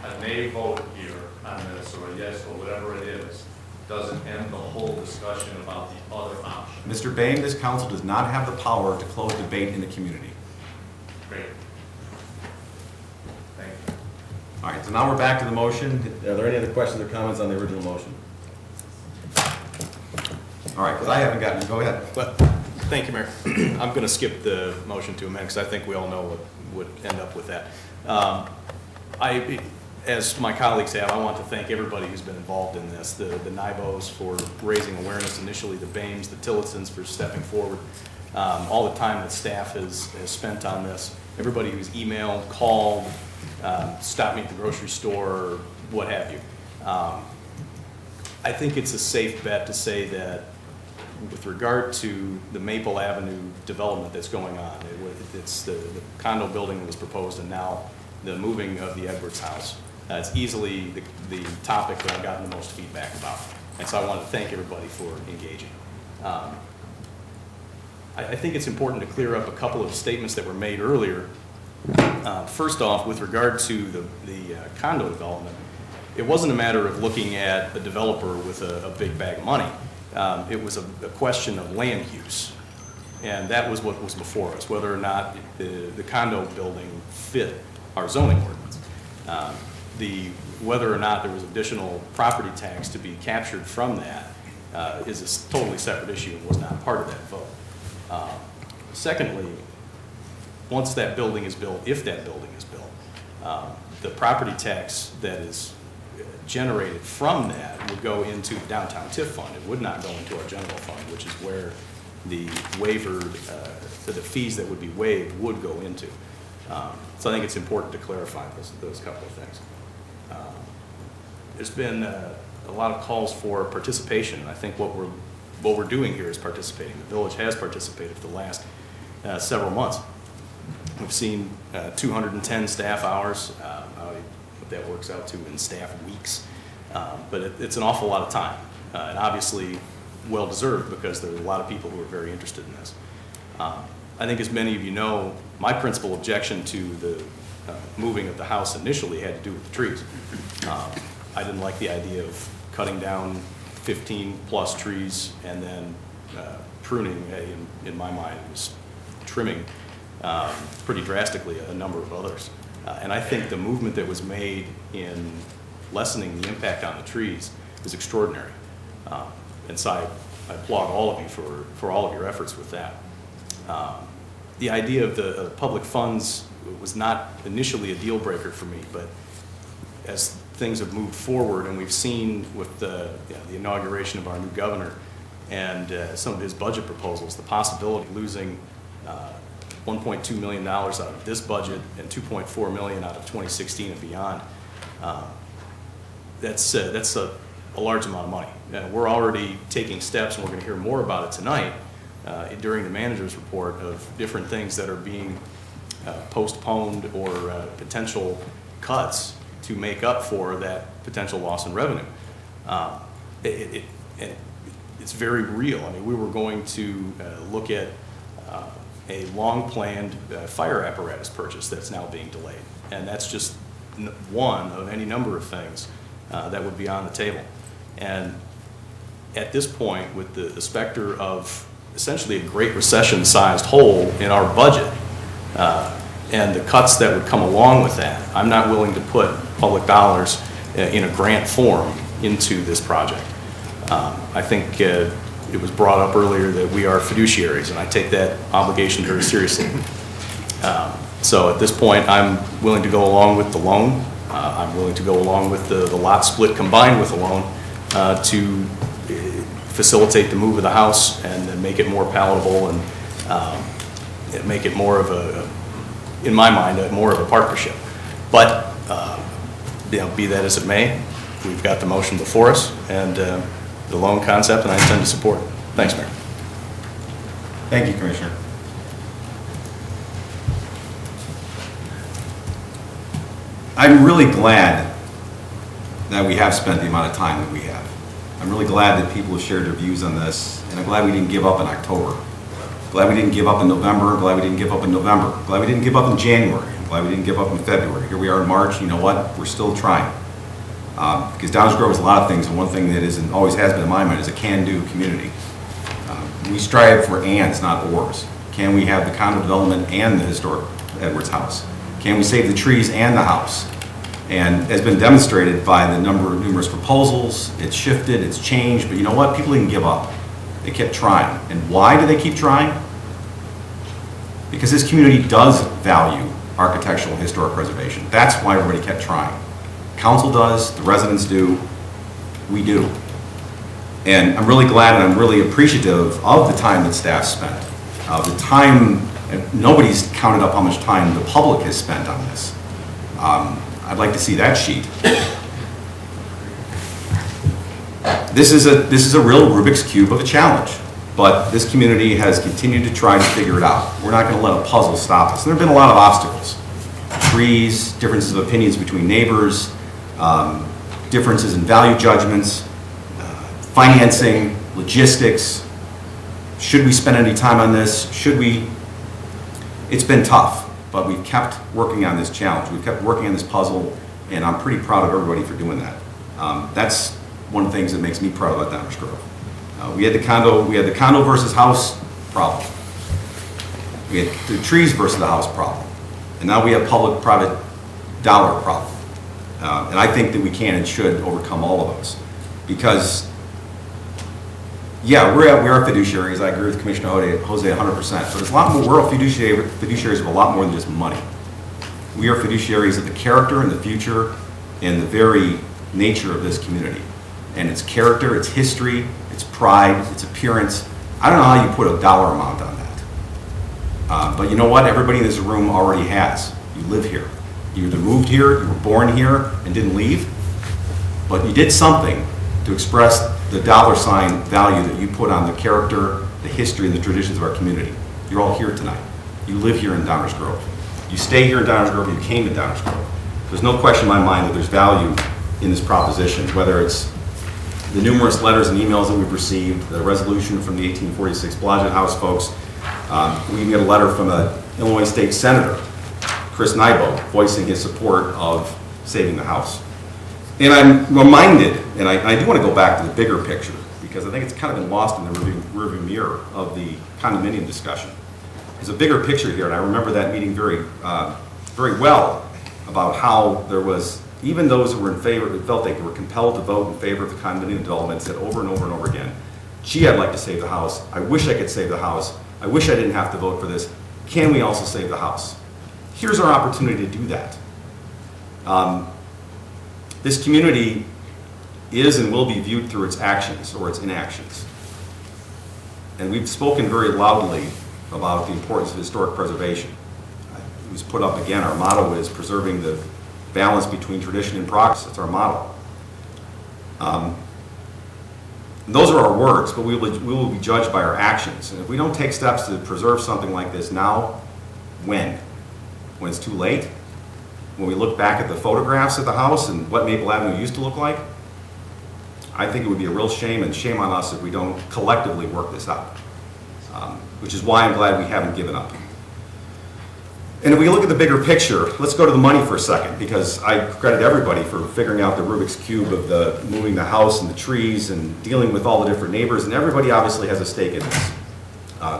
a nay vote here on this, or a yes, or whatever it is, doesn't end the whole discussion about the other option. Mr. Bain, this council does not have the power to close debate in the community. Great. Thank you. All right, so now we're back to the motion. Are there any other questions or comments on the original motion? All right, because I haven't gotten, go ahead. Well, thank you, Mayor. I'm going to skip the motion to amend, because I think we all know what would end up with that. As my colleagues have, I want to thank everybody who's been involved in this, the NIBOs for raising awareness initially, the BAMES, the Tillotsons for stepping forward, all the time that staff has spent on this, everybody who's emailed, called, stopped me at the grocery store, what have you. I think it's a safe bet to say that with regard to the Maple Avenue development that's going on, it's the condo building that was proposed and now the moving of the Edwards house. It's easily the topic that I've gotten the most feedback about. And so I want to thank everybody for engaging. I think it's important to clear up a couple of statements that were made earlier. First off, with regard to the condo development, it wasn't a matter of looking at a developer with a big bag of money. It was a question of land use. And that was what was before us, whether or not the condo building fit our zoning ordinance. Whether or not there was additional property tax to be captured from that is a totally separate issue and was not part of that vote. Secondly, once that building is built, if that building is built, the property tax that is generated from that would go into the downtown TIF fund. It would not go into our general fund, which is where the waiver, the fees that would be waived would go into. So I think it's important to clarify those couple of things. There's been a lot of calls for participation, and I think what we're doing here is participating. The village has participated for the last several months. We've seen 210 staff hours, what that works out to in staff weeks, but it's an awful lot of time, and obviously well-deserved because there are a lot of people who are very interested in this. I think as many of you know, my principal objection to the moving of the house initially had to do with the trees. I didn't like the idea of cutting down 15-plus trees and then pruning, in my mind, it was trimming pretty drastically a number of others. And I think the movement that was made in lessening the impact on the trees is extraordinary. And so I applaud all of you for all of your efforts with that. The idea of the public funds was not initially a deal breaker for me, but as things have moved forward and we've seen with the inauguration of our new governor and some of his budget proposals, the possibility of losing $1.2 million out of this budget and $2.4 million out of 2016 and beyond, that's a large amount of money. We're already taking steps, and we're going to hear more about it tonight during the manager's report, of different things that are being postponed or potential cuts to make up for that potential loss in revenue. It's very real. I mean, we were going to look at a long-planned fire apparatus purchase that's now being delayed. And that's just one of any number of things that would be on the table. And at this point, with the specter of essentially a Great Recession-sized hole in our budget, and the cuts that would come along with that, I'm not willing to put public dollars in a grant form into this project. I think it was brought up earlier that we are fiduciaries, and I take that obligation very seriously. So at this point, I'm willing to go along with the loan. I'm willing to go along with the lot split combined with the loan to facilitate the move of the house and then make it more palatable and make it more of a, in my mind, more of a partnership. But be that as it may, we've got the motion before us and the loan concept, and I intend to support it. Thanks, Mayor. Thank you, Commissioner. I'm really glad that we have spent the amount of time that we have. I'm really glad that people have shared their views on this, and I'm glad we didn't give up in October. Glad we didn't give up in November. Glad we didn't give up in November. Glad we didn't give up in January. Glad we didn't give up in February. Here we are in March. You know what? We're still trying. Because Downers Grove is a lot of things, and one thing that isn't, always has been in my mind is a can-do community. We strive for ands, not ors. Can we have the condo development and the historic Edwards house? Can we save the trees and the house? And has been demonstrated by the numerous proposals. It's shifted, it's changed, but you know what? People didn't give up. They kept trying. And why do they keep trying? Because this community does value architectural and historic preservation. That's why everybody kept trying. Council does, the residents do, we do. And I'm really glad and I'm really appreciative of the time that staff spent. The time, nobody's counted up how much time the public has spent on this. I'd like to see that sheet. This is a real Rubik's Cube of a challenge, but this community has continued to try to figure it out. We're not going to let a puzzle stop us. There have been a lot of obstacles. Trees, differences of opinions between neighbors, differences in value judgments, financing, logistics. Should we spend any time on this? Should we? It's been tough, but we've kept working on this challenge. We've kept working on this puzzle, and I'm pretty proud of everybody for doing that. That's one of the things that makes me proud about Downers Grove. We had the condo versus house problem. We had the trees versus the house problem. And now we have public-private dollar problem. And I think that we can and should overcome all of those. Because Yeah, we are fiduciaries. I agree with Commissioner Jose 100%. But it's a lot more, we're fiduciaries of a lot more than just money. We are fiduciaries of the character and the future and the very nature of this community. And its character, its history, its pride, its appearance. I don't know how you put a dollar amount on that. But you know what? Everybody in this room already has. You live here. You either moved here, you were born here and didn't leave, but you did something to express the dollar sign value that you put on the character, the history, and the traditions of our community. You're all here tonight. You live here in Downers Grove. You stay here in Downers Grove, you came to Downers Grove. There's no question in my mind that there's value in this proposition, whether it's the numerous letters and emails that we've received, the resolution from the 1846 Blodgett House folks. We even get a letter from an Illinois State Senator, Chris Nybo, voicing his support of saving the house. And I'm reminded, and I do want to go back to the bigger picture, because I think it's kind of been lost in the rearview mirror of the condominium discussion. There's a bigger picture here, and I remember that meeting very well, about how there was, even those who were in favor, who felt like they were compelled to vote in favor of the condominium development, said over and over and over again, gee, I'd like to save the house. I wish I could save the house. I wish I didn't have to vote for this. Can we also save the house? Here's our opportunity to do that. This community is and will be viewed through its actions or its inactions. And we've spoken very loudly about the importance of historic preservation. It was put up again, our motto is preserving the balance between tradition and progress. That's our motto. Those are our words, but we will be judged by our actions. And if we don't take steps to preserve something like this now, when? When it's too late? When we look back at the photographs of the house and what Maple Avenue used to look like, I think it would be a real shame, and shame on us if we don't collectively work this out, which is why I'm glad we haven't given up. And if we look at the bigger picture, let's go to the money for a second, because I credit everybody for figuring out the Rubik's Cube of moving the house and the trees and dealing with all the different neighbors, and everybody obviously has a stake in this.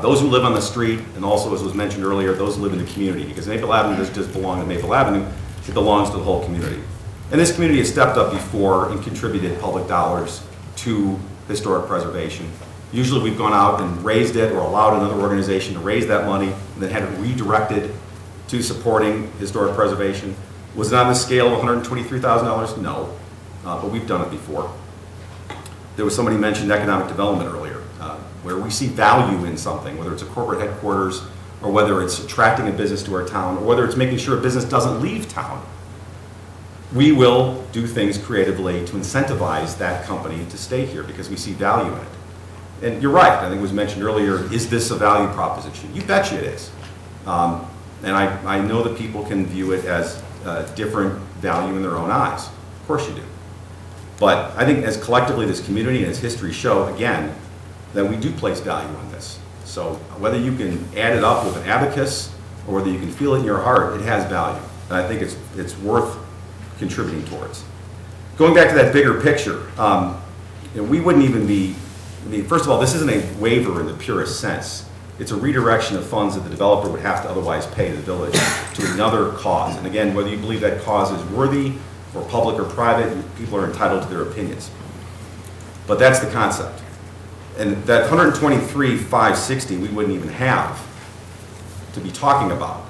Those who live on the street, and also, as was mentioned earlier, those who live in the community, because Maple Avenue doesn't just belong to Maple Avenue, it belongs to the whole community. And this community has stepped up before and contributed public dollars to historic preservation. Usually we've gone out and raised it or allowed another organization to raise that money and then had it redirected to supporting historic preservation. Was it on the scale of $123,000? No, but we've done it before. There was somebody mentioned economic development earlier, where we see value in something, whether it's a corporate headquarters or whether it's attracting a business to our town or whether it's making sure a business doesn't leave town. We will do things creatively to incentivize that company to stay here because we see value in it. And you're right, I think it was mentioned earlier, is this a value proposition? You betcha it is. And I know that people can view it as different value in their own eyes. Of course you do. But I think as collectively this community and its history show, again, that we do place value on this. So whether you can add it up with an abacus or whether you can feel it in your heart, it has value. And I think it's worth contributing towards. Going back to that bigger picture, we wouldn't even be, first of all, this isn't a waiver in the purest sense. It's a redirection of funds that the developer would have to otherwise pay the village to another cause. And again, whether you believe that cause is worthy or public or private, people are entitled to their opinions. But that's the concept. And that 123,560 we wouldn't even have to be talking about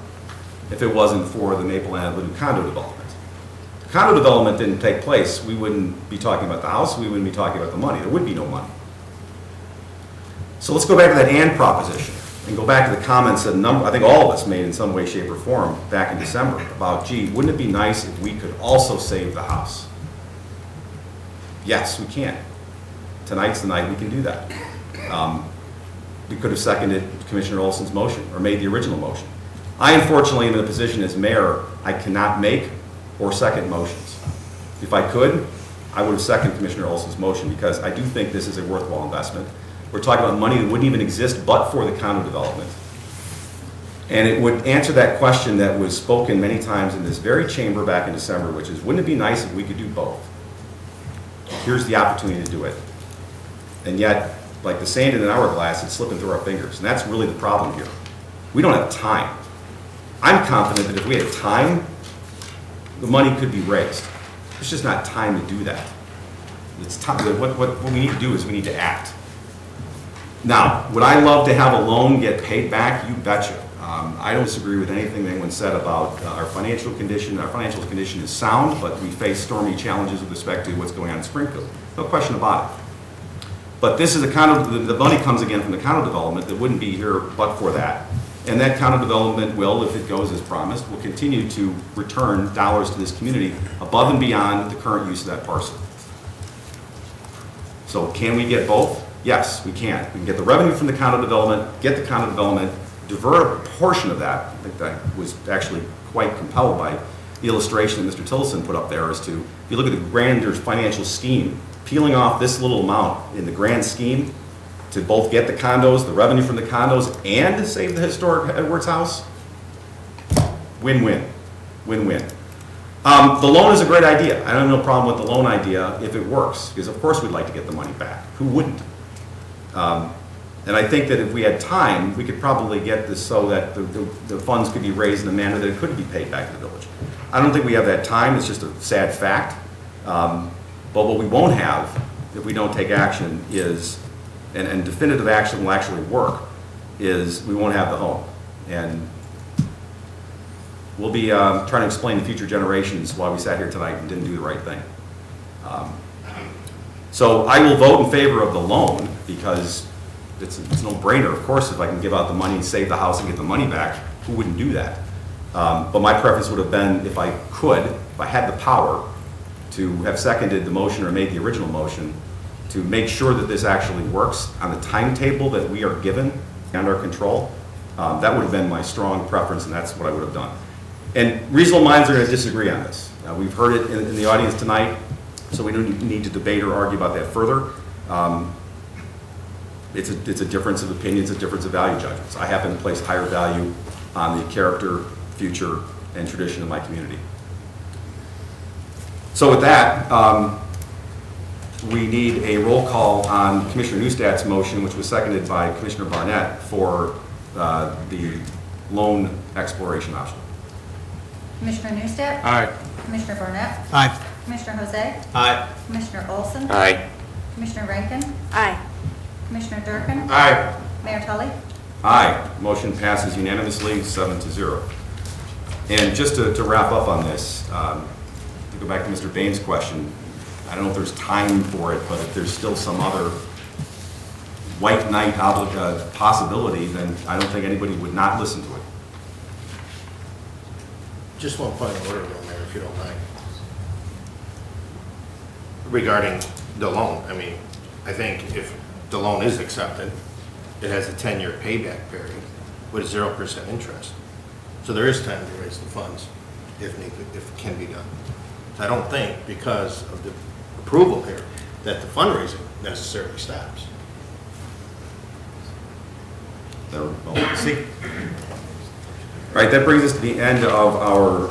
if it wasn't for the Maple Avenue condo development. If the condo development didn't take place, we wouldn't be talking about the house, we wouldn't be talking about the money. There would be no money. So let's go back to that and proposition and go back to the comments that I think all of us made in some way, shape, or form back in December about, gee, wouldn't it be nice if we could also save the house? Yes, we can. Tonight's the night we can do that. We could have seconded Commissioner Olson's motion or made the original motion. I unfortunately am in a position as mayor, I cannot make or second motions. If I could, I would have seconded Commissioner Olson's motion because I do think this is a worthwhile investment. We're talking about money that wouldn't even exist but for the condo development. And it would answer that question that was spoken many times in this very chamber back in December, which is, wouldn't it be nice if we could do both? Here's the opportunity to do it. And yet, like the sand in an hourglass, it's slipping through our fingers. And that's really the problem here. We don't have time. I'm confident that if we had time, the money could be raised. There's just not time to do that. It's time. What we need to do is we need to act. Now, would I love to have a loan get paid back? You betcha. I don't disagree with anything anyone said about our financial condition. Our financial condition is sound, but we face stormy challenges with respect to what's going on in Springfield. No question about it. But this is a the money comes again from the condo development that wouldn't be here but for that. And that condo development will, if it goes as promised, will continue to return dollars to this community above and beyond the current use of that parcel. So can we get both? Yes, we can. We can get the revenue from the condo development, get the condo development, divert a portion of that. I think that was actually quite compelled by the illustration that Mr. Tillotson put up there as to, if you look at the grander financial scheme, peeling off this little amount in the grand scheme to both get the condos, the revenue from the condos, and to save the historic Edwards House, win-win, win-win. The loan is a great idea. I don't have no problem with the loan idea if it works, because of course we'd like to get the money back. Who wouldn't? And I think that if we had time, we could probably get this so that the funds could be raised in a manner that it could be paid back to the village. I don't think we have that time. It's just a sad fact. But what we won't have if we don't take action is, and definitive action will actually work, is we won't have the home. And we'll be trying to explain to future generations why we sat here tonight and didn't do the right thing. So I will vote in favor of the loan because it's a no-brainer. Of course, if I can give out the money, save the house, and get the money back, who wouldn't do that? But my preference would have been, if I could, if I had the power, to have seconded the motion or made the original motion to make sure that this actually works on the timetable that we are given and our control. That would have been my strong preference, and that's what I would have done. And reasonable minds are going to disagree on this. We've heard it in the audience tonight, so we don't need to debate or argue about that further. It's a difference of opinions, a difference of value judgments. I happen to place higher value on the character, future, and tradition of my community. So with that, we need a roll call on Commissioner Newstadt's motion, which was seconded by Commissioner Barnett for the loan exploration option. Commissioner Newstadt? Aye. Commissioner Barnett? Aye. Commissioner Jose? Aye. Commissioner Olson? Aye. Commissioner Rankin? Aye. Commissioner Durkin? Aye. Mayor Tully? Aye. Motion passes unanimously, 7-0. And just to wrap up on this, to go back to Mr. Bain's question, I don't know if there's time for it, but if there's still some other white knight possibility, then I don't think anybody would not listen to it. Just one point of order, Mayor, if you don't mind. Regarding the loan, I mean, I think if the loan is accepted, it has a 10-year payback period with 0% interest. So there is time to raise the funds if it can be done. So I don't think, because of the approval here, that the fundraising necessarily stops. Well, we'll see. All right, that brings us to the end of our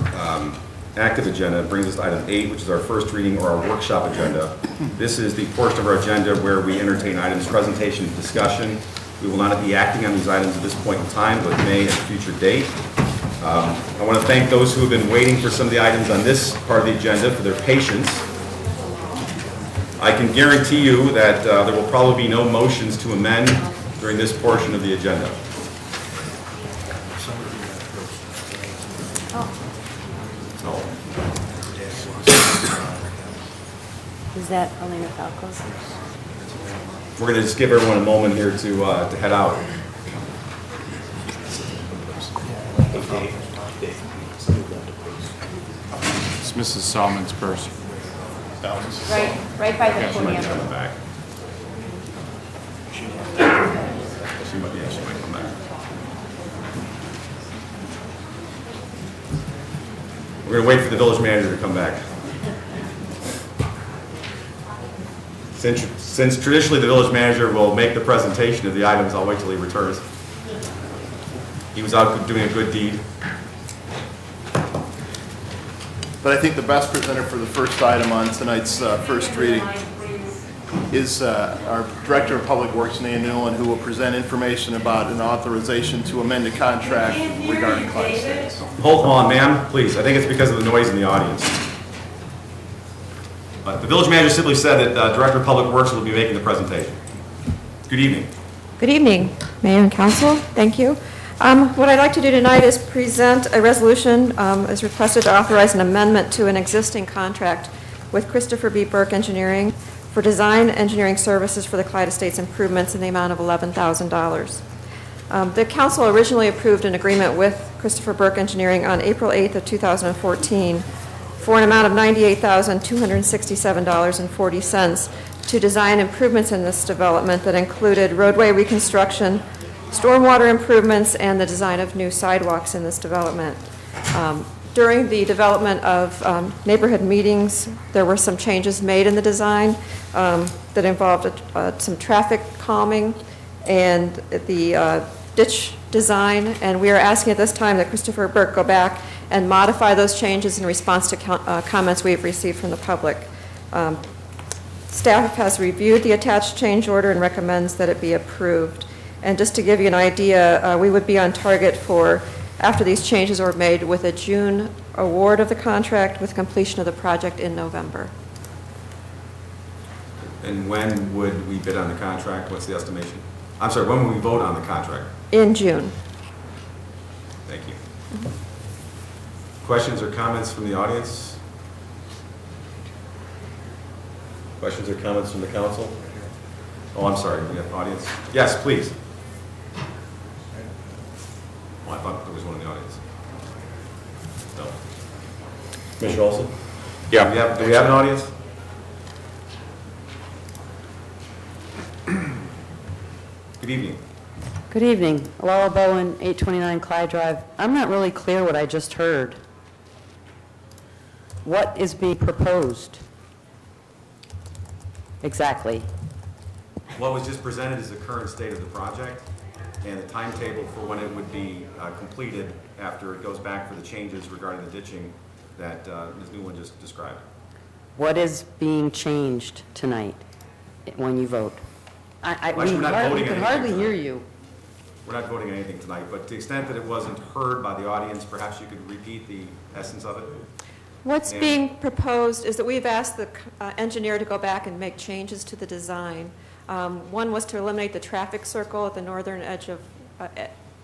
active agenda. It brings us to item 8, which is our first reading or our workshop agenda. This is the portion of our agenda where we entertain items, presentation, discussion. We will not be acting on these items at this point in time, but may at a future date. I want to thank those who have been waiting for some of the items on this part of the agenda for their patience. I can guarantee you that there will probably be no motions to amend during this portion of the agenda. Is that Elena Falco's? We're going to just give everyone a moment here to head out. It's Mrs. Solomon's purse. Right by the Yeah, she might podium. be coming back. She might come back. We're going to wait for the village manager to come back. Since traditionally the village manager will make the presentation of the items, I'll wait till he returns. He was out doing a good deed. But I think the best presenter for the first item on tonight's first reading is our Director of Public Works, Nan Newland, who will present information about an authorization to amend a contract regarding Class 6. Hold on, ma'am, please. I think it's because of the noise in the audience. The village manager simply said that Director of Public Works will be making the presentation. Good evening. Good evening, Mayor and Council. Thank you. What I'd like to do tonight is present a resolution as requested to authorize an amendment to an existing contract with Christopher B. Burke Engineering for design engineering services for the Clyde Estates improvements in the amount of $11,000. The council originally approved an agreement with Christopher Burke Engineering on April 8th of 2014 for an amount of $98,267.40 to design improvements in this development that included roadway reconstruction, stormwater improvements, and the design of new sidewalks in this development. During the development of neighborhood meetings, there were some changes made in the design that involved some traffic calming and the ditch design, and we are asking at this time that Christopher Burke go back and modify those changes in response to comments we have received from the public. Staff has reviewed the attached change order and recommends that it be approved. And just to give you an idea, we would be on target for, after these changes were made, with a June award of the contract with completion of the project in November. And when would we bid on the contract? What's the estimation? I'm sorry, when will we vote on the contract? In June. Thank you. Questions or comments from the audience? Questions or comments from the council? Oh, I'm sorry, we have audience. Yes, please. Oh, I thought there was one in the audience. No. Commissioner Olson? Yeah. Do we have an audience? Good evening. Good evening. Laura Bowen, 829 Clyde Drive. I'm not really clear what I just heard. What is being proposed? Exactly. What was just presented is the current state of the project and the timetable for when it would be completed after it goes back for the changes regarding the ditching that Ms. Newland just described. What is being changed tonight when you vote? We're not voting We can anything hardly tonight. hear you. We're not voting anything tonight, but to the extent that it wasn't heard by the audience, perhaps you could repeat the essence of it? What's And- being proposed is that we've asked the engineer to go back and make changes to the design. One was to eliminate the traffic circle at the northern edge of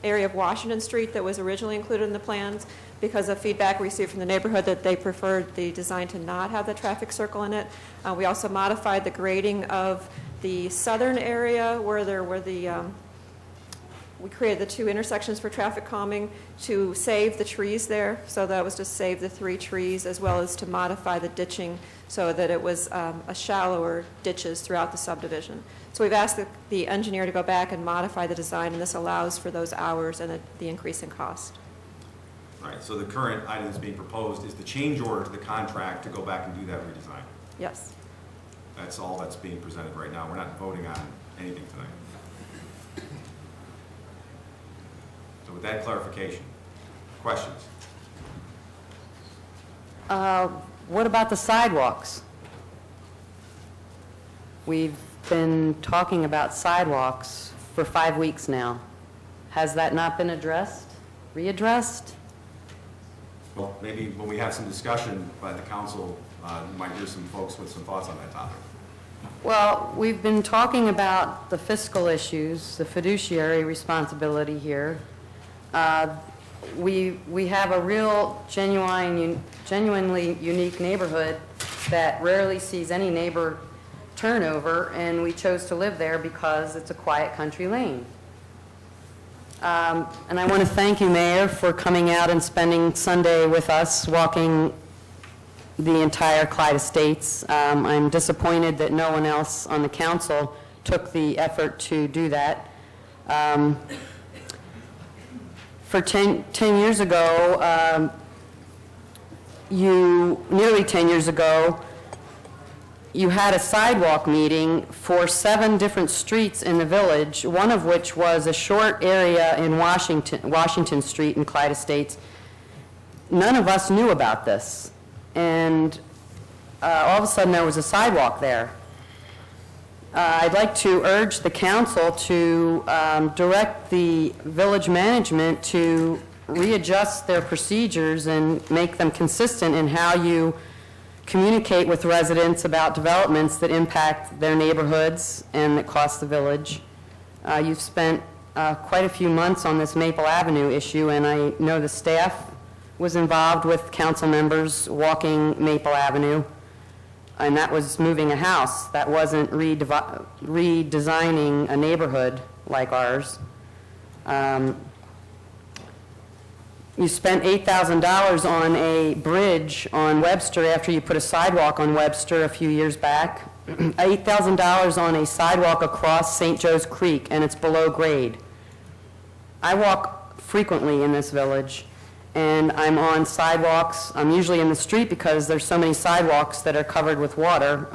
area of Washington Street that was originally included in the plans because of feedback received from the neighborhood that they preferred the design to not have the traffic circle in it. We also modified the grading of the southern area where there were we created the two intersections for traffic calming to save the trees there. So that was to save the 3 trees as well as to modify the ditching so that it was a shallower ditches throughout the subdivision. So we've asked the engineer to go back and modify the design, and this allows for those hours and the increase in cost. All right, so the current item that's being proposed is the change order to the contract to go back and do that redesign. Yes. That's all that's being presented right now. We're not voting on anything tonight. So with that clarification, questions? What about the sidewalks? We've been talking about sidewalks for 5 weeks now. Has that not been addressed, readdressed? Well, maybe when we have some discussion by the council, you might hear some folks with some thoughts on that topic. Well, we've been talking about the fiscal issues, the fiduciary responsibility here. We have a real genuinely unique neighborhood that rarely sees any neighbor turnover, and we chose to live there because it's a quiet country lane. And I want to thank you, Mayor, for coming out and spending Sunday with us, walking the entire Clyde Estates. I'm disappointed that no one else on the council took the effort to do that. For 10 years ago, nearly 10 years ago, you had a sidewalk meeting for 7 different streets in the village, one of which was a short area in Washington Street in Clyde Estates. None of us knew about this, and all of a sudden there was a sidewalk there. I'd like to urge the council to direct the village management to readjust their procedures and make them consistent in how you communicate with residents about developments that impact their neighborhoods and that cost the village. You've spent quite a few months on this Maple Avenue issue, and I know the staff was involved with council members walking Maple Avenue, and that was moving a house. That wasn't redesigning a neighborhood like ours. You spent $8,000 on a bridge on Webster after you put a sidewalk on Webster a few years back. $8,000 on a sidewalk across St. Joe's Creek, and it's below grade. I walk frequently in this village, and I'm on sidewalks. I'm usually in the street because there's so many sidewalks that are covered with water.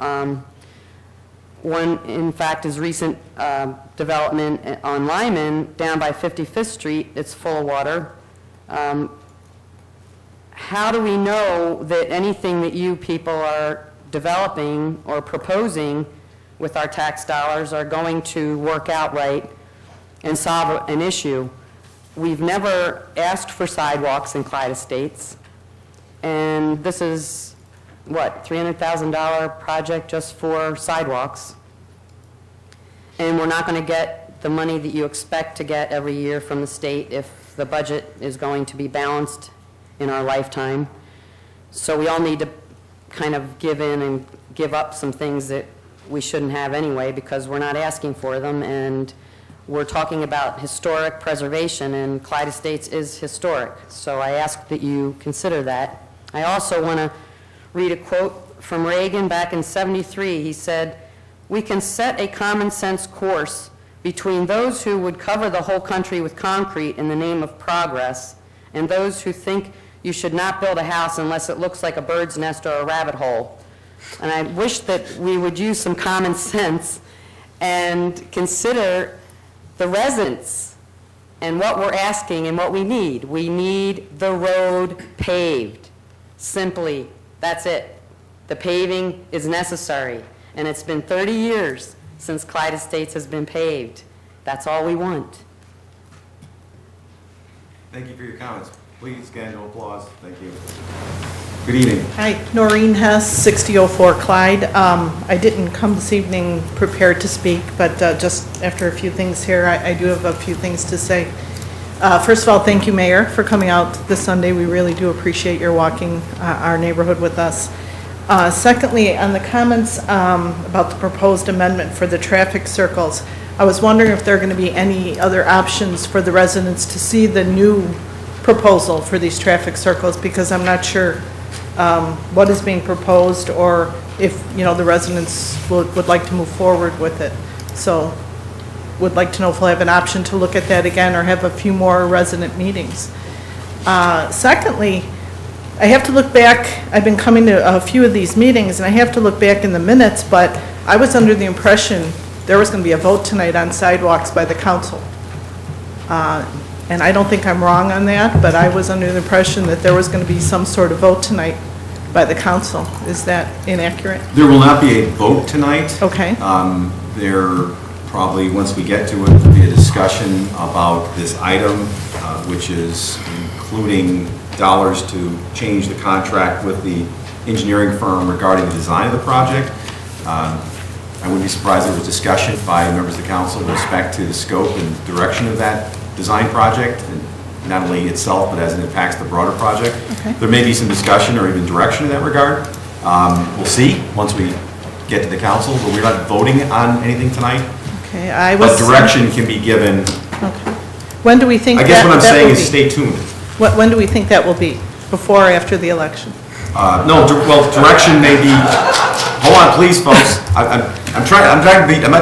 One, in fact, is recent development on Lyman, down by 55th Street. It's full of water. How do we know that anything that you people are developing or proposing with our tax dollars are going to work out right and solve an issue? We've never asked for sidewalks in Clyde Estates, and this is, what, $300,000 project just for sidewalks? And we're not going to get the money that you expect to get every year from the state if the budget is going to be balanced in our lifetime. So we all need to kind of give in and give up some things that we shouldn't have anyway because we're not asking for them, and we're talking about historic preservation, and Clyde Estates is historic. So I ask that you consider that. I also want to read a quote from Reagan back in '73. He said, "We can set a common sense course between those who would cover the whole country with concrete in the name of progress and those who think you should not build a house unless it looks like a bird's nest or a rabbit hole." And I wish that we would use some common sense and consider the residents and what we're asking and what we need. We need the road paved. Simply, that's it. The paving is necessary, and it's been 30 years since Clyde Estates has been paved. That's all we want. Thank you for your comments. Please, again, no applause. Thank you. Good evening. Hi, Noreen Hess, 6004 Clyde. I didn't come this evening prepared to speak, but just after a few things here, I do have a few things to say. First of all, thank you, Mayor, for coming out this Sunday. We really do appreciate your walking our neighborhood with us. Secondly, on the comments about the proposed amendment for the traffic circles, I was wondering if there are going to be any other options for the residents to see the new proposal for these traffic circles, because I'm not sure what is being proposed, or if, the residents would like to move forward with it. So would like to know if we'll have an option to look at that again or have a few more resident meetings. Secondly, I have to look back. I've been coming to a few of these meetings, and I have to look back in the minutes, but I was under the impression there was going to be a vote tonight on sidewalks by the council. And I don't think I'm wrong on that, but I was under the impression that there was going to be some sort of vote tonight by the council. Is that inaccurate? There will not be a vote tonight. Okay. There probably, once we get to it, will be a discussion about this item, which is including dollars to change the contract with the engineering firm regarding the design of the project. I wouldn't be surprised if there was discussion by members of the council with respect to the scope and direction of that design project, and not only itself, but as it impacts the broader project. Okay. There may be some discussion or even direction in that regard. We'll see once we get to the council, but we're not voting on anything tonight. Okay, But direction can be given. Okay. When do we think that? I guess what I'm that saying will is be? stay tuned. When do we think that will be? Before or after the election? No, well, direction may be, hold on, please, folks. I'm not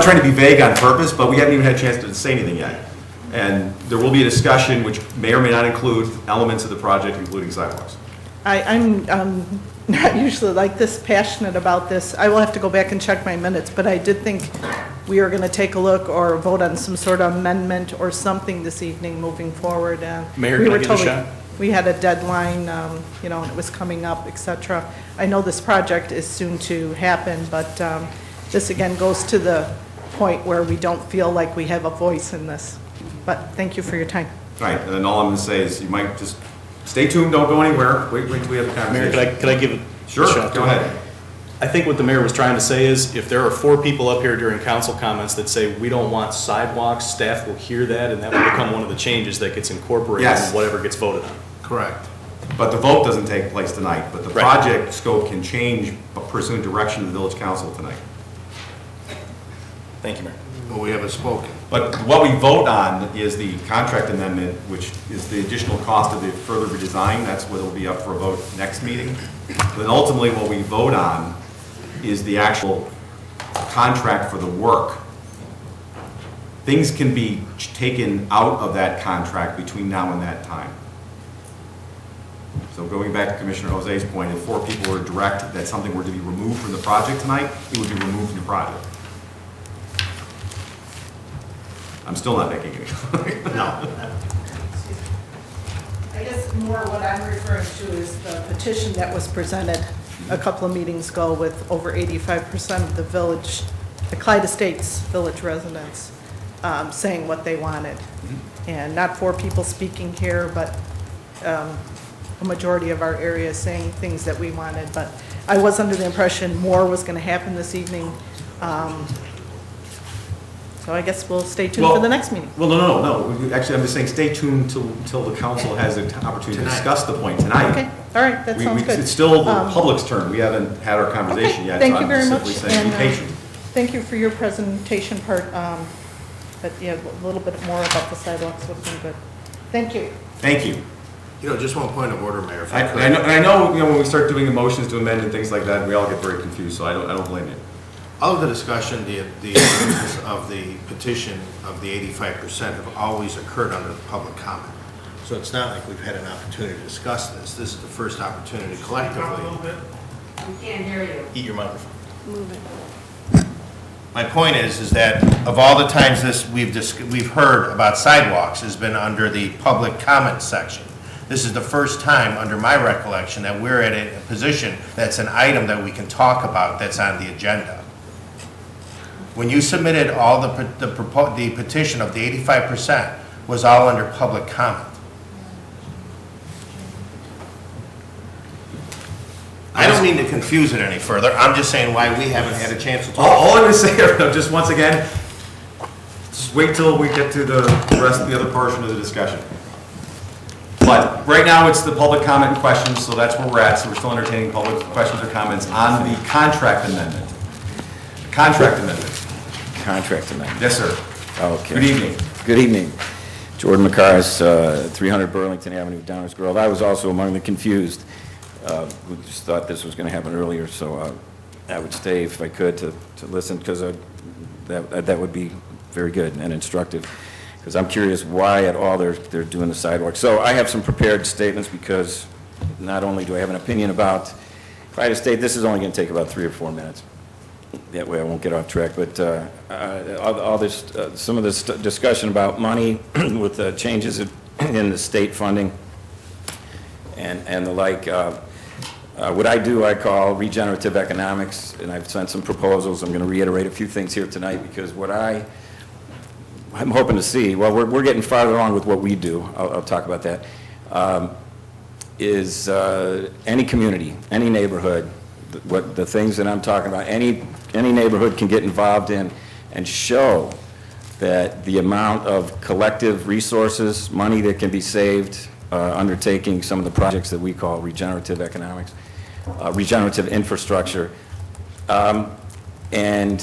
trying to be vague on purpose, but we haven't even had a chance to say anything yet. And there will be a discussion which may or may not include elements of the project, including sidewalks. I'm not usually like this passionate about this. I will have to go back and check my minutes, but I did think we were going to take a look or vote on some sort of amendment or something this evening moving forward. Mayor, we can I were get a told shot? We had a deadline, and it was coming up, et cetera. I know this project is soon to happen, but this again goes to the point where we don't feel like we have a voice in this. But thank you for your time. Right, and then all I'm going to say is you might just stay tuned, don't go anywhere. Wait till we have the conversation. Mayor, could I give a Sure, shot? go ahead. I think what the mayor was trying to say is, if there are 4 people up here during council comments that say, we don't want sidewalks, staff will hear that, and that will become one of the changes that gets incorporated Yes. in whatever gets voted on. Correct. But the vote doesn't take place tonight, but the Right. project scope can change pursuant direction of the village council tonight. Thank you, Mayor. Well, we haven't spoken. But what we vote on is the contract amendment, which is the additional cost of the further redesign. That's what will be up for a vote next meeting. But ultimately, what we vote on is the actual contract for the work. Things can be taken out of that contract between now and that time. So going back to Commissioner Jose's point, if 4 people were direct that something were to be removed from the project tonight, it would be removed from the project. I'm still not making any. No. I guess more what I'm referring to is the petition that was presented a couple of meetings ago with over 85% of the village, the Clyde Estates village residents, saying what they wanted. And not 4 people speaking here, but a majority of our area saying things that we wanted. But I was under the impression more was going to happen this evening. So I guess we'll stay tuned for the next meeting. Well, no. Actually, I'm just saying, stay tuned till the council has an opportunity to discuss the point tonight. Okay, all right, that sounds good. It's still the public's turn. We haven't had our conversation yet. Thank so you I'm very simply much. saying, be And, patient. thank you for your presentation part, but yeah, a little bit more about the sidewalks would have been good. Thank you. Thank you. You know, just one point of order, Mayor. if I could. I know, when we start doing the motions to amend and things like that, we all get very confused, so I don't blame you. All of the discussion, the issues of the petition of the 85% have always occurred under the public comment. So it's not like we've had an opportunity to discuss this. This is the first opportunity collectively. We can't hear you. Eat your microphone. Move it. My point is that of all the times we've heard about sidewalks has been under the public comment section. This is the first time, under my recollection, that we're at a position that's an item that we can talk about that's on the agenda. When you submitted all the petition of the 85% was all under public comment. I don't mean to confuse it any further. I'm just saying why we haven't had a chance to talk. All I'm going to say, just once again, just wait till we get to the rest of the other portion of the discussion. But right now, it's the public comment and questions, so that's where we're at. So we're still entertaining public questions or comments on the contract amendment. Contract amendment. Contract amendment. Yes, sir. Okay. Good evening. Good evening. Jordan McCarrs, 300 Burlington Avenue, Downers Grove. I was also among the confused. We just thought this was going to happen earlier, so I would stay if I could to listen, because that would be very good and instructive, because I'm curious why at all they're doing the sidewalk. So I have some prepared statements, because not only do I have an opinion about Clyde Estate, this is only going to take about 3 or 4 minutes. That way I won't get off track, but all this, some of this discussion about money with the changes in the state funding and the like, what I do, I call regenerative economics, and I've sent some proposals. I'm going to reiterate a few things here tonight, because what I'm hoping to see, well, we're getting farther along with what we do, I'll talk about that, is any community, any neighborhood, what the things that I'm talking about, any neighborhood can get involved in and show that the amount of collective resources, money that can be saved undertaking some of the projects that we call regenerative economics, regenerative infrastructure, and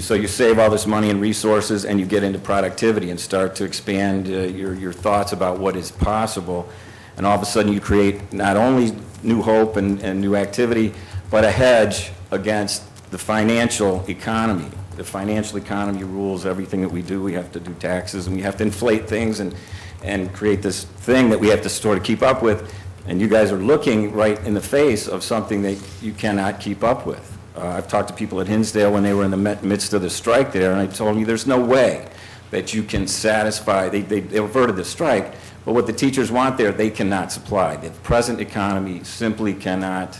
so you save all this money and resources, and you get into productivity and start to expand your thoughts about what is possible, and all of a sudden you create not only new hope and new activity, but a hedge against the financial economy. The financial economy rules everything that we do. We have to do taxes, and we have to inflate things and create this thing that we have to sort of keep up with, and you guys are looking right in the face of something that you cannot keep up with. I've talked to people at Hinsdale when they were in the midst of the strike there, and I told them there's no way that you can satisfy, they averted the strike, but what the teachers want there, they cannot supply. The present economy simply cannot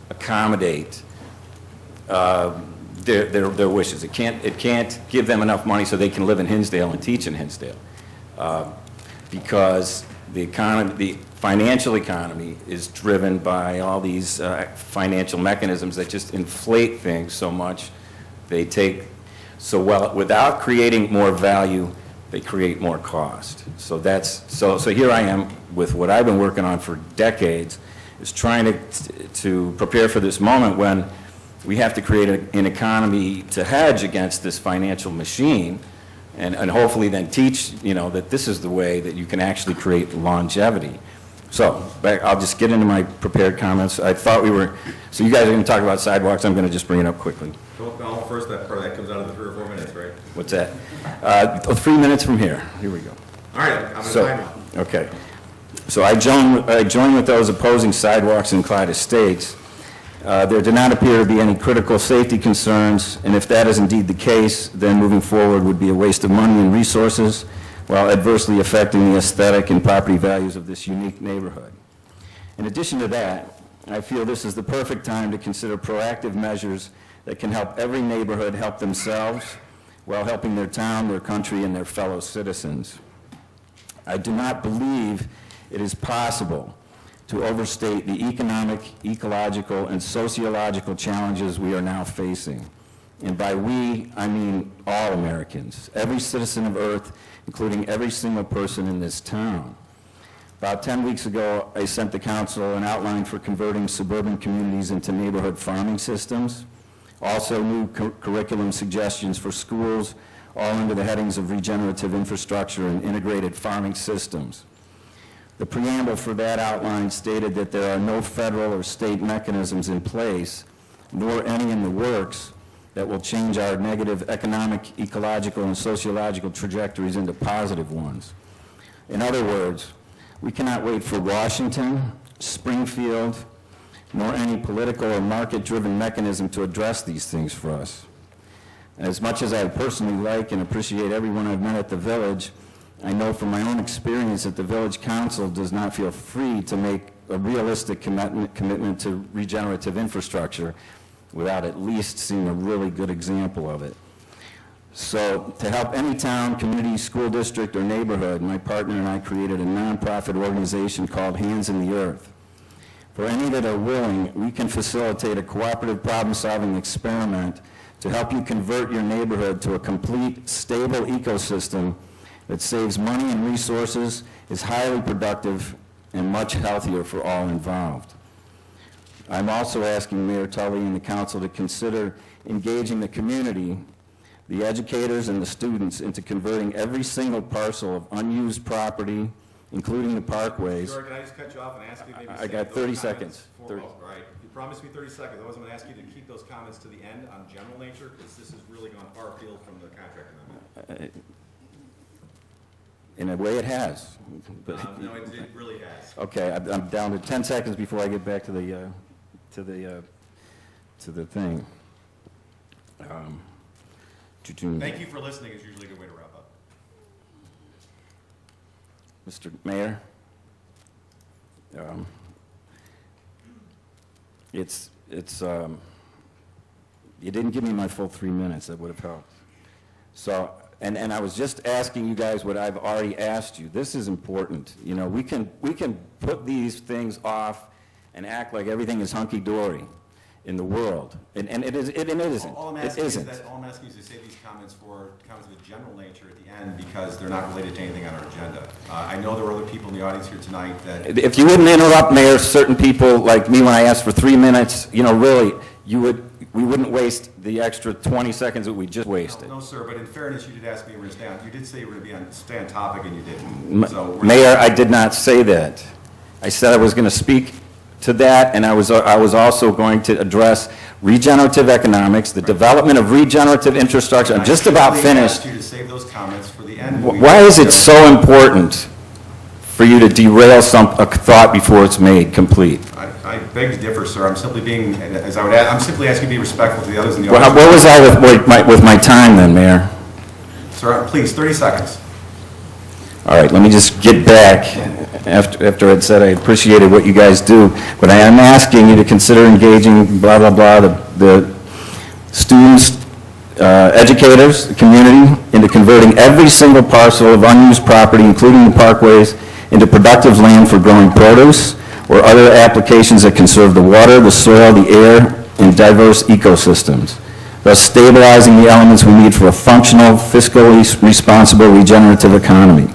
accommodate their wishes. It can't give them enough money so they can live in Hinsdale and teach in Hinsdale, because the economy, the financial economy is driven by all these financial mechanisms that just inflate things so much. They take, without creating more value, they create more cost. So so here I am with what I've been working on for decades, is trying to prepare for this moment when we have to create an economy to hedge against this financial machine, and hopefully then teach, that this is the way that you can actually create longevity. So, I'll just get into my prepared comments. I thought so you guys are going to talk about sidewalks, I'm going to just bring it up quickly. Well, first, that part of that comes out of the 3 or 4 minutes, right? What's that? 3 minutes from here. Here we go. All right, I'm in timeout. Okay. So I join with those opposing sidewalks in Clyde Estates. There do not appear to be any critical safety concerns, and if that is indeed the case, then moving forward would be a waste of money and resources while adversely affecting the aesthetic and property values of this unique neighborhood. In addition to that, I feel this is the perfect time to consider proactive measures that can help every neighborhood help themselves while helping their town, their country, and their fellow citizens. I do not believe it is possible to overstate the economic, ecological, and sociological challenges we are now facing. And by we, I mean all Americans, every citizen of Earth, including every single person in this town. About 10 weeks ago, I sent the council an outline for converting suburban communities into neighborhood farming systems, also new curriculum suggestions for schools, all under the headings of regenerative infrastructure and integrated farming systems. The preamble for that outline stated that there are no federal or state mechanisms in place, nor any in the works, that will change our negative economic, ecological, and sociological trajectories into positive ones. In other words, we cannot wait for Washington, Springfield, nor any political or market-driven mechanism to address these things for us. As much as I personally like and appreciate everyone I've met at the Village, I know from my own experience that the Village Council does not feel free to make a realistic commitment to regenerative infrastructure without at least seeing a really good example of it. So to help any town, community, school district, or neighborhood, my partner and I created a nonprofit organization called Hands in the Earth. For any that are willing, we can facilitate a cooperative problem-solving experiment to help you convert your neighborhood to a complete, stable ecosystem that saves money and resources, is highly productive, and much healthier for all involved. I'm also asking Mayor Tully and the council to consider engaging the community, the educators and the students, into converting every single parcel of unused property, including the parkways. Sure, can I just cut you off and ask you maybe I got 30 seconds. All right, you promised me 30 seconds. Otherwise, I'm going to ask you to keep those comments to the end on general nature, because this has really gone far afield from the contract amendment. In a way, it has. No, it really has. Okay, I'm down to 10 seconds before I get back to the thing. Thank you for listening. It's usually a good way to wrap up. Mr. Mayor, you didn't give me my full 3 minutes. That would have helped. So, and I was just asking you guys what I've already asked you. This is important. You know, we can put these things off and act like everything is hunky-dory in the world, and it isn't. All I'm asking is to save these comments for comments of a general nature at the end, because they're not related to anything on our agenda. I know there were other people in the audience here tonight that... If you wouldn't interrupt, Mayor, certain people like me, when I asked for 3 minutes, you know, really, we wouldn't waste the extra 20 seconds that we just wasted. No, sir, but in fairness, you did ask me to stay on. You did say you were going to stay on topic, and you didn't. So Mayor, I did not say that. I said I was going to speak to that, and I was also going to address regenerative economics, the development of regenerative infrastructure. I'm just about finished. I asked you to save those comments for the end. Why is it so important for you to derail a thought before it's made complete? I beg to differ, sir. I'm simply being, I'm simply asking you to be respectful to the others in the audience. Where was I with my time then, Mayor? Sir, please, 30 seconds. All right, let me just get back. After I'd said I appreciated what you guys do, but I am asking you to consider engaging, blah, blah, blah, the students, educators, the community, into converting every single parcel of unused property, including the parkways, into productive land for growing produce or other applications that conserve the water, the soil, the air, and diverse ecosystems, thus stabilizing the elements we need for a functional, fiscally responsible, regenerative economy.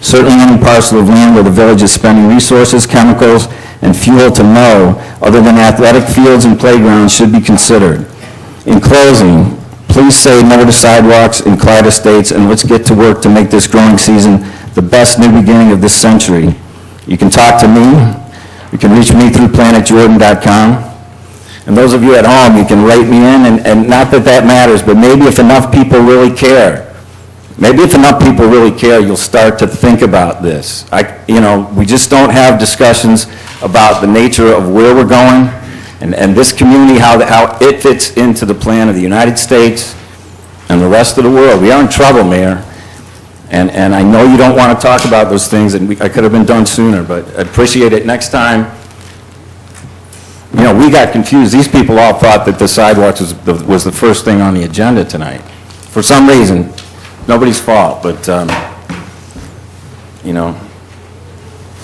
Certainly any parcel of land where the village is spending resources, chemicals, and fuel to mow, other than athletic fields and playgrounds, should be considered. In closing, please say no to sidewalks in Clyde Estates, and let's get to work to make this growing season the best new beginning of this century. You can talk to me. You can reach me through planetjordan.com. And those of you at home, you can write me in, and not that that matters, but maybe if enough people really care, you'll start to think about this. We just don't have discussions about the nature of where we're going, and this community, how it fits into the plan of the United States and the rest of the world. We are in trouble, Mayor, and I know you don't want to talk about those things, and I could have been done sooner, but I'd appreciate it next time. We got confused. These people all thought that the sidewalks was the first thing on the agenda tonight. For some reason, nobody's fault, but,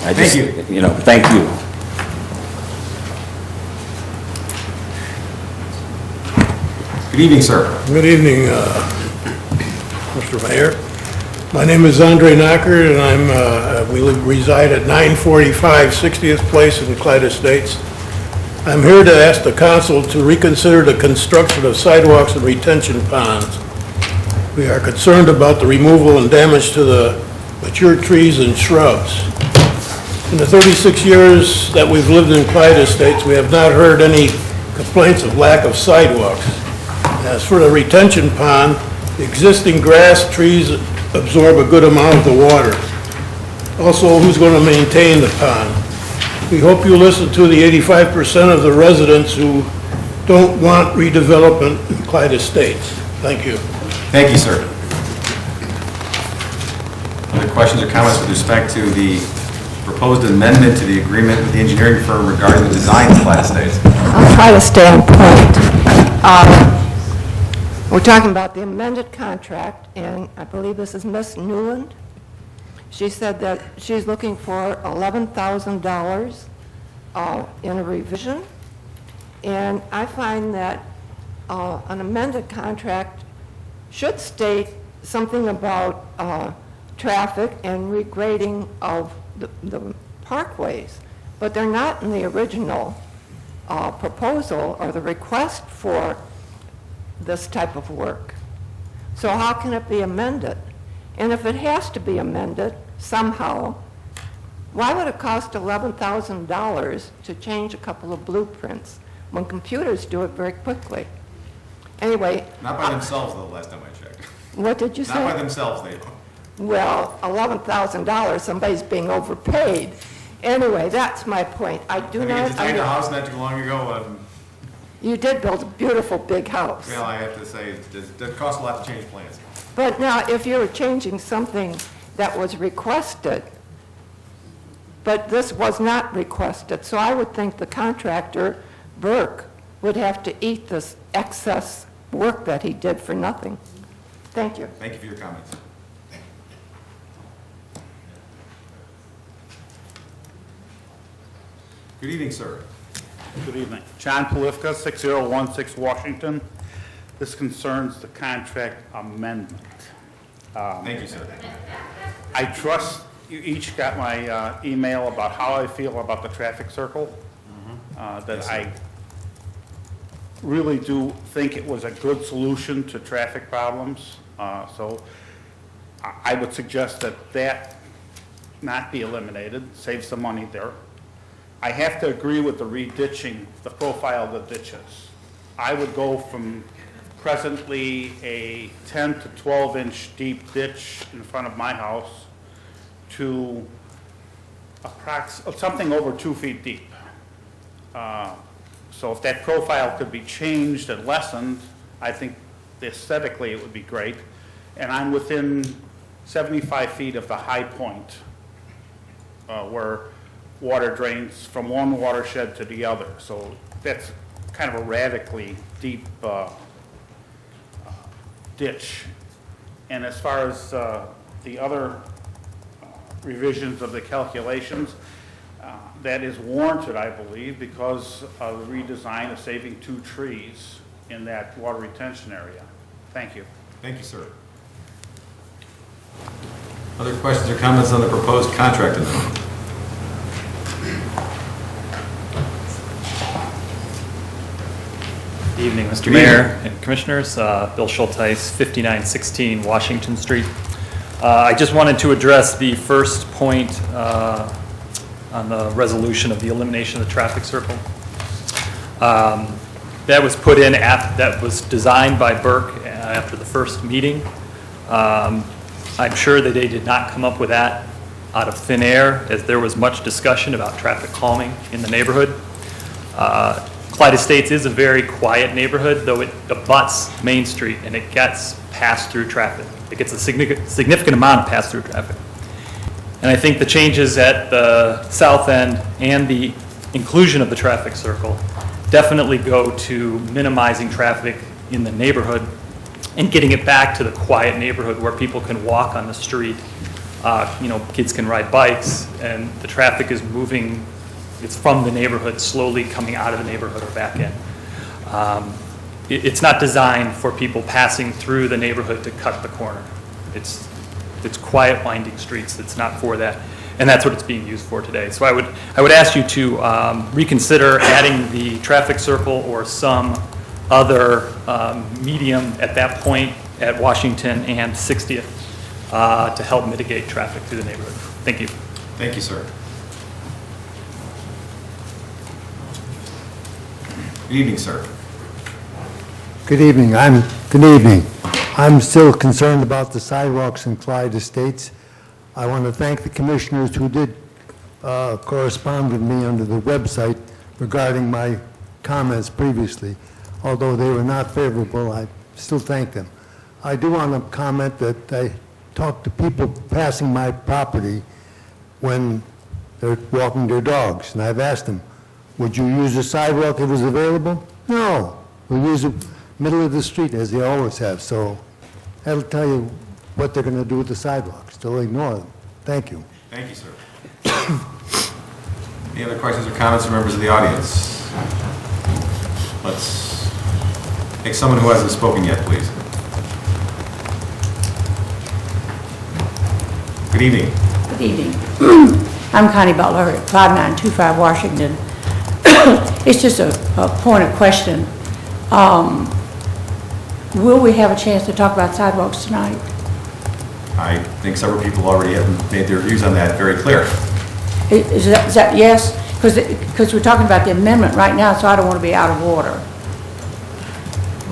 Thank you. Thank you. Good evening, sir. Good evening, Mr. Mayor. My name is Andre Knocker, and we reside at 945 60th Place in Clyde Estates. I'm here to ask the council to reconsider the construction of sidewalks and retention ponds. We are concerned about the removal and damage to the mature trees and shrubs. In the 36 years that we've lived in Clyde Estates, we have not heard any complaints of lack of sidewalks. As for the retention pond, the existing grass, trees absorb a good amount of the water. Also, who's going to maintain the pond? We hope you listen to the 85% of the residents who don't want redevelopment in Clyde Estates. Thank you. Thank you, sir. Other questions or comments with respect to the proposed amendment to the agreement with the engineering firm regarding the design of Clyde Estates? I'll try to stay on point. We're talking about the amended contract, and I believe this is Miss Newland. She said that she's looking for $11,000 in a revision, and I find that an amended contract should state something about traffic and regrading of the parkways, but they're not in the original proposal or the request for this type of work. So how can it be amended? And if it has to be amended somehow, why would it cost $11,000 to change a couple of blueprints when computers do it very quickly? Anyway. Not by themselves, though, last time I checked. What did you say? Not by themselves, they don't. Well, $11,000, somebody's being overpaid. Anyway, that's my point. I do not. I designed a house not too long ago. You did build a beautiful big house. Well, I have to say, it does cost a lot to change plans. But now, if you were changing something that was requested, but this was not requested, so I would think the contractor, Burke, would have to eat this excess work that he did for nothing. Thank you. Thank you for your comments. Good evening, sir. Good evening. John Polifka, 6016 Washington. This concerns the contract amendment. Thank you, sir. I trust you each got my email about how I feel about the traffic circle. That I really do think it was a good solution to traffic problems. So I would suggest that not be eliminated, save some money there. I have to agree with the reditching, the profile of the ditches. I would go from presently a 10 to 12-inch deep ditch in front of my house to something over 2 feet deep. So if that profile could be changed and lessened, I think aesthetically it would be great. And I'm within 75 feet of the high point where water drains from one watershed to the other. So that's kind of a radically deep ditch. And as far as the other revisions of the calculations. That is warranted, I believe, because of the redesign of saving 2 trees in that water retention area. Thank you. Thank you, sir. Other questions or comments on the proposed contract amendment? Good evening, Mr. Good Mayor evening. and Commissioners. Bill Schulteis, 5916 Washington Street. I just wanted to address the first point on the resolution of the elimination of the traffic circle. That was put in, that was designed by Burke after the first meeting. I'm sure that they did not come up with that out of thin air, as there was much discussion about traffic calming in the neighborhood. Clyde Estates is a very quiet neighborhood, though it abuts Main Street and it gets pass-through traffic. It gets a significant amount of pass-through traffic. And I think the changes at the south end and the inclusion of the traffic circle definitely go to minimizing traffic in the neighborhood and getting it back to the quiet neighborhood where people can walk on the street. Kids can ride bikes, and the traffic is moving. It's from the neighborhood, slowly coming out of the neighborhood or back in. It's not designed for people passing through the neighborhood to cut the corner. It's quiet, winding streets. It's not for that, and that's what it's being used for today. So I would ask you to reconsider adding the traffic circle or some other medium at that point at Washington and 60th to help mitigate traffic through the neighborhood. Thank you. Thank you, sir. Good evening, sir. Good evening. I'm still concerned about the sidewalks in Clyde Estates. I want to thank the commissioners who did correspond with me under the website regarding my comments previously. Although they were not favorable, I still thank them. I do want to comment that I talk to people passing my property when they're walking their dogs, and I've asked them, would you use the sidewalk if it was available? No, we'll use the middle of the street as they always have, so that'll tell you what they're going to do with the sidewalks. They'll ignore them. Thank you. Thank you, sir. Any other questions or comments from members of the audience? Let's take someone who hasn't spoken yet, please. Good evening. Good evening. I'm Connie Butler at 5925 Washington. It's just a point of question. Will we have a chance to talk about sidewalks tonight? I think several people already have made their views on that very clear. Is that yes? Because we're talking about the amendment right now, so I don't want to be out of order.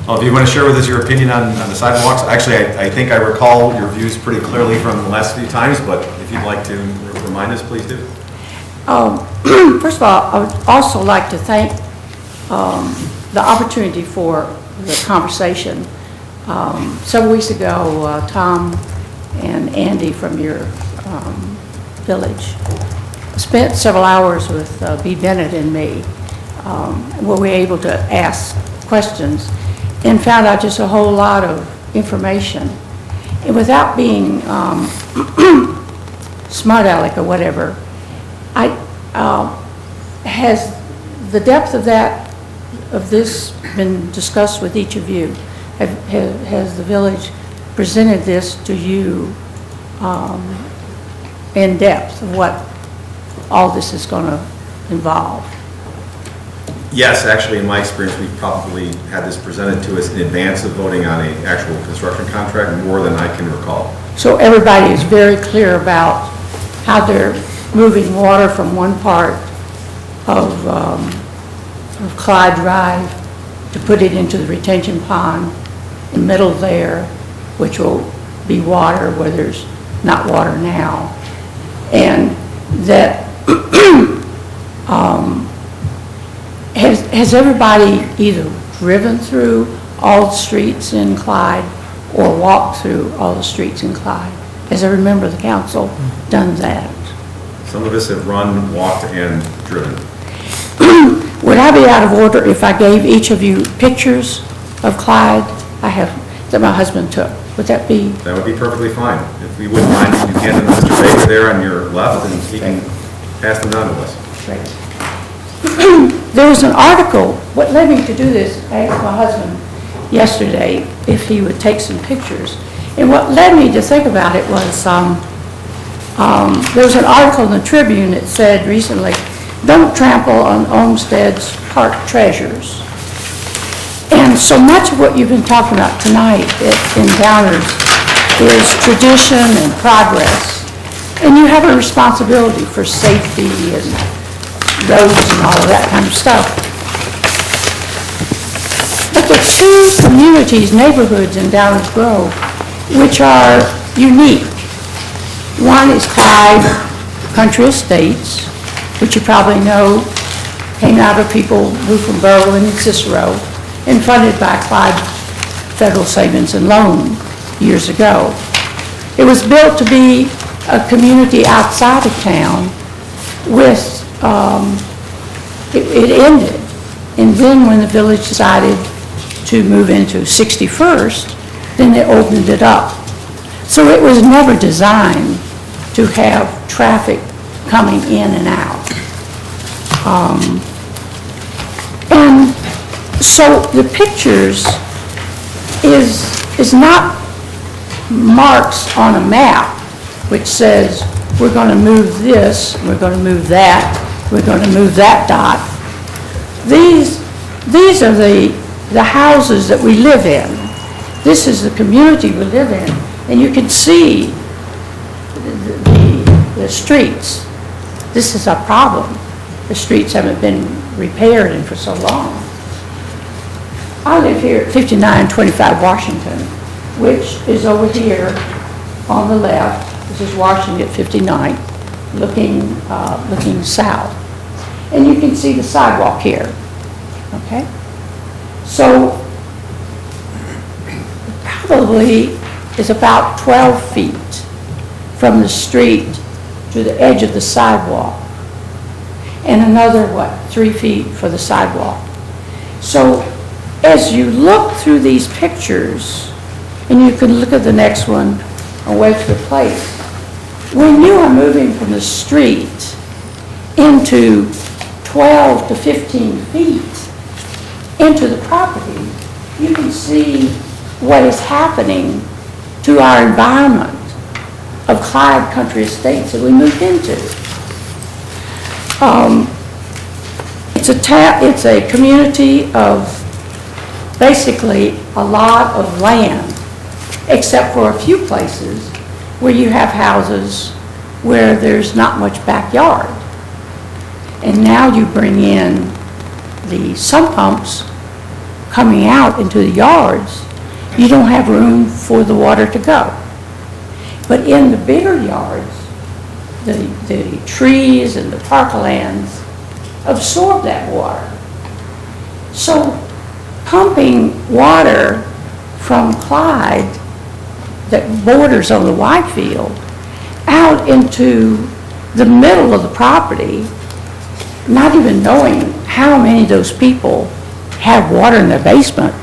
Well, if you want to share with us your opinion on the sidewalks, actually, I think I recall your views pretty clearly from the last few times, but if you'd like to remind us, please do. First of all, I would also like to thank the opportunity for the conversation. Several weeks ago, Tom and Andy from your village spent several hours with B. Bennett and me, where we were able to ask questions and found out just a whole lot of information. And without being smart aleck or whatever, has the depth of this been discussed with each of you? Has the village presented this to you in depth of what all this is going to involve? Yes, actually, in my experience, we've probably had this presented to us in advance of voting on an actual construction contract, more than I can recall. So everybody is very clear about how they're moving water from one part of Clyde Drive to put it into the retention pond in the middle there, which will be water where there's not water now. And that has everybody either driven through all the streets in Clyde or walked through all the streets in Clyde? Has every member of the council done that? Some of us have run, walked, and driven. Would I be out of order if I gave each of you pictures of Clyde? I have, that my husband took. Would that be? That would be perfectly fine. If we wouldn't mind, you can hand them to Mr. Baker there on your left, and he can pass them down to us. There was an article, what led me to do this, I asked my husband yesterday if he would take some pictures. And what led me to think about it was, there was an article in the Tribune that said recently, don't trample on Olmsted's park treasures. And so much of what you've been talking about tonight in Downers is tradition and progress. And you have a responsibility for safety and roads and all of that kind of stuff. But there are two communities, neighborhoods in Downers Grove, which are unique. One is Clyde Country Estates, which you probably know came out of people moved from Berlin and Cicero, and funded by Clyde Federal Savings and Loan years ago. It was built to be a community outside of town with, it ended. And then when the village decided to move into 61st, then they opened it up. So it was never designed to have traffic coming in and out. And so the pictures is not marks on a map which says we're going to move this, we're going to move that, we're going to move that dot. These are the houses that we live in. This is the community we live in, and you can see the streets. This is a problem. The streets haven't been repaired in for so long. I live here at 5925 Washington, which is over here on the left. This is Washington at 59, looking south. And you can see the sidewalk here, okay? So probably is about 12 feet from the street to the edge of the sidewalk, and another, 3 feet for the sidewalk. So as you look through these pictures, and you can look at the next one on Webster Place, when you are moving from the street into 12 to 15 feet into the property, you can see what is happening to our environment of Clyde Country Estates that we moved into. It's a community of basically a lot of land, except for a few places where you have houses where there's not much backyard. And now you bring in the sump pumps coming out into the yards, you don't have room for the water to go. But in the bigger yards, the trees and the parklands absorb that water. So pumping water from Clyde that borders on the Whitefield out into the middle of the property, not even knowing how many of those people have water in their basement,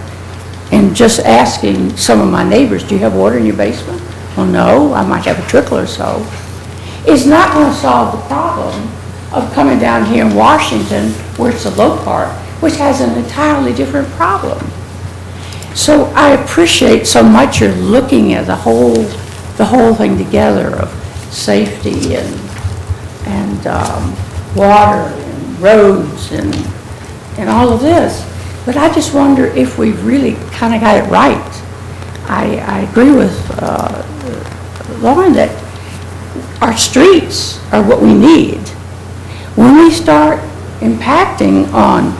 and just asking some of my neighbors, do you have water in your basement? Well, no, I might have a trickle or so, is not going to solve the problem of coming down here in Washington, where it's a low part, which has an entirely different problem. So I appreciate so much you're looking at the whole thing together of safety and water and roads and all of this. But I just wonder if we've really kind of got it right. I agree with Lauren that our streets are what we need. When we start impacting on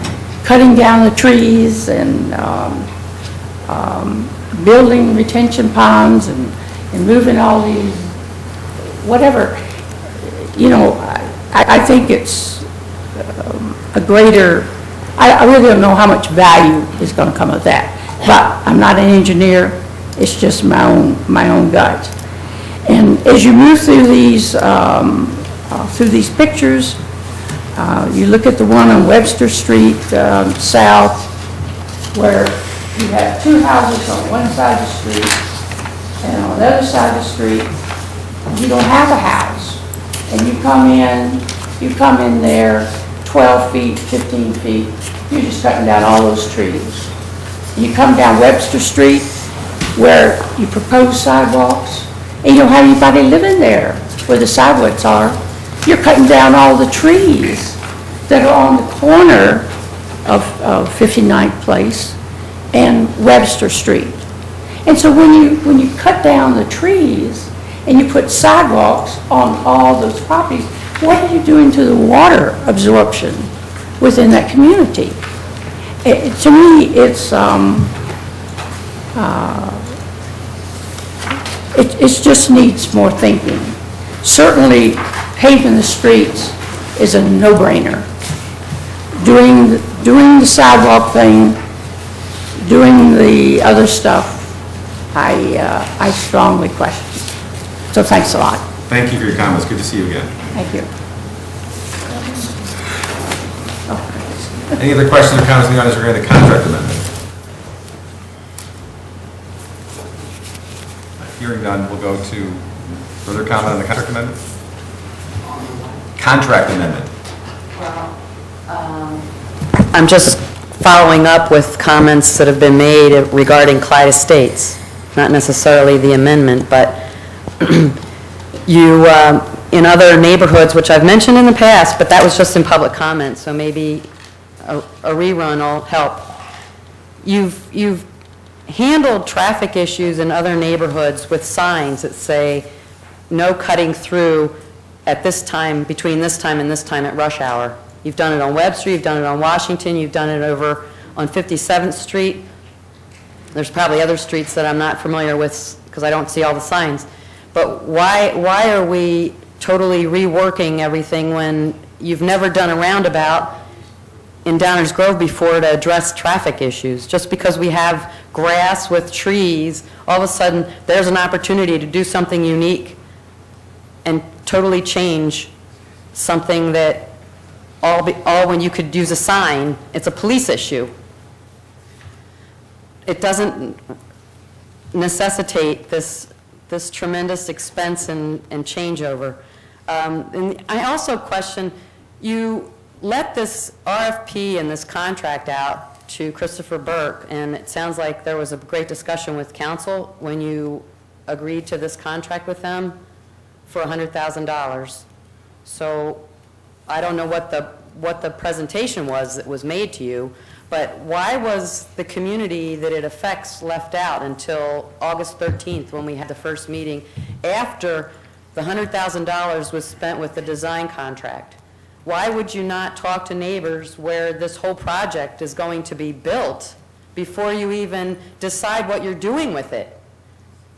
cutting down the trees and building retention ponds and moving all these, whatever, you know, I think it's a greater, I really don't know how much value is going to come of that. But I'm not an engineer, it's just my own gut. And as you move through these pictures, you look at the one on Webster Street South, where you have two houses on one side of the street and on the other side of the street, you don't have a house. And you come in there 12 feet, 15 feet, you're just cutting down all those trees. You come down Webster Street, where you propose sidewalks, and you don't have anybody living there where the sidewalks are. You're cutting down all the trees that are on the corner of 59th Place and Webster Street. And so when you cut down the trees and you put sidewalks on all those properties, what are you doing to the water absorption within that community? To me, it just needs more thinking. Certainly, paving the streets is a no-brainer. Doing the sidewalk thing, doing the other stuff, I strongly question. So thanks a lot. Thank you for your comments. Good to see you again. Thank you. Any other questions or comments from the audience regarding the contract amendment? Hearing none, we'll go to further comment on the contract amendment. Contract amendment. I'm just following up with comments that have been made regarding Clyde Estates, not necessarily the amendment, but you, in other neighborhoods, which I've mentioned in the past, but that was just in public comment, so maybe a rerun will help. You've handled traffic issues in other neighborhoods with signs that say, no cutting through at this time, between this time and this time at rush hour. You've done it on Webster, you've done it on Washington, you've done it over on 57th Street. There's probably other streets that I'm not familiar with because I don't see all the signs. But why are we totally reworking everything when you've never done a roundabout in Downers Grove before to address traffic issues? Just because we have grass with trees, all of a sudden there's an opportunity to do something unique and totally change something that all when you could use a sign, it's a police issue. It doesn't necessitate this tremendous expense and changeover. And I also question, you let this RFP and this contract out to Christopher Burke, and it sounds like there was a great discussion with council when you agreed to this contract with them for $100,000. So I don't know what the presentation was that was made to you, but why was the community that it affects left out until August 13th when we had the first meeting after the $100,000 was spent with the design contract? Why would you not talk to neighbors where this whole project is going to be built before you even decide what you're doing with it?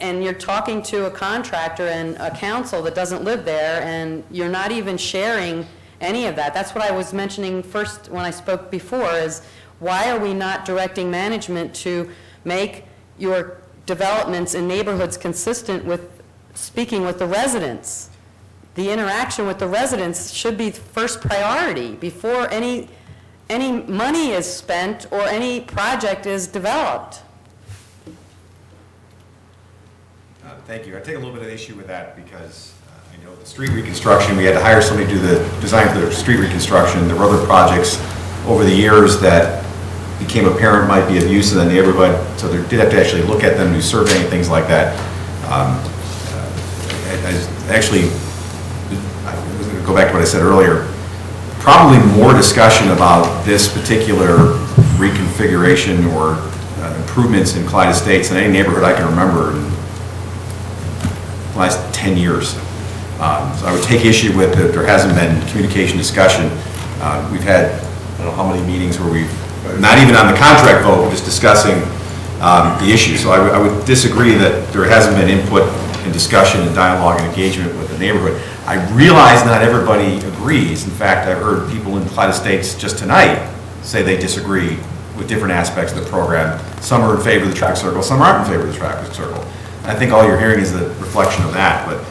And you're talking to a contractor and a council that doesn't live there, and you're not even sharing any of that. That's what I was mentioning first when I spoke before, is why are we not directing management to make your developments in neighborhoods consistent with speaking with the residents? The interaction with the residents should be first priority before any money is spent or any project is developed. Thank you. I take a little bit of issue with that because I know the street reconstruction, we had to hire somebody to do the design for the street reconstruction. There were other projects over the years that became apparent might be of use in the neighborhood, so they did have to actually look at them, do surveying, things like that. Actually, I was going to go back to what I said earlier. Probably more discussion about this particular reconfiguration or improvements in Clyde Estates in any neighborhood I can remember in the last 10 years. So I would take issue with that there hasn't been communication discussion. We've had, I don't know how many meetings where we've, not even on the contract vote, we're just discussing the issue. So I would disagree that there hasn't been input and discussion and dialogue and engagement with the neighborhood. I realize not everybody agrees. In fact, I've heard people in Clyde Estates just tonight say they disagree with different aspects of the program. Some are in favor of the traffic circle, some aren't in favor of the traffic circle. I think all you're hearing is the reflection of that, but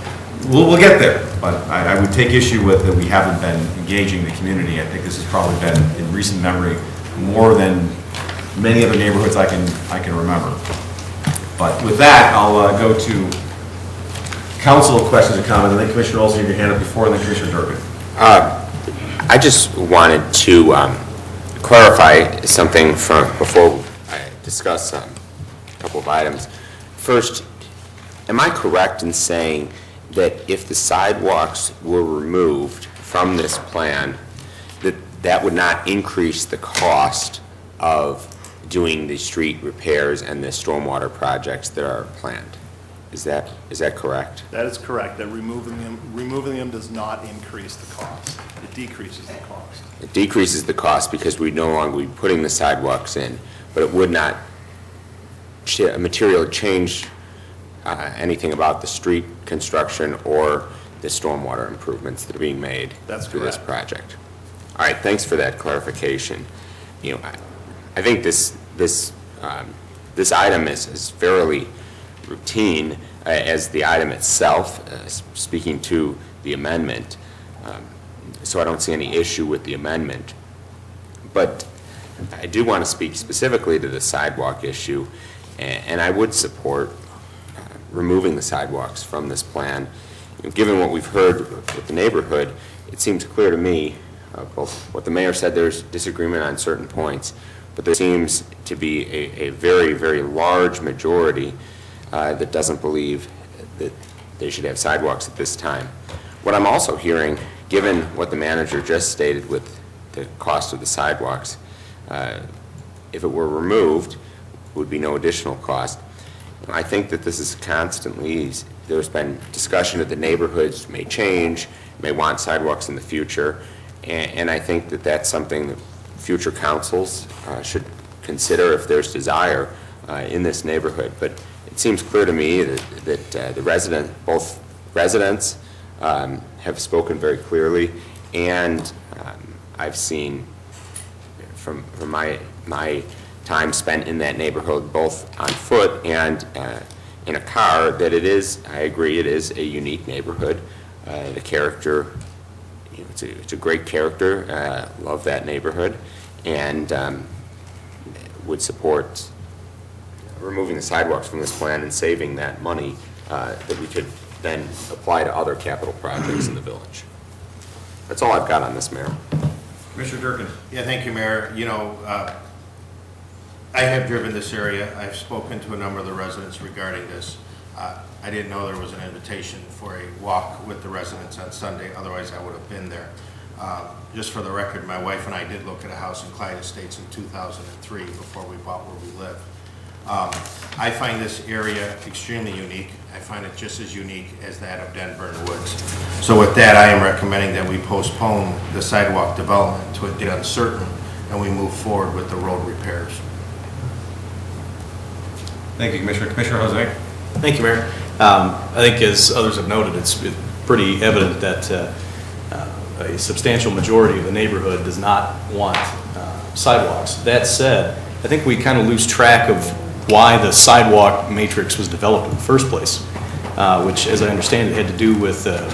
we'll get there. But I would take issue with that we haven't been engaging the community. I think this has probably been, in recent memory, more than many other neighborhoods I can remember. But with that, I'll go to council questions and comments. I think Commissioner Olson had your hand up before, and then Commissioner Durkin. I just wanted to clarify something from before I discuss a couple of items. First, am I correct in saying that if the sidewalks were removed from this plan, that would not increase the cost of doing the street repairs and the stormwater projects that are planned? Is that correct? That is correct, that removing them does not increase the cost. It decreases the cost. It decreases the cost because we'd no longer be putting the sidewalks in, but it would not materially change anything about the street construction or the stormwater improvements that are being made through this project. All right, thanks for that clarification. You know, I think this item is fairly routine as the item itself, speaking to the amendment. So I don't see any issue with the amendment. But I do want to speak specifically to the sidewalk issue, and I would support removing the sidewalks from this plan. You know, given what we've heard with the neighborhood, it seems clear to me, both what the mayor said, there's disagreement on certain points, but there seems to be a very, very large majority that doesn't believe that they should have sidewalks at this time. What I'm also hearing, given what the manager just stated with the cost of the sidewalks, if it were removed, it would be no additional cost. I think that this is constantly, there's been discussion that the neighborhoods may change, may want sidewalks in the future, and I think that that's something that future councils should consider if there's desire in this neighborhood. But it seems clear to me that both residents have spoken very clearly, and I've seen from my time spent in that neighborhood, both on foot and in a car, that it is, I agree, it is a unique neighborhood. The character, you know, it's a great character. Love that neighborhood, and would support removing the sidewalks from this plan and saving that money that we could then apply to other capital projects in the village. That's all I've got on this, Mayor. Commissioner Durkin. Yeah, thank you, Mayor. You know, I have driven this area. I've spoken to a number of the residents regarding this. I didn't know there was an invitation for a walk with the residents on Sunday, otherwise I would have been there. Just for the record, my wife and I did look at a house in Clyde Estates in 2003 before we bought where we live. I find this area extremely unique. I find it just as unique as that of Denburn Woods. So with that, I am recommending that we postpone the sidewalk development to a date uncertain, and we move forward with the road repairs. Thank you, Commissioner. Commissioner Jose. Thank you, Mayor. I think as others have noted, it's pretty evident that a substantial majority of the neighborhood does not want sidewalks. That said, I think we kind of lose track of why the sidewalk matrix was developed in the first place, which, as I understand it, had to do with a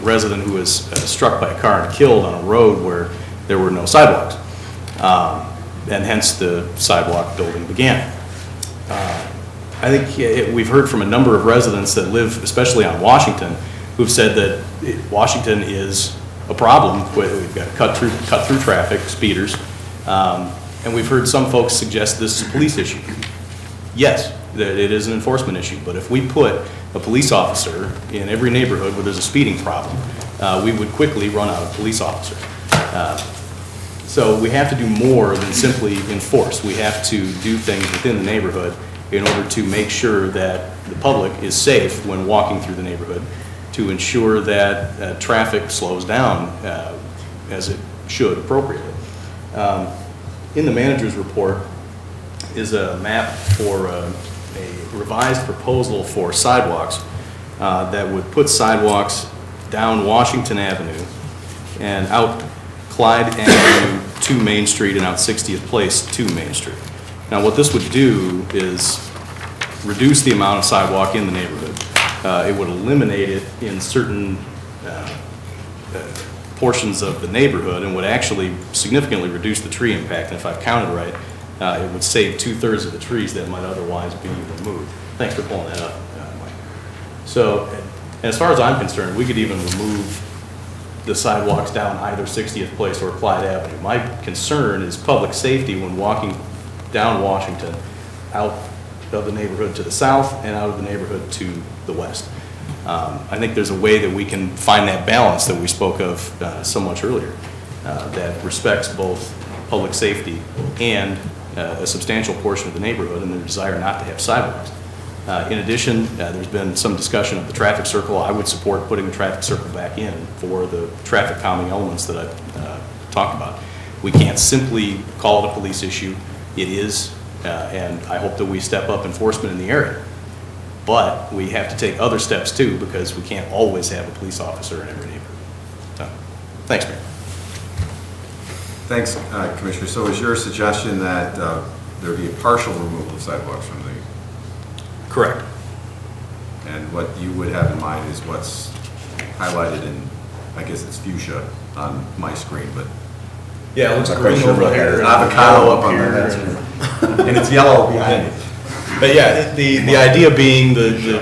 resident who was struck by a car and killed on a road where there were no sidewalks, and hence the sidewalk building began. I think we've heard from a number of residents that live, especially on Washington, who've said that Washington is a problem. We've got cut through traffic, speeders, and we've heard some folks suggest this is a police issue. Yes, that it is an enforcement issue, but if we put a police officer in every neighborhood where there's a speeding problem, we would quickly run out of police officers. So we have to do more than simply enforce. We have to do things within the neighborhood in order to make sure that the public is safe when walking through the neighborhood, to ensure that traffic slows down as it should appropriately. In the manager's report is a map for a revised proposal for sidewalks that would put sidewalks down Washington Avenue and out Clyde Avenue to Main Street and out 60th Place to Main Street. Now, what this would do is reduce the amount of sidewalk in the neighborhood. It would eliminate it in certain portions of the neighborhood and would actually significantly reduce the tree impact. And if I've counted right, It would save 2/3 of the trees that might otherwise be removed. Thanks for pulling that up, Mike. So, and as far as I'm concerned, we could even remove the sidewalks down either 60th Place or Clyde Avenue. My concern is public safety when walking down Washington, out of the neighborhood to the south and out of the neighborhood to the west. I think there's a way that we can find that balance that we spoke of so much earlier, that respects both public safety and a substantial portion of the neighborhood and the desire not to have sidewalks. In addition, there's been some discussion of the traffic circle. I would support putting the traffic circle back in for the traffic calming elements that I've talked about. We can't simply call it a police issue. It is, and I hope that we step up enforcement in the area. But we have to take other steps too, because we can't always have a police officer in every neighborhood. So, thanks, Mayor. Thanks, Commissioner. So is your suggestion that there be a partial removal of sidewalks from the... Correct. And what you would have in mind is what's highlighted in, I guess it's fuchsia on my screen, but... Yeah, it looks I'm not quite green sure over what that here, is. and Avocado yellow up on here, that screen. And it's yellow behind it. But yeah, the idea being the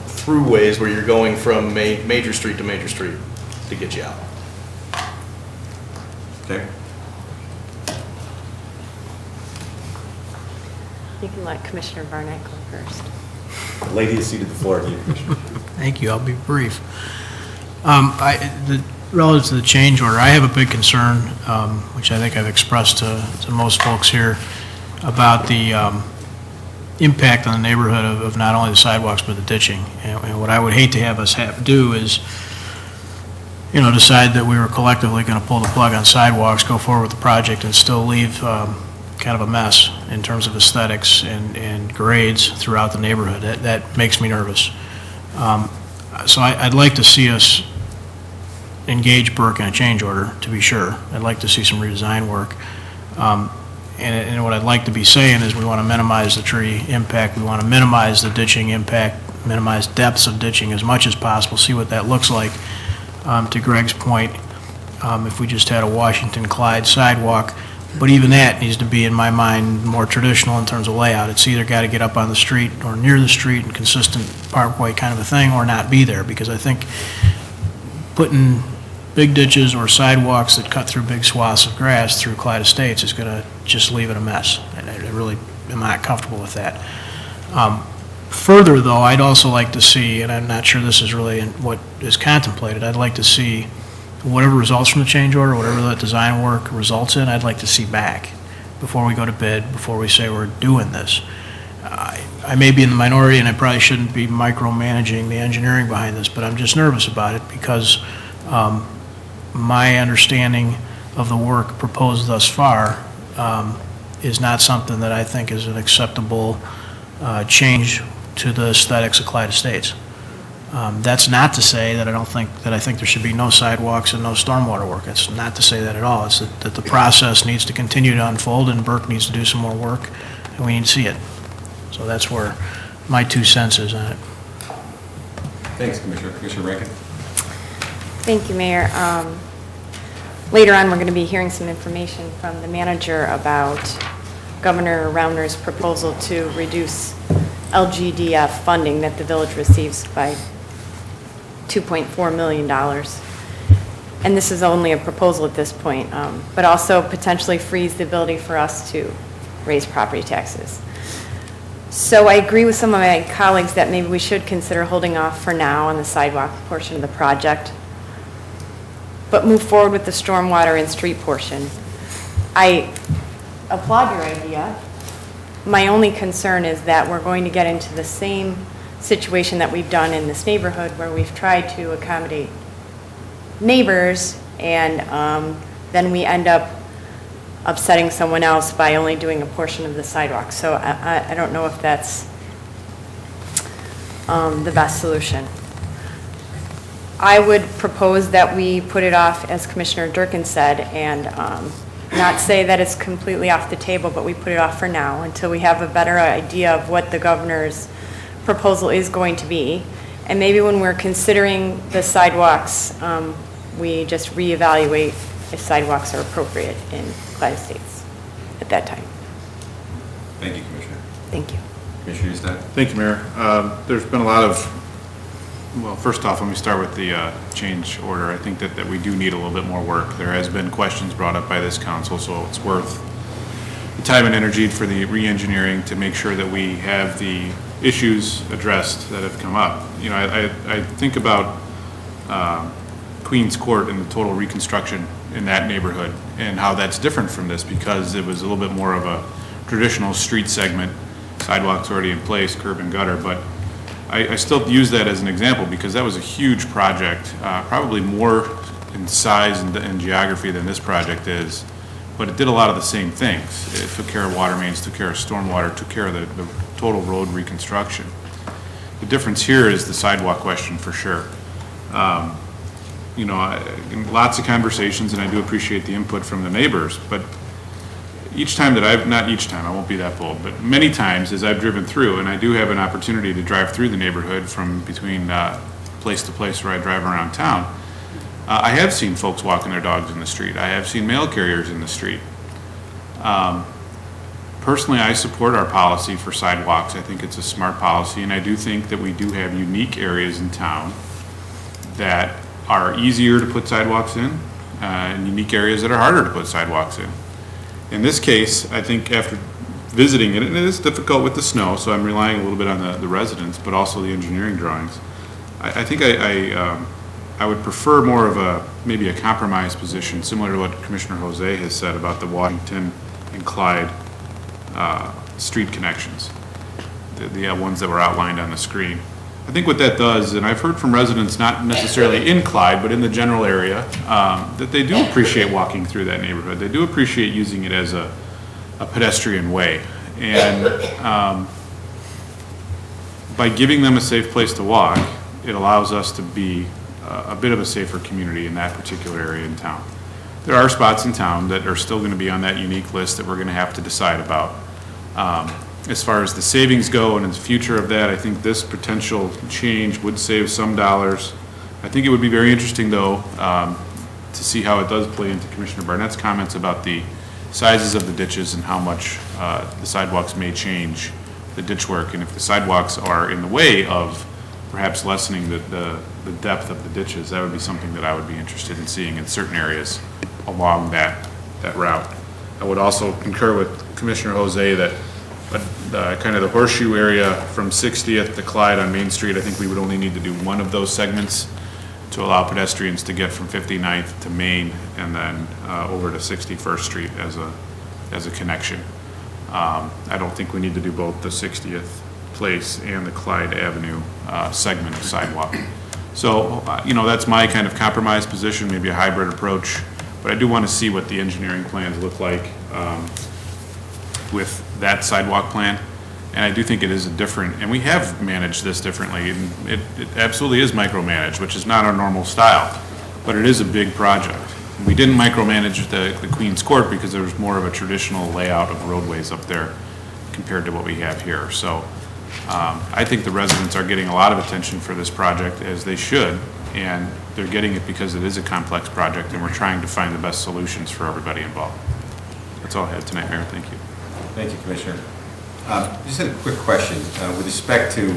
throughways where you're going from major street to major street to get you out. Okay. You can let Commissioner Barnett go first. The lady is seated at the floor to you, Commissioner. Thank you, I'll be brief. Relative to the change order, I have a big concern, which I think I've expressed to most folks here, about the impact on the neighborhood of not only the sidewalks but the ditching. And what I would hate to have us do is, decide that we were collectively going to pull the plug on sidewalks, go forward with the project, and still leave kind of a mess in terms of aesthetics and grades throughout the neighborhood. That makes me nervous. So I'd like to see us engage Burke in a change order, to be sure. I'd like to see some redesign work. And what I'd like to be saying is we want to minimize the tree impact, we want to minimize the ditching impact, minimize depths of ditching as much as possible, see what that looks like. To Greg's point, if we just had a Washington-Clyde sidewalk, but even that needs to be, in my mind, more traditional in terms of layout. It's either got to get up on the street or near the street and consistent parkway kind of a thing, or not be there, because I think putting big ditches or sidewalks that cut through big swaths of grass through Clyde Estates is going to just leave it a mess. And I really am not comfortable with that. Further, though, I'd also like to see, and I'm not sure this is really what is contemplated, I'd like to see whatever results from the change order, whatever that design work results in, I'd like to see back before we go to bid, before we say we're doing this. I may be in the minority, and I probably shouldn't be micromanaging the engineering behind this, but I'm just nervous about it because my understanding of the work proposed thus far is not something that I think is an acceptable change to the aesthetics of Clyde Estates. That's not to say that I think there should be no sidewalks and no stormwater work. That's not to say that at all. It's that the process needs to continue to unfold, and Burke needs to do some more work, and we need to see it. So that's where my 2 cents is on it. Thanks, Commissioner. Commissioner Rankin? Thank you, Mayor. Later on, we're going to be hearing some information from the manager about Governor Rauner's proposal to reduce LGDF funding that the village receives by $2.4 million. And this is only a proposal at this point, but also potentially frees the ability for us to raise property taxes. So I agree with some of my colleagues that maybe we should consider holding off for now on the sidewalk portion of the project, but move forward with the stormwater and street portion. I applaud your idea. My only concern is that we're going to get into the same situation that we've done in this neighborhood where we've tried to accommodate neighbors and then we end up upsetting someone else by only doing a portion of the sidewalk. So I don't know if that's the best solution. I would propose that we put it off, as Commissioner Durkin said, and not say that it's completely off the table, but we put it off for now until we have a better idea of what the governor's proposal is going to be. And maybe when we're considering the sidewalks, we just reevaluate if sidewalks are appropriate in Clyde Estates at that time. Thank you, Commissioner. Thank you. Commissioner Husted? Thank you, Mayor. There's been a lot of, well, first off, let me start with the change order. I think that we do need a little bit more work. There has been questions brought up by this council, so it's worth the time and energy for the re-engineering to make sure that we have the issues addressed that have come up. You know, I think about Queens Court and the total reconstruction in that neighborhood and how that's different from this because it was a little bit more of a traditional street segment, sidewalks already in place, curb and gutter, but I still use that as an example because that was a huge project, probably more in size and geography than this project is, but it did a lot of the same things. It took care of water mains, took care of stormwater, took care of the total road reconstruction. The difference here is the sidewalk question for sure. You know, lots of conversations, and I do appreciate the input from the neighbors, but each time that not each time, I won't be that bold, but many times as I've driven through, and I do have an opportunity to drive through the neighborhood from between place to place where I drive around town, I have seen folks walking their dogs in the street. I have seen mail carriers in the street. Personally, I support our policy for sidewalks. I think it's a smart policy, and I do think that we do have unique areas in town that are easier to put sidewalks in, and unique areas that are harder to put sidewalks in. In this case, I think after visiting it, and it is difficult with the snow, so I'm relying a little bit on the residents, but also the engineering drawings. I think I would prefer more of maybe a compromise position, similar to what Commissioner Jose has said about the Washington and Clyde street connections, the ones that were outlined on the screen. I think what that does, and I've heard from residents, not necessarily in Clyde, but in the general area, that they do appreciate walking through that neighborhood. They do appreciate using it as a pedestrian way. And by giving them a safe place to walk, it allows us to be a bit of a safer community in that particular area in town. There are spots in town that are still going to be on that unique list that we're going to have to decide about. As far as the savings go and the future of that, I think this potential change would save some dollars. I think it would be very interesting, though, to see how it does play into Commissioner Barnett's comments about the sizes of the ditches and how much the sidewalks may change the ditch work. And if the sidewalks are in the way of perhaps lessening the depth of the ditches, that would be something that I would be interested in seeing in certain areas along that route. I would also concur with Commissioner Jose that kind of the horseshoe area from 60th to Clyde on Main Street, I think we would only need to do one of those segments to allow pedestrians to get from 59th to Main and then over to 61st Street as a connection. I don't think we need to do both the 60th Place and the Clyde Avenue segment of sidewalk. So, you know, that's my kind of compromise position, maybe a hybrid approach, but I do want to see what the engineering plans look like with that sidewalk plan. And I do think it is a different, and we have managed this differently, and it absolutely is micromanaged, which is not our normal style, but it is a big project. We didn't micromanage the Queens Court because there was more of a traditional layout of roadways up there compared to what we have here. So I think the residents are getting a lot of attention for this project, as they should, and they're getting it because it is a complex project, and we're trying to find the best solutions for everybody involved. That's all I had tonight, Mayor. Thank you. Thank you, Commissioner. Just had a quick question with respect to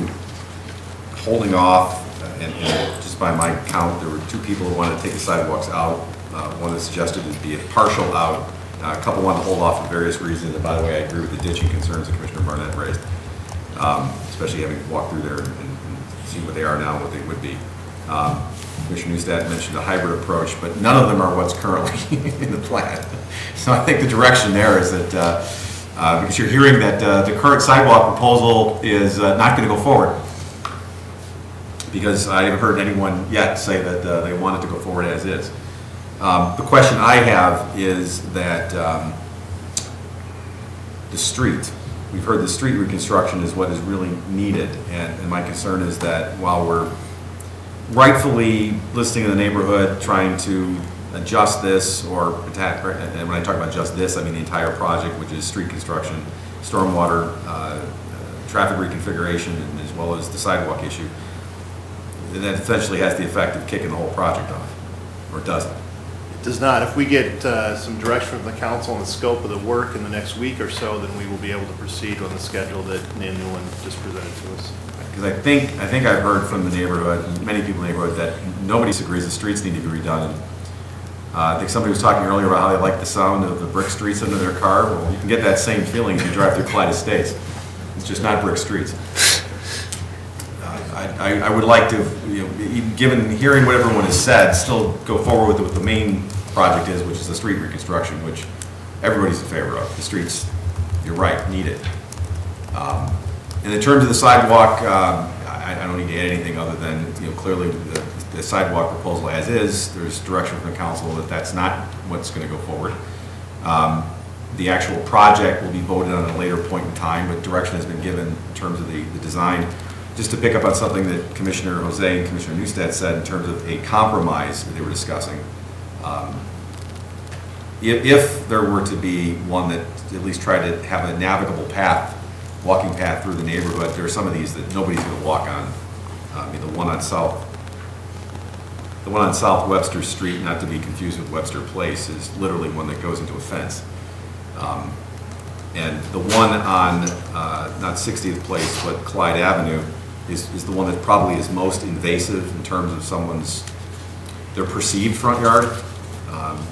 holding off, and just by my count, there were two people who wanted to take the sidewalks out. One that suggested it be a partial out. A couple wanted to hold off for various reasons. And by the way, I agree with the ditching concerns that Commissioner Barnett raised, especially having walked through there and seen what they are now and what they would be. Commissioner Neustadt mentioned a hybrid approach, but none of them are what's currently in the plan. So I think the direction there is that because you're hearing that the current sidewalk proposal is not going to go forward, because I haven't heard anyone yet say that they want it to go forward as is. The question I have is that the street, we've heard the street reconstruction is what is really needed, and my concern is that while we're rightfully listing in the neighborhood trying to adjust this or attack, and when I talk about just this, I mean the entire project, which is street construction, stormwater, traffic reconfiguration, and as well as the sidewalk issue, that essentially has the effect of kicking the whole project off, or doesn't. Does not. If we get some direction from the council on the scope of the work in the next week or so, then we will be able to proceed on the schedule that Nan Newland just presented to us. Because I think I've heard from the neighborhood, many people in the neighborhood, that nobody disagrees the streets need to be redone. And, I think somebody was talking earlier about how they like the sound of the brick streets under their car. Well, you can get that same feeling if you drive through Clyde Estates. It's just not brick streets. I would like to, given hearing what everyone has said, still go forward with what the main project is, which is the street reconstruction, which everybody's in favor of. The streets, you're right, need it. And in terms of the sidewalk, I don't need to add anything other than, clearly the sidewalk proposal as is, there's direction from the council that that's not what's going to go forward. The actual project will be voted on at a later point in time, but direction has been given in terms of the design. Just to pick up on something that Commissioner Jose and Commissioner Newstead said in terms of a compromise that they were discussing. If there were to be one that at least tried to have a navigable path, walking path through the neighborhood, there are some of these that nobody's going to walk on. The one on South Webster Street, not to be confused with Webster Place, is literally one that goes into a fence. And the one on, not 60th Place, but Clyde Avenue, is the one that probably is most invasive in terms of their perceived front yard.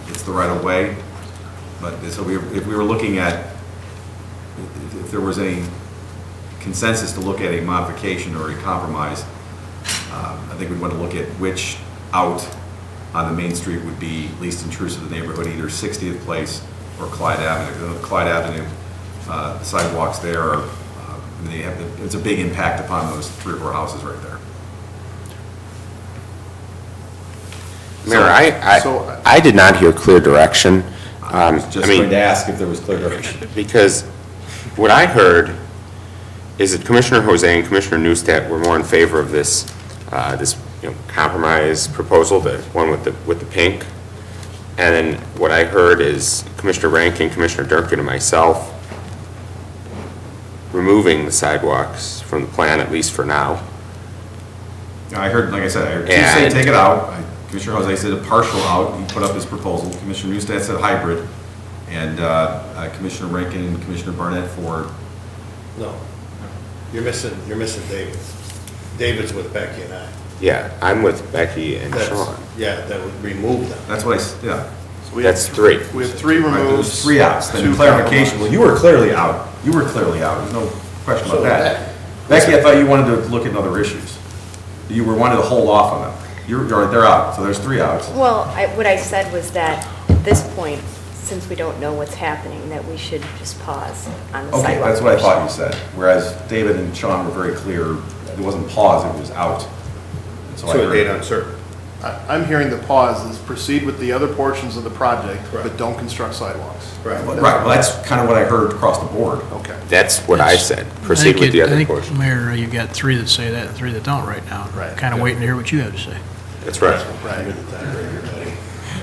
It's the right of way. But so if we were looking at, if there was any consensus to look at a modification or a compromise, I think we'd want to look at which out on the main street would be least intrusive to the neighborhood, either 60th Place or Clyde Avenue. Clyde Avenue, the sidewalks there are, it's a big impact upon those 3 or 4 houses right there. Mayor, I did not hear clear direction. I was just going to ask if there was clear direction. Because what I heard is that Commissioner Jose and Commissioner Newstead were more in favor of this compromise proposal, the one with the pink. And then what I heard is Commissioner Rankin, Commissioner Durkin, and myself removing the sidewalks from the plan, at least for now. I heard, like I said, I heard Chief say take it out. Commissioner Jose said a partial out. He put up his proposal. Commissioner Newstead said hybrid. And Commissioner Rankin and Commissioner Barnett for... No. You're missing David. David's with Becky and I. Yeah, I'm with Becky and Sean. Yeah, that would remove them. That's what yeah. So That's 3. We have 3 removes. There's 3 outs. Then 2 clarification. compromise. Well, you were clearly out. You were clearly out. There's no question about that. Becky, I thought you wanted to look at other issues. You were wanting to hold off on them. They're out. So there's 3 outs. Well, what I said was that at this point, since we don't know what's happening, that we should just pause on the sidewalk. Okay, that's what I thought you said. Whereas David and Sean were very clear. It wasn't pause. It was out. And So a date uncertain. I'm hearing the pause is proceed with the other portions of the project, but don't construct sidewalks. Right. Right. Well, that's kind of what I heard across the board. Okay. That's what I said. Proceed with the other portion. Mayor, you've got 3 that say that and 3 that don't right now. Right. Kind of waiting to hear what you have to say. That's right. Right.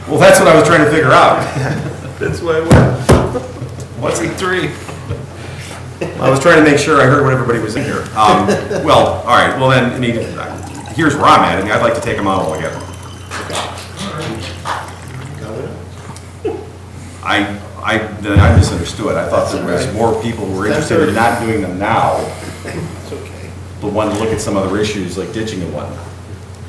Well, that's what I was trying to figure out. That's why I went. What's in 3? I was trying to make sure I heard what everybody was in here. Well, all right. Well, then, here's where I'm at. I'd like to take them out altogether. I misunderstood. I thought there was more people who were interested in not doing them now, It's okay. but wanted to look at some other issues like ditching and whatnot.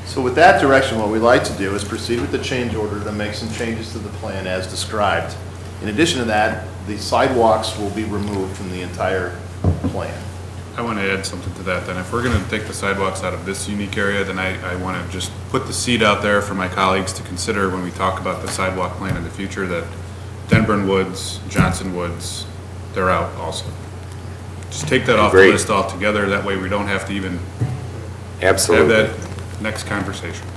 So with that direction, what we'd like to do is proceed with the change order to make some changes to the plan as described. In addition to that, the sidewalks will be removed from the entire plan. I want to add something to that then. If we're going to take the sidewalks out of this unique area, then I want to just put the seed out there for my colleagues to consider when we talk about the sidewalk plan in the future, that Denburn Woods, Johnson Woods, they're out also. Just take that off the Agreed. list altogether. That way we don't have to even Absolutely. have that next conversation.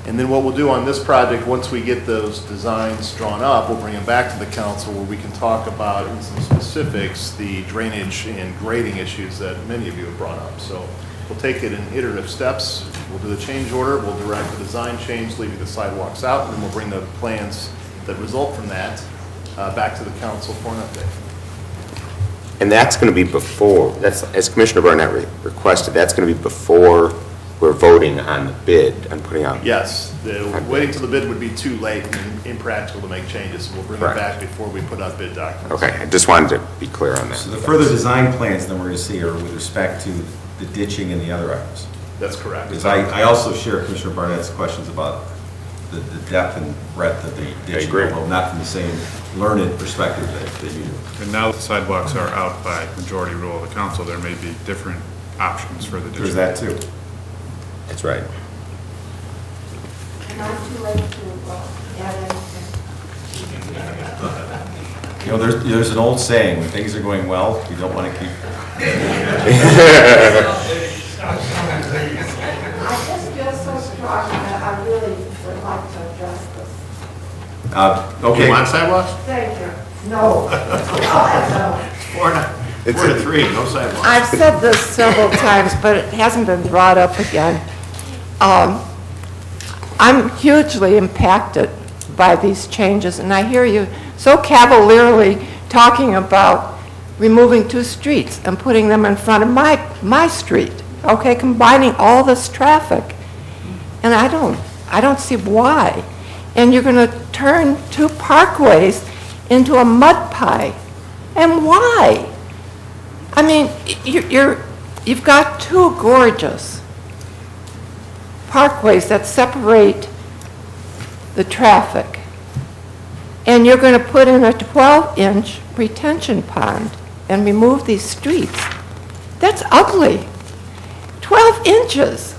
And then what we'll do on this project, once we get those designs drawn up, we'll bring them back to the council where we can talk about in some specifics the drainage and grading issues that many of you have brought up. So we'll take it in iterative steps. We'll do the change order, we'll direct the design change, leaving the sidewalks out, and then we'll bring the plans that result from that back to the council for an update. And that's going to be before, as Commissioner Barnett requested, that's going to be before we're voting on the bid, on putting out. Yes, waiting till the bid would be too late and impractical to make changes, so we'll bring it Correct. back before we put out bid documents. Okay, I just wanted to be clear on that. So the further design plans then we're going to see are with respect to the ditching and the other items. That's correct. Because I also share Commissioner Barnett's questions about the depth and breadth of the ditching, agree. although not from the same learned perspective that you do. And now that the sidewalks are out by majority rule of the council, there may be different options for the There's district. that too. That's right. And I'm too late to add anything. You know, there's an old saying, when things are going well, you don't want to keep. I just feel so strong that I really would like to address this. Okay. You want sidewalks? Thank you. No. Four to three, no sidewalks. I've said this several times, but it hasn't been brought up again. I'm hugely impacted by these changes, and I hear you so cavalierly talking about removing 2 streets and putting them in front of my street, okay, combining all this traffic. And I don't see why. And you're going to turn 2 parkways into a mud pie. And why? I mean, you've got 2 gorgeous parkways that separate the traffic. And you're going to put in a 12-inch retention pond and remove these streets. That's ugly. 12 inches.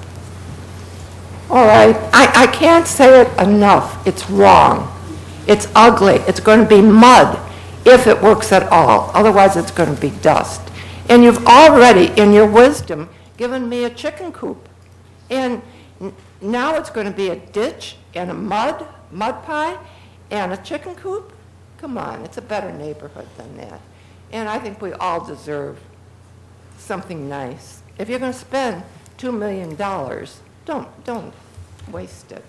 All right, I can't say it enough. It's wrong. It's ugly. It's going to be mud if it works at all. Otherwise, it's going to be dust. And you've already, in your wisdom, given me a chicken coop. And now it's going to be a ditch and a mud pie and a chicken coop? Come on, it's a better neighborhood than that. And I think we all deserve something nice. If you're going to spend $2 million, don't waste it.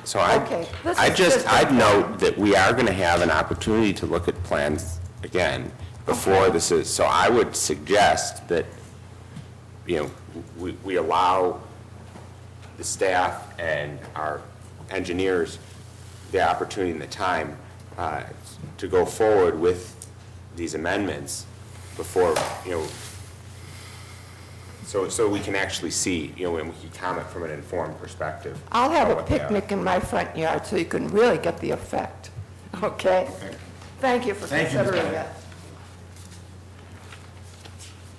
So Okay, this is I'd note that we are going to have an opportunity to look at plans again before this is, so I would suggest that, we allow the staff and our engineers the opportunity and the time to go forward with these amendments before, so we can actually see, and we can comment from an informed perspective. I'll have about a what they are. picnic in my front yard so you can really get the effect. Okay? Thank you for Thank you, Ms. considering Bennett. it.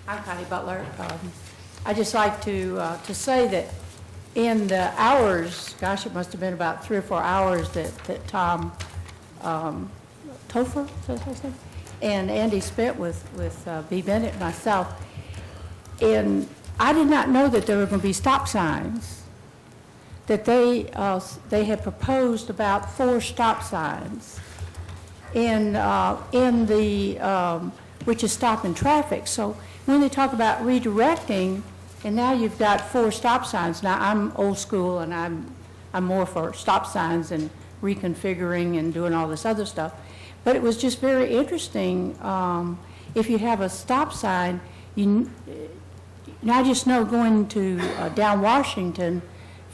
I'm Connie Butler. I'd just like to say that in the hours, gosh, it must have been about 3 or 4 hours that Tom Topher, is that his name? And Andy spent with B. Bennett and myself. And I did not know that there were going to be stop signs, that they had proposed about 4 stop signs in the, which is stopping traffic. So when they talk about redirecting, and now you've got 4 stop signs. Now, I'm old school, and I'm more for stop signs and reconfiguring and doing all this other stuff. But it was just very interesting. If you have a stop sign, and I just know going to down Washington,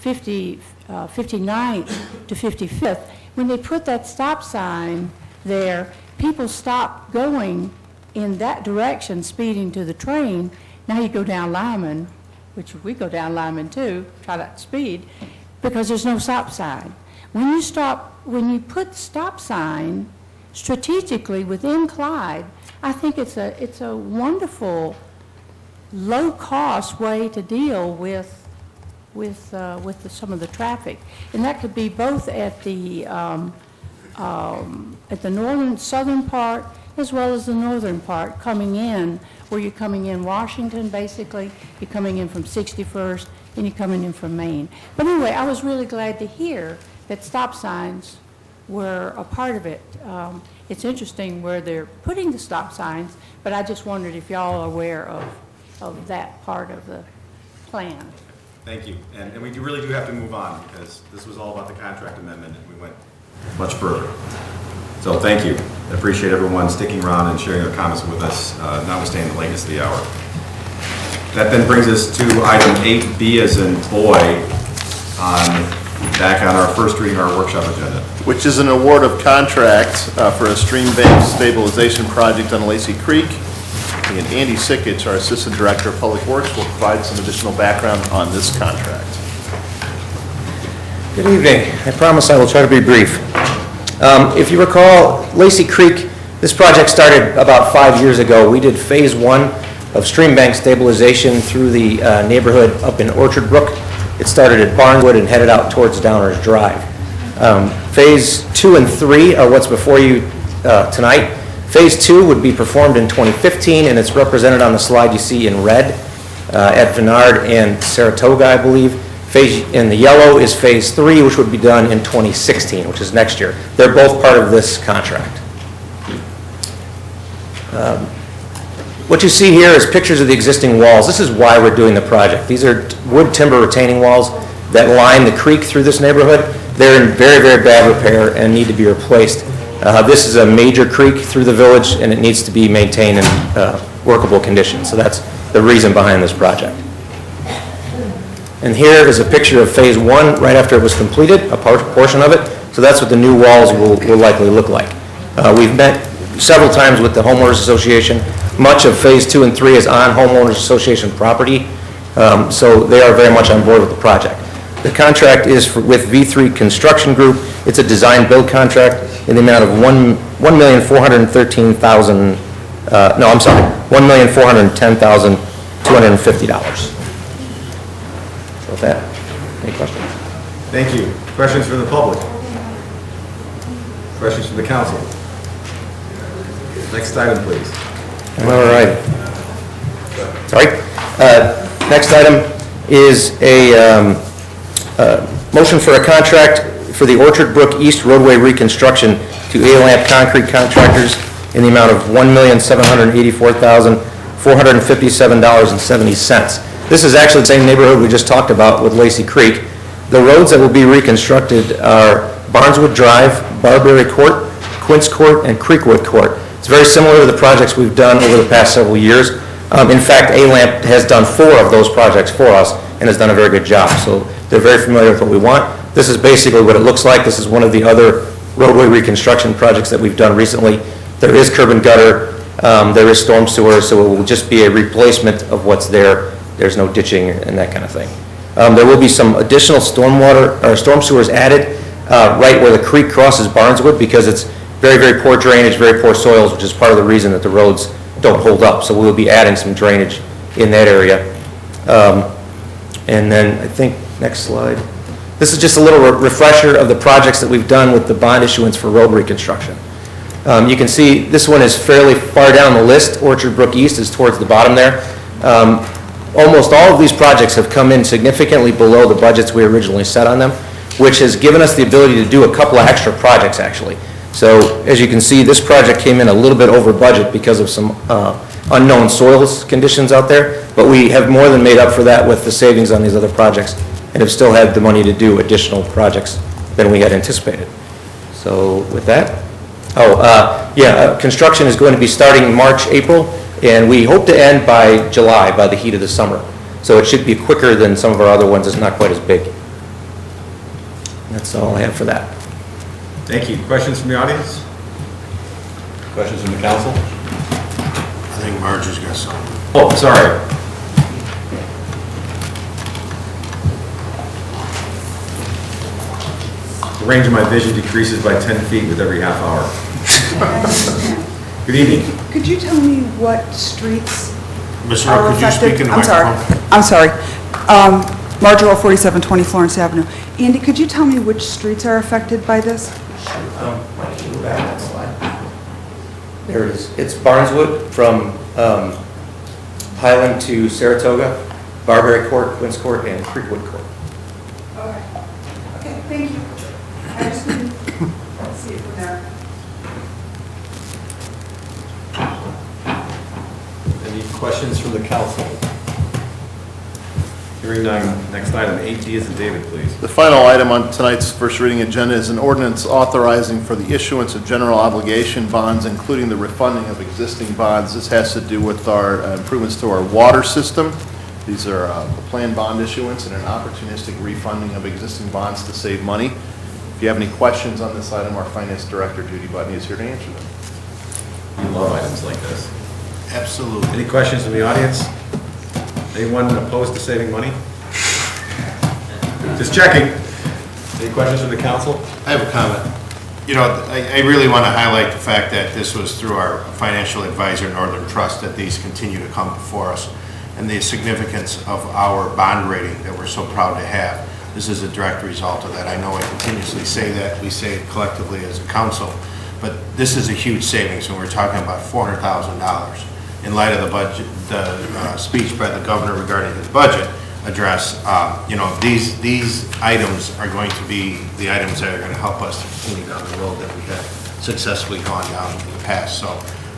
59th to 55th, when they put that stop sign there, people stop going in that direction, speeding to the train. Now you go down Lyman, which we go down Lyman too, try not to speed, because there's no stop sign. When you put stop sign strategically within Clyde, I think it's a wonderful, low-cost way to deal with some of the traffic, and that could be both at the southern part as well as the northern part coming in, where you're coming in Washington, basically, you're coming in from 61st, and you're coming in from Maine. But anyway, I was really glad to hear that stop signs were a part of it. It's interesting where they're putting the stop signs, but I just wondered if y'all are aware of that part of the plan. Thank you. And we really do have to move on, because this was all about the contract amendment, and we went much further. So thank you. I appreciate everyone sticking around and sharing their comments with us, notwithstanding the lateness of the hour. That then brings us to item 8B as in boy, back on our first reading, our workshop agenda. Which is an award of contract for a stream bank stabilization project on Lacey Creek. And Andy Sikich, our Assistant Director of Public Works, will provide some additional background on this contract. Good evening. I promise I will try to be brief. If you recall, Lacey Creek, this project started about 5 years ago. We did phase 1 of stream bank stabilization through the neighborhood up in Orchard Brook. It started at Barnwood and headed out towards Downers Drive. Phase 2 and 3 are what's before you tonight. Phase 2 would be performed in 2015, and it's represented on the slide you see in red at Vennard and Saratoga, I believe. Phase in the yellow is phase 3, which would be done in 2016, which is next year. They're both part of this contract. What you see here is pictures of the existing walls. This is why we're doing the project. These are wood timber retaining walls that line the creek through this neighborhood. They're in very, very bad repair and need to be replaced. This is a major creek through the village, and it needs to be maintained in workable condition. So that's the reason behind this project. And here is a picture of phase 1 right after it was completed, a portion of it. So that's what the new walls will likely look like. We've met several times with the homeowners association. Much of phase 2 and 3 is on homeowners association property, so they are very much on board with the project. The contract is with V3 Construction Group. It's a design build contract in the amount of $1,410,250. So with that, any questions? Thank you. Questions from the public? Questions from the council? Next item, please. All right. Sorry. Next item is a motion for a contract for the Orchard Brook East roadway reconstruction to A-Lamp Concrete Contractors in the amount of $1,784,457.70. This is actually the same neighborhood we just talked about with Lacey Creek. The roads that will be reconstructed are Barneswood Drive, Barberry Court, Quince Court, and Creekwood Court. It's very similar to the projects we've done over the past several years. In fact, A-Lamp has done 4 of those projects for us and has done a very good job. So they're very familiar with what we want. This is basically what it looks like. This is one of the other roadway reconstruction projects that we've done recently. There is curb and gutter, there is storm sewer, so it will just be a replacement of what's there. There's no ditching and that kind of thing. There will be some additional storm sewers added right where the creek crosses Barneswood, because it's very, very poor drainage, very poor soils, which is part of the reason that the roads don't hold up. So we'll be adding some drainage in that area. And then I think, next slide. This is just a little refresher of the projects that we've done with the bond issuance for road reconstruction. You can see this one is fairly far down the list. Orchard Brook East is towards the bottom there. Almost all of these projects have come in significantly below the budgets we originally set on them, which has given us the ability to do a couple of extra projects, actually. So as you can see, this project came in a little bit over budget because of some unknown soils conditions out there, but we have more than made up for that with the savings on these other projects and have still had the money to do additional projects than we had anticipated. So with that, construction is going to be starting in March, April, and we hope to end by July, by the heat of the summer. So it should be quicker than some of our other ones. It's not quite as big. That's all I have for that. Thank you. Questions from the audience? Questions from the council? I think Margie's got something. Oh, sorry. The range of my vision decreases by 10 feet with every half hour. Good evening. Could you tell me what streets Ms. are Rowe, could you affected? speak in the I'm sorry. microphone? I'm sorry. Marjorie, 4720 Florence Avenue. Andy, could you tell me which streets are affected by this? Why don't you go back that slide? There it is. It's Barneswood from Highland to Saratoga, Barberry Court, Quince Court, and Creekwood Court. Okay. Okay, thank you. I just need to see it from there. Any questions from the council? Hearing none. Next item, 8D is in David, please. The final item on tonight's first reading agenda is an ordinance authorizing for the issuance of general obligation bonds, including the refunding of existing bonds. This has to do with our improvements to our water system. These are a planned bond issuance and an opportunistic refunding of existing bonds to save money. If you have any questions on this item, our Finance Director, Judy Budney, is here to answer them. You love items like this. Absolutely. Any questions from the audience? Anyone opposed to saving money? Just checking. Any questions from the council? I have a comment. You know, I really want to highlight the fact that this was through our financial advisor, Northern Trust, that these continue to come before us, and the significance of our bond rating that we're so proud to have. This is a direct result of that. I know I continuously say that, we say it collectively as a council, but this is a huge savings, and we're talking about $400,000. In light of the budget, the speech by the governor regarding his budget address, you know, these items are going to be the items that are going to help us to continue down the road that we have successfully gone down in the past. So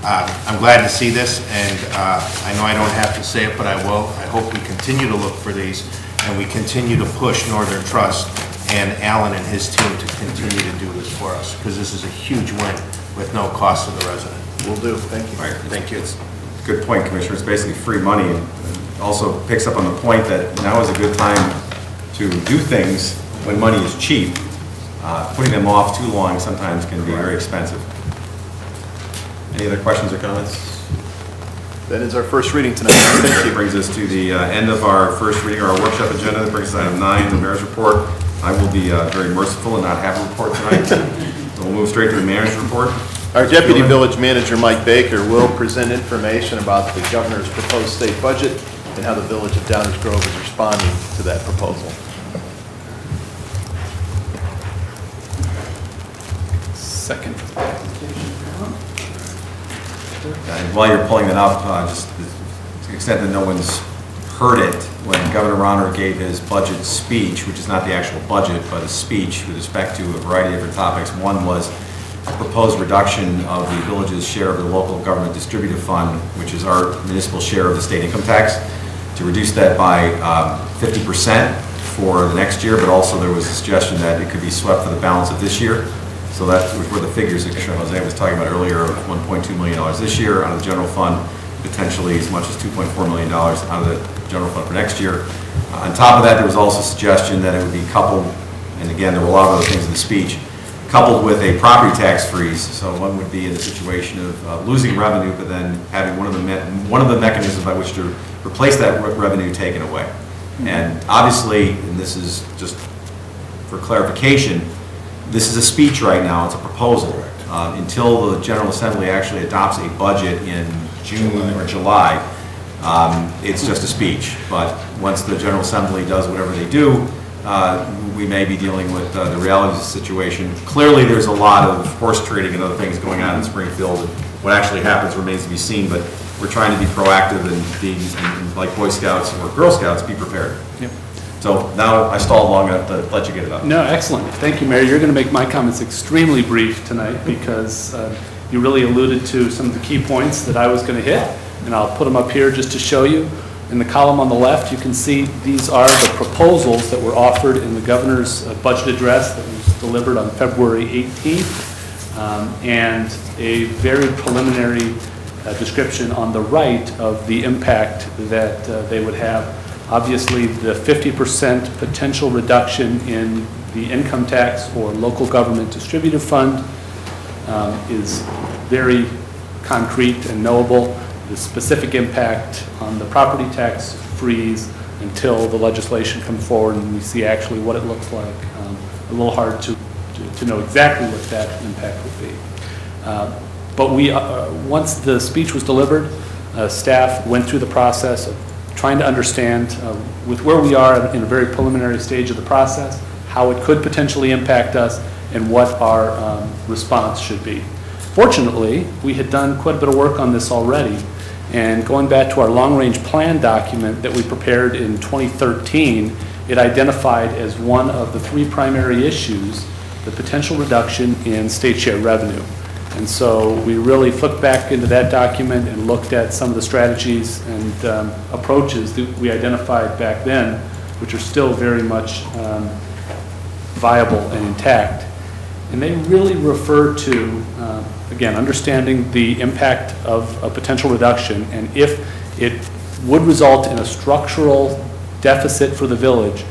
I'm glad to see this, and I know I don't have to say it, but I will. I hope we continue to look for these, and we continue to push Northern Trust and Alan and his team to continue to do this for us, because this is a huge win with no cost to the resident. Will do. Thank you. All right, thank you. It's a good point, Commissioner. It's basically free money, and also picks up on the point that now is a good time to do things when money is cheap. Putting them off too long sometimes can be very expensive. Any other questions or comments? That is our first reading tonight. Thank you. That brings us to the end of our first reading, our workshop agenda. That brings us to item 9, the mayor's report. I will be very merciful and not have a report tonight. So we'll move straight to the mayor's report. Our Deputy Village Manager, Mike Baker, will present information about the governor's proposed state budget and how the village of Downers Grove is responding to that proposal. Second. And while you're pulling that up, just to the extent that no one's heard it, when Governor Rauner gave his budget speech, which is not the actual budget, but a speech with respect to a variety of different topics. One was a proposed reduction of the village's share of the local government distributive fund, which is our municipal share of the state income tax, to reduce that by 50% for the next year, but also there was a suggestion that it could be swept for the balance of this year. So that were the figures that Commissioner Jose was talking about earlier, of $1.2 million this year out of the general fund, potentially as much as $2.4 million out of the general fund for next year. On top of that, there was also a suggestion that it would be coupled, and again, there were a lot of other things in the speech, coupled with a property tax freeze. So one would be in the situation of losing revenue, but then having one of the mechanisms by which to replace that revenue taken away. And obviously, and this is just for clarification, this is a speech right now, it's a proposal. Until the General Assembly actually adopts a budget in June or July, it's just a speech. But once the General Assembly does whatever they do, we may be dealing with the realities of the situation. Clearly, there's a lot of horse trading and other things going on in Springfield. And what actually happens remains to be seen, but we're trying to be proactive and be, like Boy Scouts or Girl Scouts, be prepared. Yep. So now I stalled long enough to let you get it up. No, excellent. Thank you, Mayor. You're going to make my comments extremely brief tonight because you really alluded to some of the key points that I was going to hit, and I'll put them up here just to show you. In the column on the left, you can see these are the proposals that were offered in the governor's budget address that was delivered on February 18th, and a very preliminary description on the right of the impact that they would have. Obviously, the 50% potential reduction in the income tax or local government distributive fund is very concrete and knowable. The specific impact on the property tax freeze until the legislation comes forward and we see actually what it looks like. A little hard to know exactly what that impact would be. But we, once the speech was delivered, staff went through the process of trying to understand with where we are in a very preliminary stage of the process, how it could potentially impact us and what our response should be. Fortunately, we had done quite a bit of work on this already, and going back to our long-range plan document that we prepared in 2013, it identified as one of the 3 primary issues the potential reduction in state share revenue. And so we really flipped back into that document and looked at some of the strategies and approaches that we identified back then, which are still very much viable and intact. And they really refer to, again, understanding the impact of a potential reduction, and if it would result in a structural deficit for the village,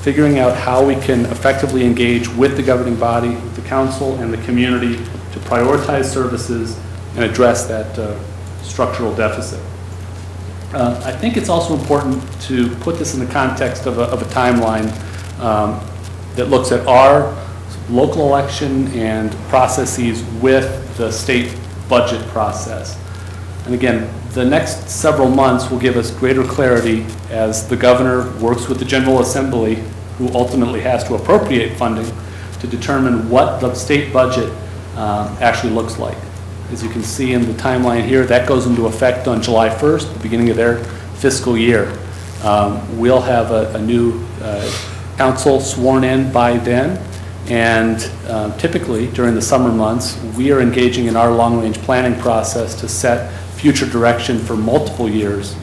figuring out how we can effectively engage with the governing body, with the council and the community to prioritize services and address that structural deficit. I think it's also important to put this in the context of a timeline that looks at our local election and processes with the state budget process. And again, the next several months will give us greater clarity as the governor works with the General Assembly, who ultimately has to appropriate funding, to determine what the state budget actually looks like. As you can see in the timeline here, that goes into effect on July 1st, the beginning of their fiscal year. We'll have a new council sworn in by then, and typically during the summer months, we are engaging in our long-range planning process to set future direction for multiple years.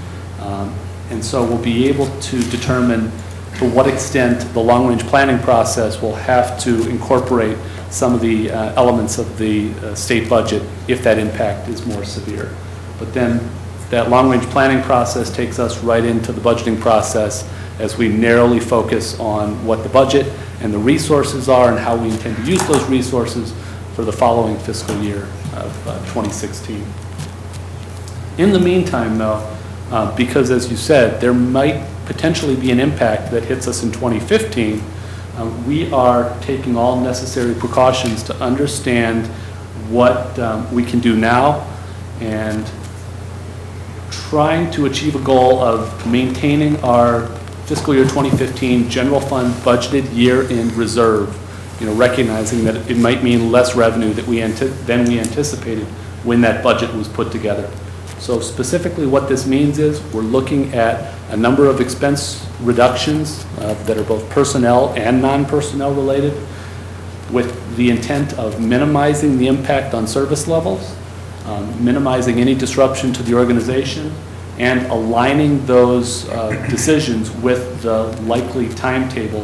And so we'll be able to determine to what extent the long-range planning process will have to incorporate some of the elements of the state budget if that impact is more severe. But then that long-range planning process takes us right into the budgeting process as we narrowly focus on what the budget and the resources are and how we intend to use those resources for the following fiscal year of 2016. In the meantime, though, because as you said, there might potentially be an impact that hits us in 2015, we are taking all necessary precautions to understand what we can do now and trying to achieve a goal of maintaining our fiscal year 2015 general fund budgeted year-end reserve, recognizing that it might mean less revenue than we anticipated when that budget was put together. So specifically what this means is we're looking at a number of expense reductions that are both personnel and non-personnel related, with the intent of minimizing the impact on service levels, minimizing any disruption to the organization, and aligning those decisions with the likely timetable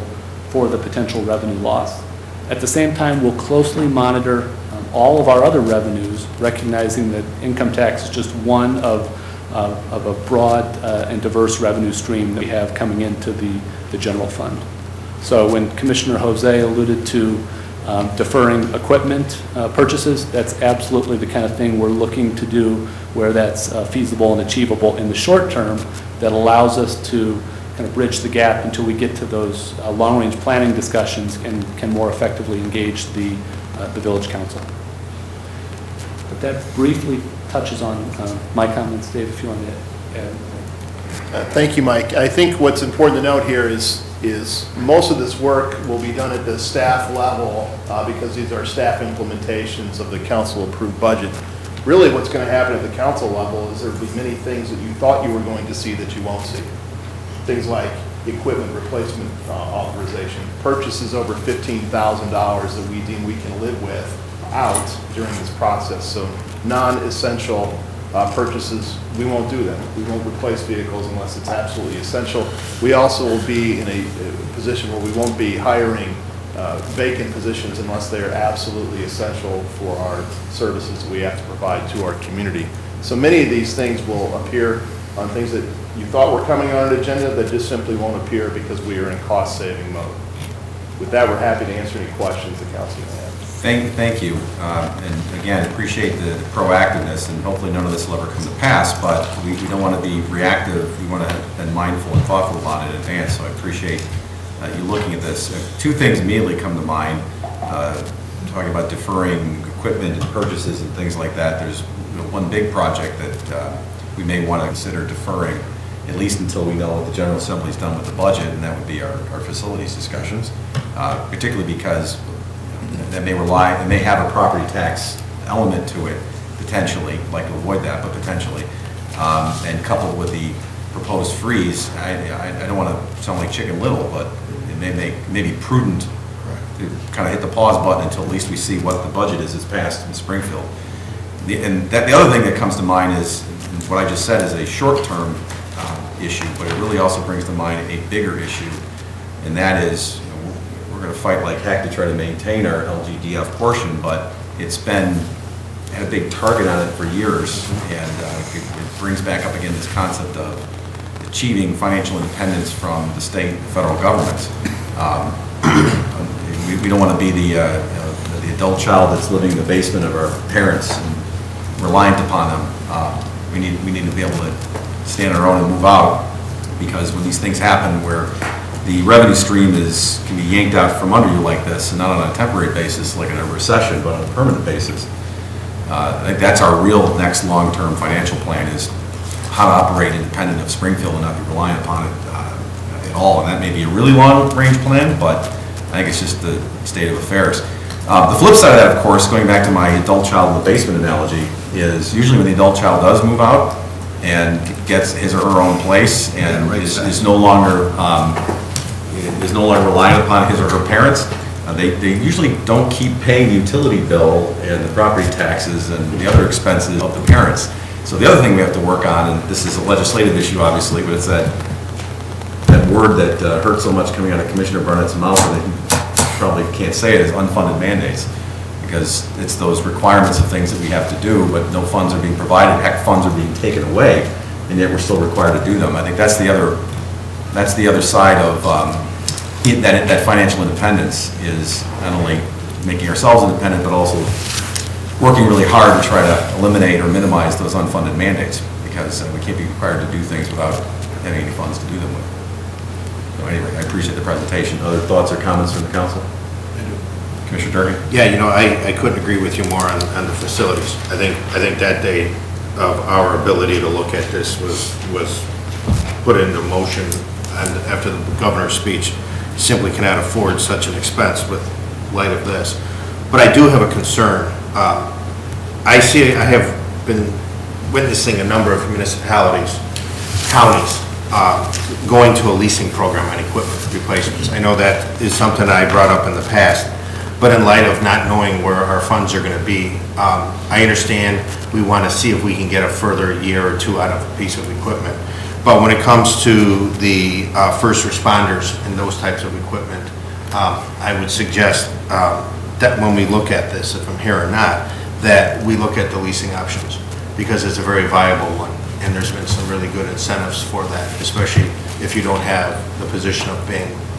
for the potential revenue loss. At the same time, we'll closely monitor all of our other revenues, recognizing that income tax is just one of a broad and diverse revenue stream that we have coming into the general fund. So when Commissioner Jose alluded to deferring equipment purchases, that's absolutely the kind of thing we're looking to do where that's feasible and achievable in the short term, that allows us to kind of bridge the gap until we get to those long-range planning discussions and can more effectively engage the village council. But that briefly touches on my comments. Dave, if you want to add. Thank you, Mike. I think what's important to note here is most of this work will be done at the staff level because these are staff implementations of the council-approved budget. Really what's going to happen at the council level is there will be many things that you thought you were going to see that you won't see. Things like equipment replacement authorization, purchases over $15,000 that we deem we can live with out during this process. So non-essential purchases, we won't do them. We won't replace vehicles unless it's absolutely essential. We also will be in a position where we won't be hiring vacant positions unless they are absolutely essential for our services that we have to provide to our community. So many of these things will appear on things that you thought were coming on an agenda that just simply won't appear because we are in cost-saving mode. With that, we're happy to answer any questions the council may have. Thank you. And again, appreciate the proactiveness, and hopefully none of this will ever come to pass, but we don't want to be reactive. We want to have been mindful and thoughtful about it in advance, so I appreciate you looking at this. Two things immediately come to mind, talking about deferring equipment and purchases and things like that. There's one big project that we may want to consider deferring, at least until we know what the General Assembly's done with the budget, and that would be our facilities discussions, particularly because that may have a property tax element to it, potentially, like to avoid that, but potentially. And coupled with the proposed freeze, I don't want to sound like Chicken Little, but it may be prudent to kind of hit the pause button until at least we see what the budget is that's passed in Springfield. The other thing that comes to mind is, what I just said is a short-term issue, but it really also brings to mind a bigger issue, and that is, we're going to fight like heck to try to maintain our LGDF portion, but it's had a big target on it for years, and it brings back up again this concept of achieving financial independence from the state and federal government. We don't want to be the adult child that's living in the basement of our parents and reliant upon them. We need to be able to stand on our own and move out, because when these things happen where the revenue stream can be yanked out from under you like this, and not on a temporary basis like in a recession, but on a permanent basis, I think that's our real next long-term financial plan, is how to operate independent of Springfield and not be reliant upon it at all. And that may be a really long-range plan, but I think it's just the state of affairs. The flip side of that, of course, going back to my adult child in the basement analogy, is usually when the adult child does move out and gets his or her own place and is no longer reliant upon his or her parents, they usually don't keep paying the utility bill and the property taxes and the other expenses of the parents. So the other thing we have to work on, and this is a legislative issue obviously, but it's that word that hurts so much coming out of Commissioner Barnett's mouth, and he probably can't say it, is unfunded mandates. Because it's those requirements of things that we have to do, but no funds are being provided, heck, funds are being taken away, and yet we're still required to do them. I think that's the other side of that financial independence, is not only making ourselves independent, but also working really hard to try to eliminate or minimize those unfunded mandates, because we can't be required to do things without having any funds to do them with. So anyway, I appreciate the presentation. Other thoughts or comments from the council? Commissioner Durkee? Yeah, I couldn't agree with you more on the facilities. I think that day of our ability to look at this was put into motion, and after the governor's speech, simply cannot afford such an expense with light of this. But I do have a concern. I have been witnessing a number of municipalities, counties, going to a leasing program on equipment replacements. I know that is something I brought up in the past, but in light of not knowing where our funds are going to be, I understand we want to see if we can get a further year or two out of a piece of equipment. But when it comes to the first responders and those types of equipment, I would suggest that when we look at this, if I'm here or not, that we look at the leasing options, because it's a very viable one, and there's been some really good incentives for that, especially if you don't have the position of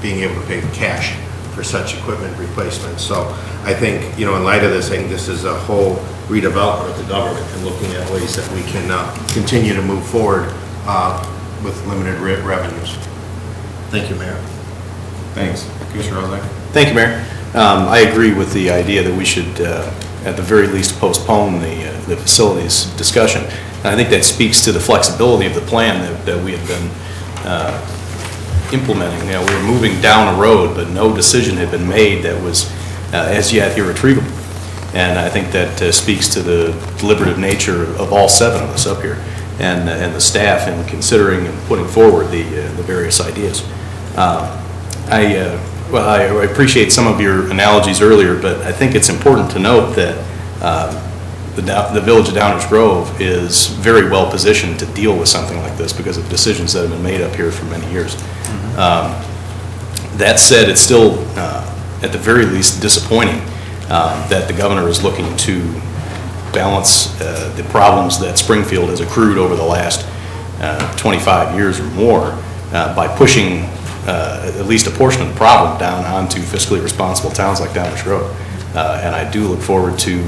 being able to pay cash for such equipment replacement. So I think, in light of this, I think this is a whole redevelopment of the government and looking at ways that we can continue to move forward with limited revenues. Thank you, Mayor. Thanks. Commissioner Rozak? Thank you, Mayor. I agree with the idea that we should, at the very least, postpone the facilities discussion. And I think that speaks to the flexibility of the plan that we have been implementing. We were moving down a road, but no decision had been made that was as yet irretrievable. And I think that speaks to the deliberative nature of all 7 of us up here, and the staff in considering and putting forward the various ideas. I appreciate some of your analogies earlier, but I think it's important to note that the Village of Downers Grove is very well positioned to deal with something like this because of decisions that have been made up here for many years. That said, it's still, at the very least, disappointing that the governor is looking to balance the problems that Springfield has accrued over the last 25 years or more by pushing at least a portion of the problem down onto fiscally responsible towns like Downers Grove. And I do look forward to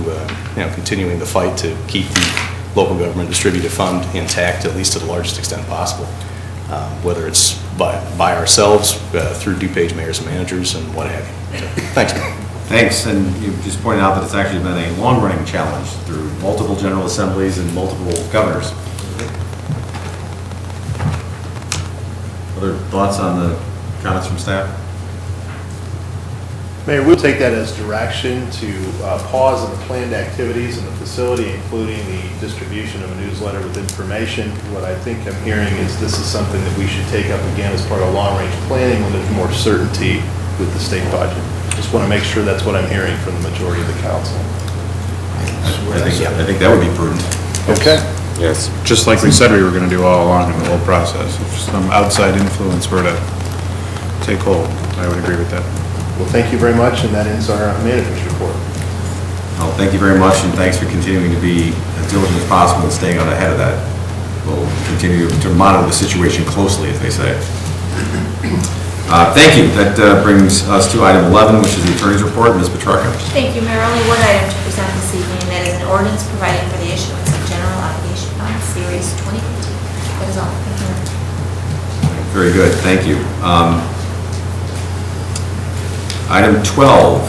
continuing the fight to keep the local government distributed fund intact, at least to the largest extent possible, whether it's by ourselves, through DuPage mayors and managers, and what have you. So, thanks, Mayor. Thanks, and you just pointed out that it's actually been a long-running challenge through multiple general assemblies and multiple governors. Other thoughts on the comments from staff? Mayor, we'll take that as direction to pause on the planned activities in the facility, including the distribution of a newsletter with information. What I think I'm hearing is this is something that we should take up again as part of long-range planning when there's more certainty with the state budget. Just want to make sure that's what I'm hearing from the majority of the council. I think that would be prudent. Okay. Yes. Just like we said we were going to do all along in the whole process. If some outside influence were to take hold, I would agree with that. Well, thank you very much, and that ends our manager's report. Well, thank you very much, and thanks for continuing to be as diligent as possible and staying on ahead of that. we'll continue to monitor the situation closely, as they say. Thank you. That brings us to item 11, which is the attorney's report. Ms. Petrarca. Thank you, Mayor. Only one item to present this evening, and that is an ordinance providing for the issuance of general obligation bond series 2015. That is all. Thank you. Very good. Thank you. Item 12,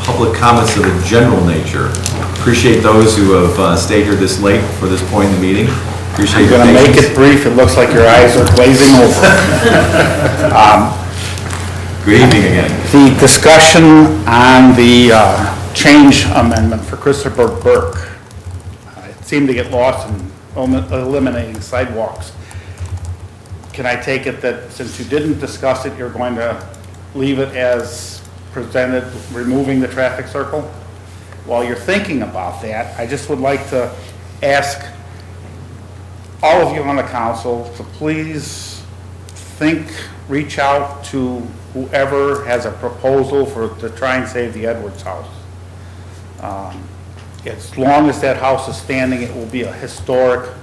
public comments of a general nature. Appreciate those who have stayed here this late for this point in the meeting. Appreciate your I'm going to make patience. it brief. It looks like your eyes are glazing over. Good evening again. The discussion on the change amendment for Christopher Burke, it seemed to get lost in eliminating sidewalks. Can I take it that since you didn't discuss it, you're going to leave it as presented, removing the traffic circle? While you're thinking about that, I just would like to ask all of you on the council to please reach out to whoever has a proposal to try and save the Edwards house. As long as that house is standing, it will be a historic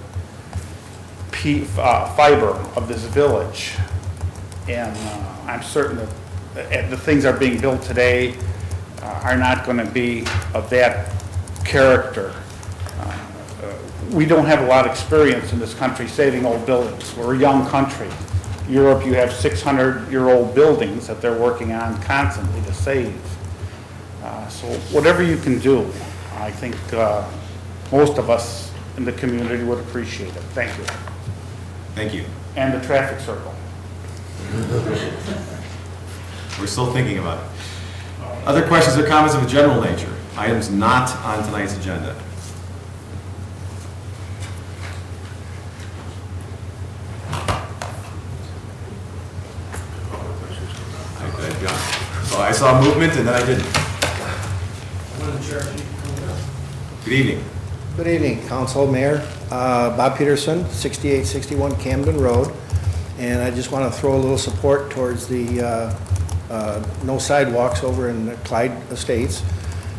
fiber of this village. And I'm certain that the things that are being built today are not going to be of that character. We don't have a lot of experience in this country saving old buildings. We're a young country. Europe, you have 600-year-old buildings that they're working on constantly to save. So whatever you can do, I think most of us in the community would appreciate it. Thank you. Thank you. And the traffic circle. We're still thinking about it. Other questions or comments of a general nature? Items not on tonight's agenda. So I saw movement and then I didn't. Good evening. Good evening, Council, Mayor. Bob Peterson, 6861 Camden Road. And I just want to throw a little support towards the no sidewalks over in Clyde Estates,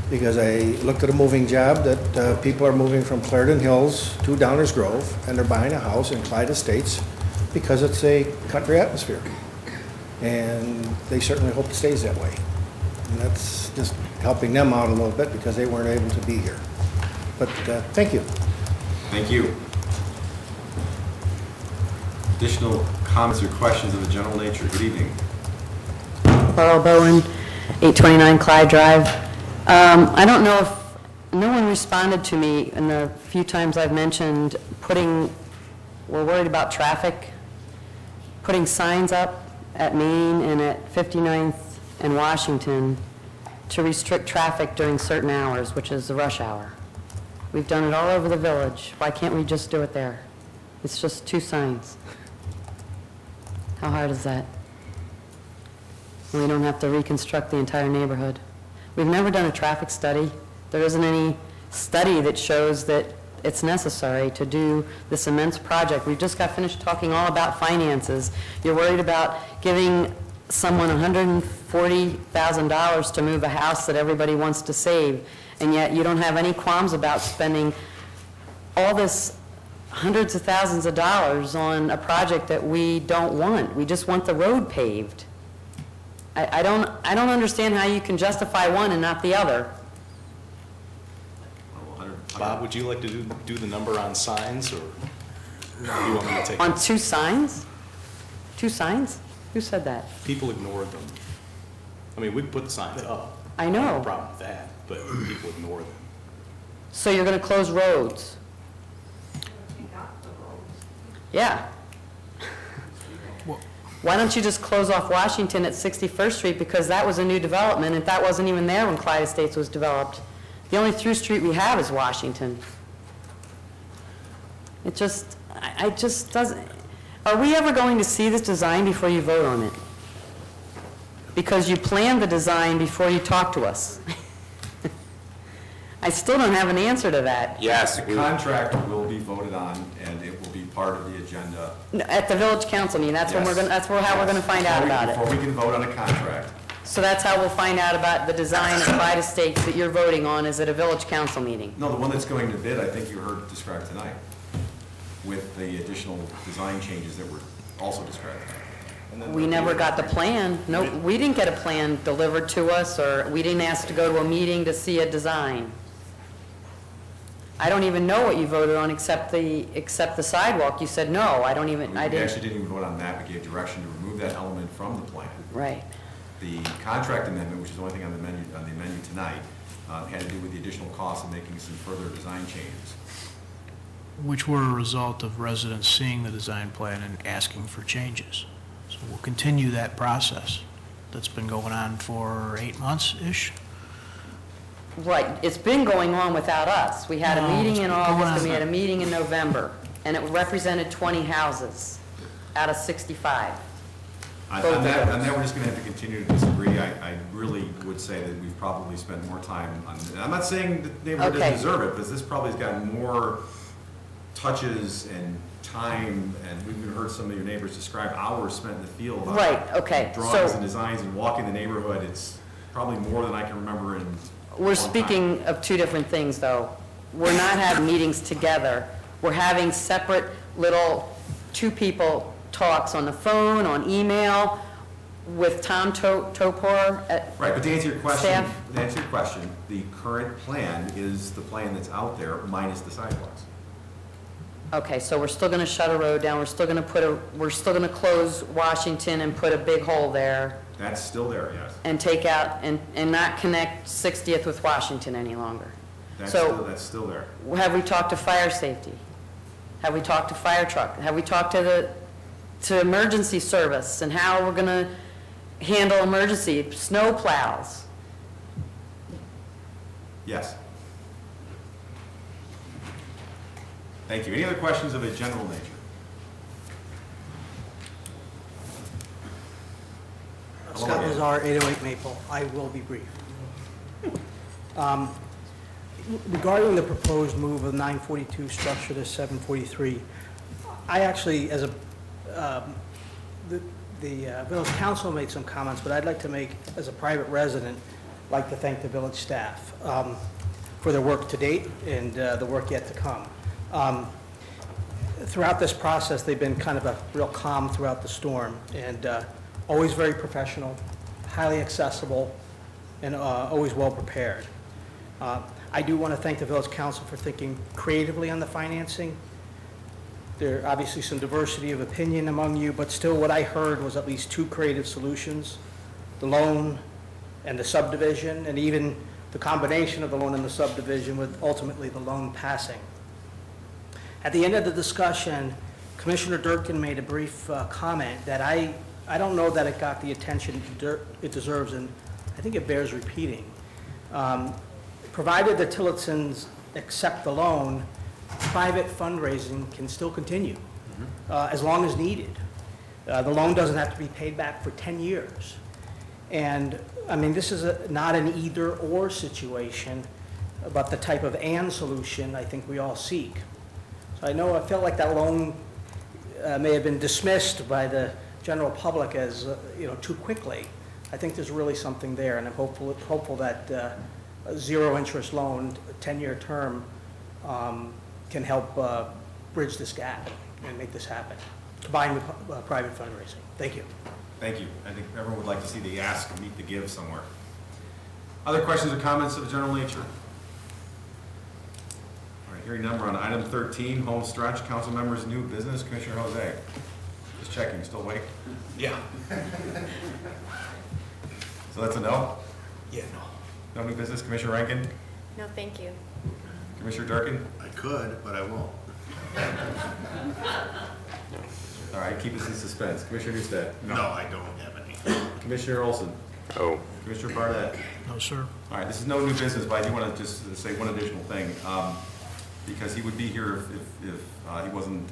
because I looked at a moving job that people are moving from Clarendon Hills to Downers Grove, and they're buying a house in Clyde Estates because it's a country atmosphere. And they certainly hope it stays that way. And that's just helping them out a little bit because they weren't able to be here. But thank you. Thank you. Additional comments or questions of a general nature? Good evening. Carl Bowen, 829 Clyde Drive. I don't know if, no one responded to me in the few times I've mentioned we're worried about traffic, putting signs up at Main and at 59th and Washington to restrict traffic during certain hours, which is the rush hour. We've done it all over the village. Why can't we just do it there? It's just 2 signs. How hard is that? We don't have to reconstruct the entire neighborhood. We've never done a traffic study. There isn't any study that shows that it's necessary to do this immense project. We just got finished talking all about finances. You're worried about giving someone $140,000 to move a house that everybody wants to save, and yet you don't have any qualms about spending all this hundreds of thousands of dollars on a project that we don't want. We just want the road paved. I don't understand how you can justify one and not the other. Bob, would you like to do the number on signs, or do you want me to take it? On 2 signs? 2 signs? Who said that? People ignored them. I mean, we put the signs up. I know. No problem with that, but people ignore them. So you're going to close roads? Yeah. Why don't you just close off Washington at 61st Street, because that was a new development, and that wasn't even there when Clyde Estates was developed. The only through street we have is Washington. It just doesn't, are we ever going to see this design before you vote on it? Because you planned the design before you talked to us. I still don't have an answer to that. Yes. The contract will be voted on, and it will be part of the agenda. At the village council meeting, that's when Yes. how we're going to find out about it. Before we can vote on a contract. So that's how we'll find out about the design of Clyde Estates that you're voting on, is at a village council meeting. No, the one that's going to bid, I think you heard described tonight. with the additional design changes that were also described. We never got the plan. No, we didn't get a plan delivered to us, or we didn't ask to go to a meeting to see a design. I don't even know what you voted on except the sidewalk. You said no. I don't even, I We didn't. actually didn't even vote on that, we gave direction to remove that element from the plan. Right. The contract amendment, which is the only thing on the menu tonight, had to do with the additional costs of making some further design changes. Which were a result of residents seeing the design plan and asking for changes. So we'll continue that process that's been going on for 8 months-ish. Right, it's been going on without us. We had a No, meeting it's in been going August, and we on. had a meeting in November, and it represented 20 houses out of 65. On Both of that, those. we're just going to have to continue to disagree. I really would say that we've probably spent more time on, and I'm not saying the neighborhood Okay. doesn't deserve it, but this probably has got more touches and time, and we've even heard some of your neighbors describe hours spent in the field. on Right, okay, Drawings so- and designs and walking the neighborhood. It's probably more than I can remember in a We're long time. speaking of two different things, though. We're not having meetings together. We're having separate little two-people talks on the phone, on email, with Tom Topor at Right, but to answer staff. your question, the current plan is the plan that's out there minus the sidewalks. Okay, so we're still gonna shut a road down, we're still gonna close Washington and put a big hole there That's still there, yes. and take out, and not connect 60th with Washington any longer. That's So, still there. have we talked to fire safety? Have we talked to fire truck? Have we talked to emergency service and how we're gonna handle emergency, snow plows? Yes. Thank you. Any other questions of a general nature? Scott Lazar, 808 Maple. I will be brief. Regarding the proposed move of 942 structure to 743, I actually, as the village council made some comments, but I'd like to make, as a private resident, like to thank the village staff for their work to date and the work yet to come. Throughout this process, they've been kind of a real calm throughout the storm, and always very professional, highly accessible, and always well-prepared. I do want to thank the village council for thinking creatively on the financing. There are obviously some diversity of opinion among you, but still what I heard was at least two creative solutions, the loan and the subdivision, and even the combination of the loan and the subdivision with ultimately the loan passing. At the end of the discussion, Commissioner Durkin made a brief comment that I don't know that it got the attention it deserves, and I think it bears repeating. Provided the Tillotsons accept the loan, private fundraising can still continue as long as needed. The loan doesn't have to be paid back for 10 years. And, I mean, this is not an either-or situation, but the type of and solution I think we all seek. So I felt like that loan may have been dismissed by the general public as, too quickly. I think there's really something there, and I'm hopeful that a zero-interest loan, a 10-year term, can help bridge this gap and make this happen, combined with private fundraising. Thank you. Thank you. I think everyone would like to see the ask meet the give somewhere. Other questions or comments of a general nature? All right, hearing none, we're on item 13, home stretch. Council members, new business. Commissioner Jose. Just checking, still awake? Yeah. So that's a no? Yeah, no. No new business. Commissioner Rankin? No, thank you. Commissioner Durkin? I could, but I won't. All right, keep us in suspense. Commissioner Newstead? No, I don't have any. Commissioner Olson? Oh. Commissioner Barnett? No, sir. All right, this is no new business, but I do want to just say one additional thing, because he would be here if he wasn't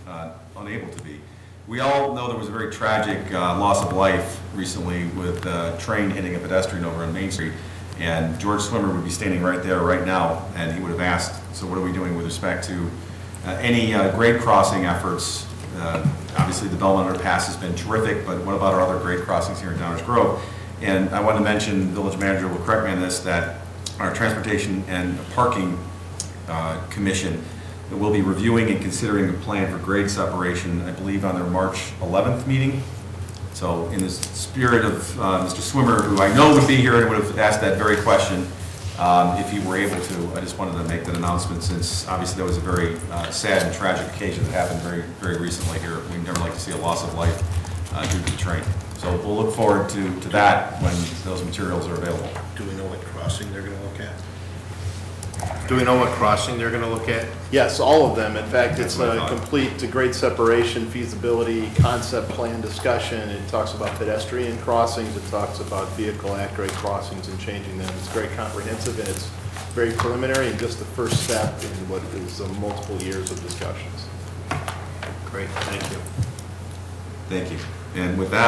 unable to be. We all know there was a very tragic loss of life recently with a train hitting a pedestrian over on Main Street, and George Swimmer would be standing right there right now, and he would have asked, so what are we doing with respect to any grade crossing efforts? Obviously, the Belmont Underpass has been terrific, but what about our other grade crossings here in Downers Grove? And I want to mention, village manager will correct me on this, that our Transportation and Parking Commission And we'll be reviewing and considering a plan for grade separation, I believe, on their March 11th meeting. So in the spirit of Mr. Swimmer, who I know would be here and would have asked that very question, if he were able to, I just wanted to make that announcement, since obviously that was a very sad and tragic occasion that happened very, very recently here. We'd never like to see a loss of life due to the train. So we'll look forward to that when those materials are available. Do we know what crossing they're gonna look at? Do we know what crossing they're gonna look at? Yes, all of them. In fact, it's That's what I a thought. complete grade separation feasibility concept plan discussion. It talks about pedestrian crossings, it talks about vehicle at-grade crossings and changing them. It's very comprehensive and it's very preliminary and just the first step in what is multiple years of discussions. Great, thank you. Thank you. And with that,